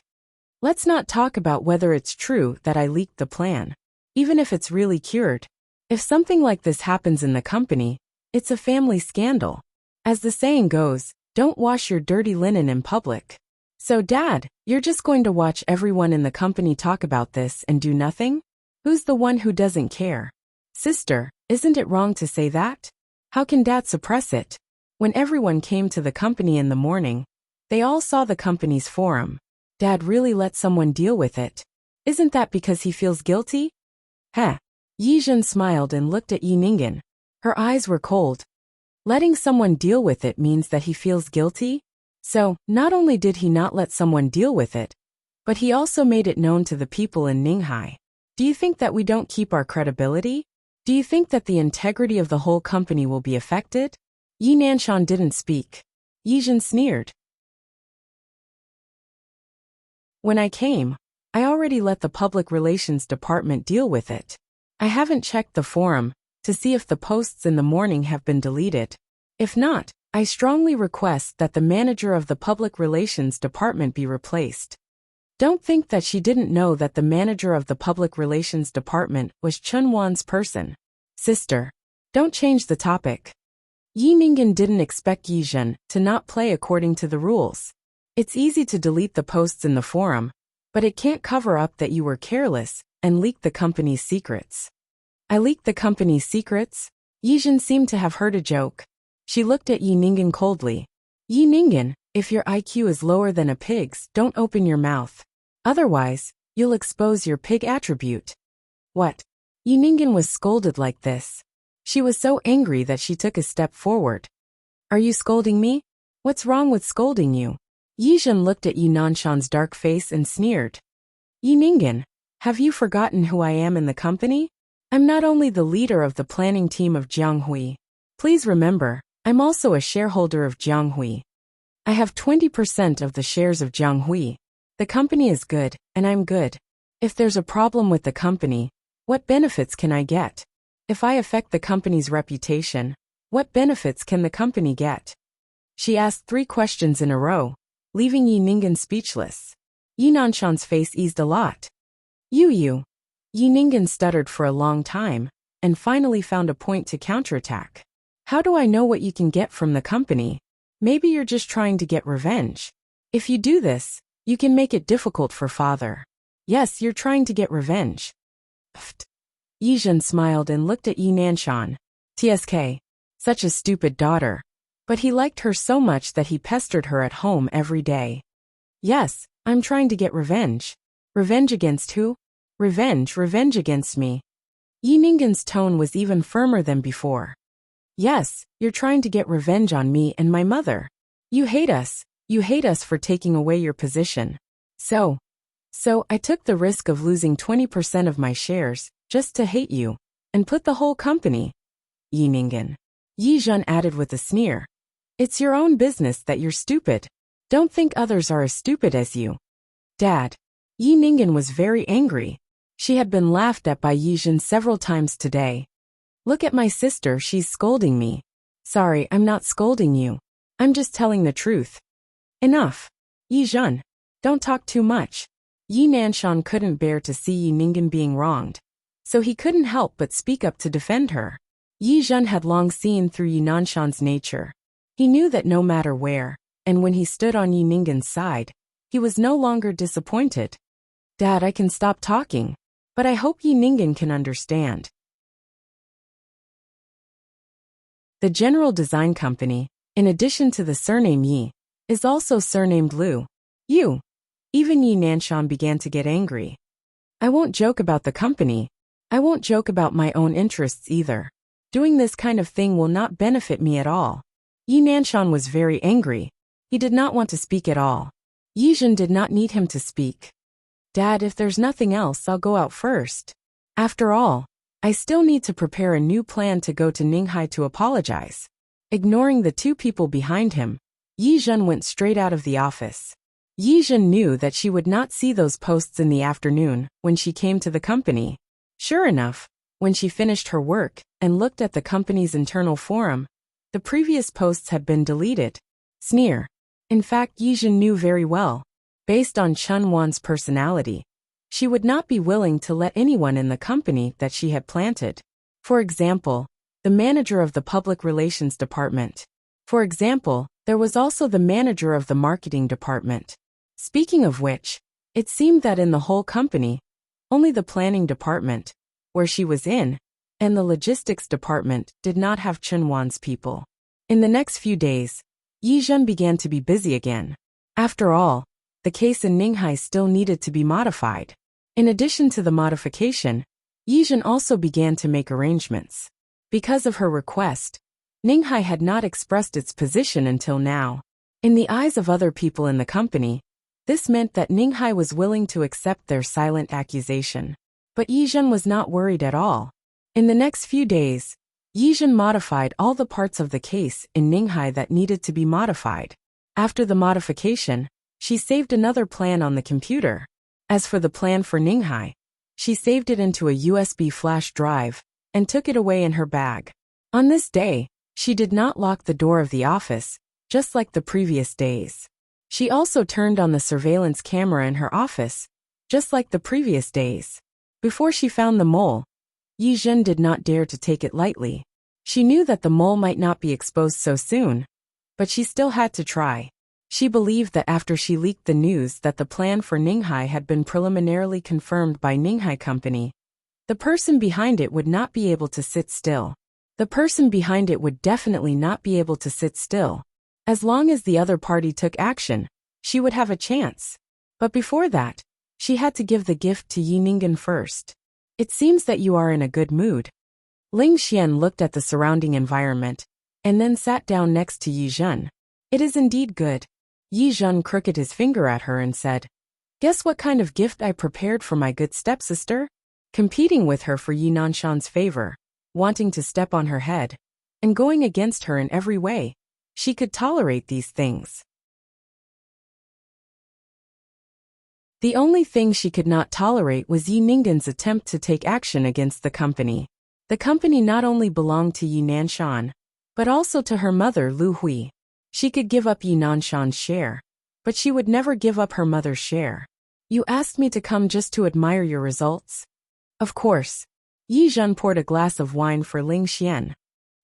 Let's not talk about whether it's true that I leaked the plan. Even if it's really cured. If something like this happens in the company, it's a family scandal. As the saying goes, don't wash your dirty linen in public. So Dad, you're just going to watch everyone in the company talk about this and do nothing? Who's the one who doesn't care? Sister, isn't it wrong to say that? How can Dad suppress it? When everyone came to the company in the morning, they all saw the company's forum. Dad really let someone deal with it. Isn't that because he feels guilty? Heh. Yi Zhen smiled and looked at Yi Ningen. Her eyes were cold. Letting someone deal with it means that he feels guilty? So, not only did he not let someone deal with it, but he also made it known to the people in Ninghai. Do you think that we don't keep our credibility? Do you think that the integrity of the whole company will be affected? Yi Nanshan didn't speak. Yi Zhen sneered. When I came, I already let the public relations department deal with it. I haven't checked the forum to see if the posts in the morning have been deleted. If not, I strongly request that the manager of the public relations department be replaced. Don't think that she didn't know that the manager of the public relations department was Chun Wan's person. Sister, don't change the topic. Yi Ningen didn't expect Yi Zhen to not play according to the rules. It's easy to delete the posts in the forum, but it can't cover up that you were careless and leaked the company's secrets. I leaked the company's secrets? Yi Zhen seemed to have heard a joke. She looked at Yi Ningen coldly. Yi Ningen, if your IQ is lower than a pig's, don't open your mouth. Otherwise, you'll expose your pig attribute. What? Yi Ningen was scolded like this. She was so angry that she took a step forward. Are you scolding me? What's wrong with scolding you? Yi Zhen looked at Yi Nanshan's dark face and sneered. Yi Ningen, have you forgotten who I am in the company? I'm not only the leader of the planning team of Jianghui. Please remember, I'm also a shareholder of Jianghui. I have 20% of the shares of Jianghui. The company is good, and I'm good. If there's a problem with the company, what benefits can I get? If I affect the company's reputation, what benefits can the company get? She asked 3 questions in a row, leaving Yi Ningen speechless. Yi Nanshan's face eased a lot. You. Yi Ningen stuttered for a long time, and finally found a point to counterattack. How do I know what you can get from the company? Maybe you're just trying to get revenge. If you do this, you can make it difficult for father. Yes, you're trying to get revenge. Pfft. Yi Zhen smiled and looked at Yi Nanshan. TSK. Such a stupid daughter. But he liked her so much that he pestered her at home every day. Yes, I'm trying to get revenge. Revenge against who? Revenge against me. Yi Ningen's tone was even firmer than before. Yes, you're trying to get revenge on me and my mother. You hate us for taking away your position. So I took the risk of losing 20% of my shares, just to hate you, and put the whole company. Yi Ningen. Yi Zhen added with a sneer. It's your own business that you're stupid. Don't think others are as stupid as you. Dad. Yi Ningen was very angry. She had been laughed at by Yi Zhen several times today. Look at my sister, she's scolding me. Sorry, I'm not scolding you. I'm just telling the truth. Enough. Yi Zhen. Don't talk too much. Yi Nanshan couldn't bear to see Yi Ningen being wronged, so he couldn't help but speak up to defend her. Yi Zhen had long seen through Yi Nanshan's nature. He knew that no matter where, and when he stood on Yi Ningen's side, he was no longer disappointed. Dad, I can stop talking, but I hope Yi Ningen can understand. The General Design Company, in addition to the surname Yi, is also surnamed Liu. You. Even Yi Nanshan began to get angry. I won't joke about the company. I won't joke about my own interests either. Doing this kind of thing will not benefit me at all. Yi Nanshan was very angry. He did not want to speak at all. Yi Zhen did not need him to speak. Dad, if there's nothing else, I'll go out first. After all, I still need to prepare a new plan to go to Ninghai to apologize. Ignoring the 2 people behind him, Yi Zhen went straight out of the office. Yi Zhen knew that she would not see those posts in the afternoon when she came to the company. Sure enough, When she finished her work and looked at the company's internal forum, the previous posts had been deleted. Sneer. In fact, Yizhen knew very well, based on Chen Wan's personality, she would not be willing to let anyone in the company that she had planted. For example, the manager of the public relations department. For example, there was also the manager of the marketing department. Speaking of which, it seemed that in the whole company, only the planning department, where she was in, and the logistics department did not have Chen Wan's people. In the next few days, Yizhen began to be busy again. After all, the case in Ninghai still needed to be modified. In addition to the modification, Yizhen also began to make arrangements. Because of her request, Ninghai had not expressed its position until now. In the eyes of other people in the company, this meant that Ninghai was willing to accept their silent accusation. But Yizhen was not worried at all. In the next few days, Yizhen modified all the parts of the case in Ninghai that needed to be modified. After the modification, she saved another plan on the computer. As for the plan for Ninghai, she saved it into a USB flash drive and took it away in her bag. On this day, she did not lock the door of the office, just like the previous days. She also turned on the surveillance camera in her office, just like the previous days. Before she found the mole, Yizhen did not dare to take it lightly. She knew that the mole might not be exposed so soon, but she still had to try. She believed that after she leaked the news that the plan for Ninghai had been preliminarily confirmed by Ninghai Company, the person behind it would not be able to sit still. The person behind it would definitely not be able to sit still. As long as the other party took action, she would have a chance. But before that, she had to give the gift to Yi Ningen first. It seems that you are in a good mood. Ling Xian looked at the surrounding environment, and then sat down next to Yi Zhen. It is indeed good. Yi Zhen crooked his finger at her and said, "Guess what kind of gift I prepared for my good stepsister?" Competing with her for Yi Nanshan's favor, wanting to step on her head, and going against her in every way. She could tolerate these things. The only thing she could not tolerate was Yi Ningen's attempt to take action against the company. The company not only belonged to Yi Nanshan, but also to her mother Lu Hui. She could give up Yi Nanshan's share, but she would never give up her mother's share. You asked me to come just to admire your results? Of course. Yi Zhen poured a glass of wine for Ling Xian.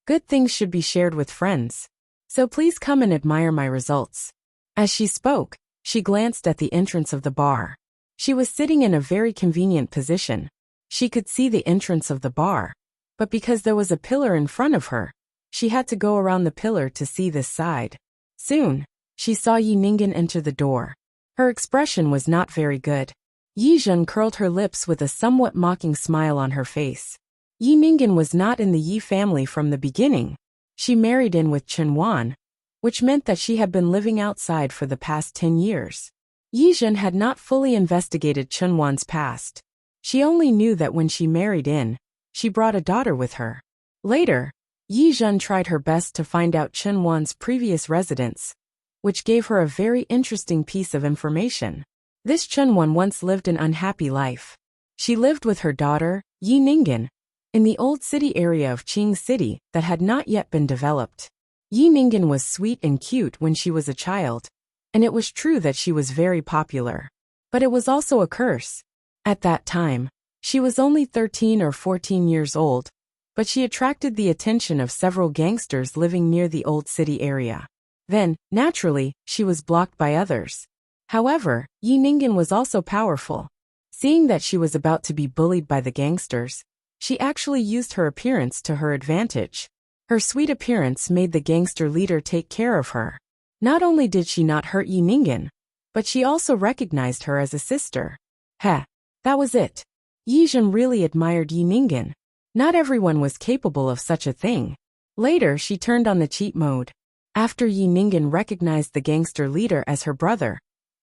Good things should be shared with friends. So please come and admire my results. As she spoke, she glanced at the entrance of the bar. She was sitting in a very convenient position. She could see the entrance of the bar, but because there was a pillar in front of her, she had to go around the pillar to see this side. Soon, she saw Yi Ningen enter the door. Her expression was not very good. Yi Zhen curled her lips with a somewhat mocking smile on her face. Yi Ningen was not in the Yi family from the beginning. She married in with Chen Wan, which meant that she had been living outside for the past 10 years. Yi Zhen had not fully investigated Chen Wan's past. She only knew that when she married in, she brought a daughter with her. Later, Yi Zhen tried her best to find out Chen Wan's previous residence, which gave her a very interesting piece of information. This Chen Wan once lived an unhappy life. She lived with her daughter, Yi Ningen, in the old city area of Qing City that had not yet been developed. Yi Ningen was sweet and cute when she was a child, and it was true that she was very popular. But it was also a curse. At that time, she was only 13 or 14 years old, but she attracted the attention of several gangsters living near the old city area. Then, naturally, she was blocked by others. However, Yi Ningen was also powerful. Seeing that she was about to be bullied by the gangsters, she actually used her appearance to her advantage. Her sweet appearance made the gangster leader take care of her. Not only did she not hurt Yi Ningen, but she also recognized her as a sister. Heh, that was it. Yi Zhen really admired Yi Ningen. Not everyone was capable of such a thing. Later, she turned on the cheat mode. After Yi Ningen recognized the gangster leader as her brother,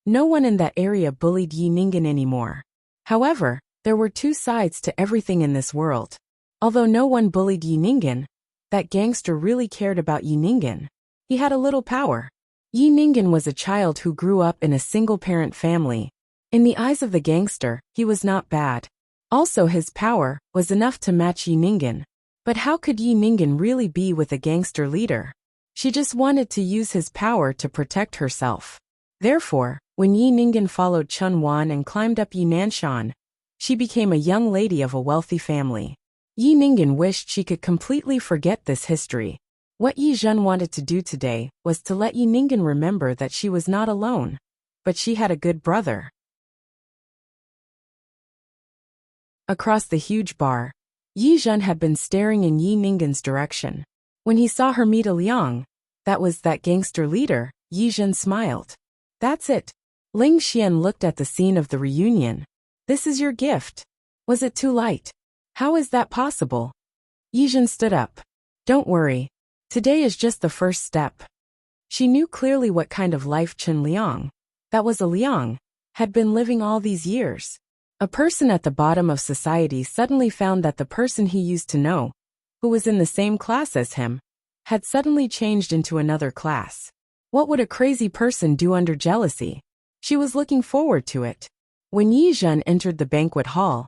no one in that area bullied Yi Ningen anymore. However, there were two sides to everything in this world. Although no one bullied Yi Ningen, that gangster really cared about Yi Ningen. He had a little power. Yi Ningen was a child who grew up in a single-parent family. In the eyes of the gangster, he was not bad. Also his power was enough to match Yi Ningen. But how could Yi Ningen really be with a gangster leader? She just wanted to use his power to protect herself. Therefore, when Yi Ningen followed Chun Wan and climbed up Yi Nanshan, she became a young lady of a wealthy family. Yi Ningen wished she could completely forget this history. What Yi Zhen wanted to do today was to let Yi Ningen remember that she was not alone, but she had a good brother. Across the huge bar, Yi Zhen had been staring in Yi Ningen's direction. When he saw her meet a Liang, that was that gangster leader, Yi Zhen smiled. That's it. Ling Xian looked at the scene of the reunion. This is your gift. Was it too light? How is that possible? Yi Zhen stood up. Don't worry. Today is just the first step. She knew clearly what kind of life Chen Liang, that was a Liang, had been living all these years. A person at the bottom of society suddenly found that the person he used to know, who was in the same class as him, had suddenly changed into another class. What would a crazy person do under jealousy? She was looking forward to it. When Yi Zhen entered the banquet hall,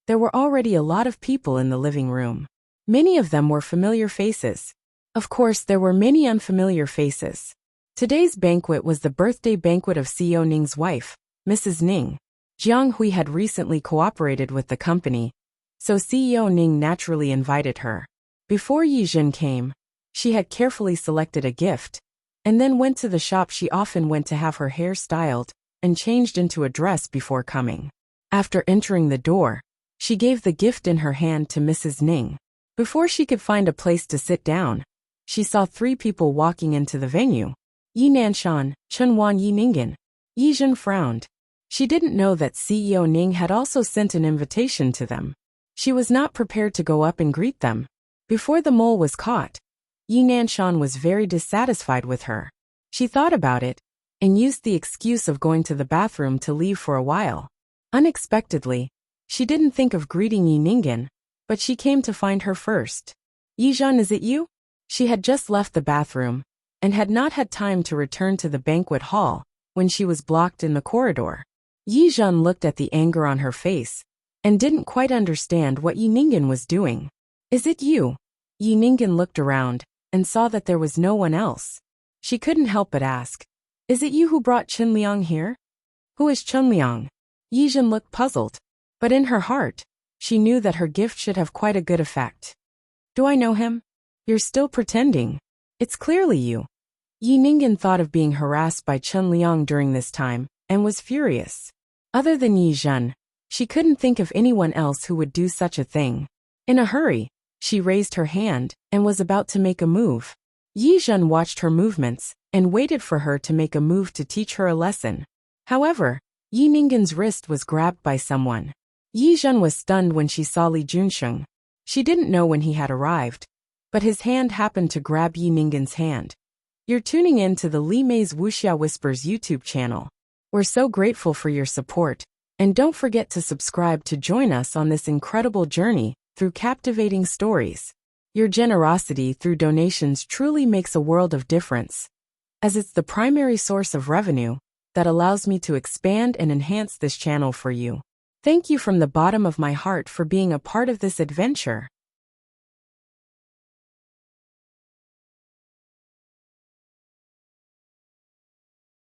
there were already a lot of people in the living room. Many of them were familiar faces. Of course, there were many unfamiliar faces. Today's banquet was the birthday banquet of CEO Ning's wife, Mrs. Ning. Jiang Hui had recently cooperated with the company, so CEO Ning naturally invited her. Before Yi Zhen came, she had carefully selected a gift, and then went to the shop she often went to have her hair styled, and changed into a dress before coming. After entering the door, she gave the gift in her hand to Mrs. Ning. Before she could find a place to sit down, she saw 3 people walking into the venue. Yi Nanshan, Chun Wan, Yi Ningen. Yi Zhen frowned. She didn't know that CEO Ning had also sent an invitation to them. She was not prepared to go up and greet them. Before the mole was caught, Yi Nanshan was very dissatisfied with her. She thought about it, and used the excuse of going to the bathroom to leave for a while. Unexpectedly, she didn't think of greeting Yi Ningen, but she came to find her first. Yi Zhen, is it you? She had just left the bathroom, and had not had time to return to the banquet hall, when she was blocked in the corridor. Yi Zhen looked at the anger on her face, and didn't quite understand what Yi Ningen was doing. Is it you? Yi Ningen looked around, and saw that there was no one else. She couldn't help but ask, is it you who brought Chen Liang here? Who is Chen Liang? Yi Zhen looked puzzled, but in her heart, she knew that her gift should have quite a good effect. Do I know him? You're still pretending. It's clearly you. Yi Ningen thought of being harassed by Chen Liang during this time, and was furious. Other than Yi Zhen, she couldn't think of anyone else who would do such a thing. In a hurry, she raised her hand, and was about to make a move. Yi Zhen watched her movements, and waited for her to make a move to teach her a lesson. However, Yi Ningen's wrist was grabbed by someone. Yi Zhen was stunned when she saw Li Junsheng. She didn't know when he had arrived, but his hand happened to grab Yi Ningen's hand. You're tuning in to the Li Mei's Wuxia Whispers YouTube channel. We're so grateful for your support, and don't forget to subscribe to join us on this incredible journey through captivating stories. Your generosity through donations truly makes a world of difference, as it's the primary source of revenue that allows me to expand and enhance this channel for you. Thank you from the bottom of my heart for being a part of this adventure.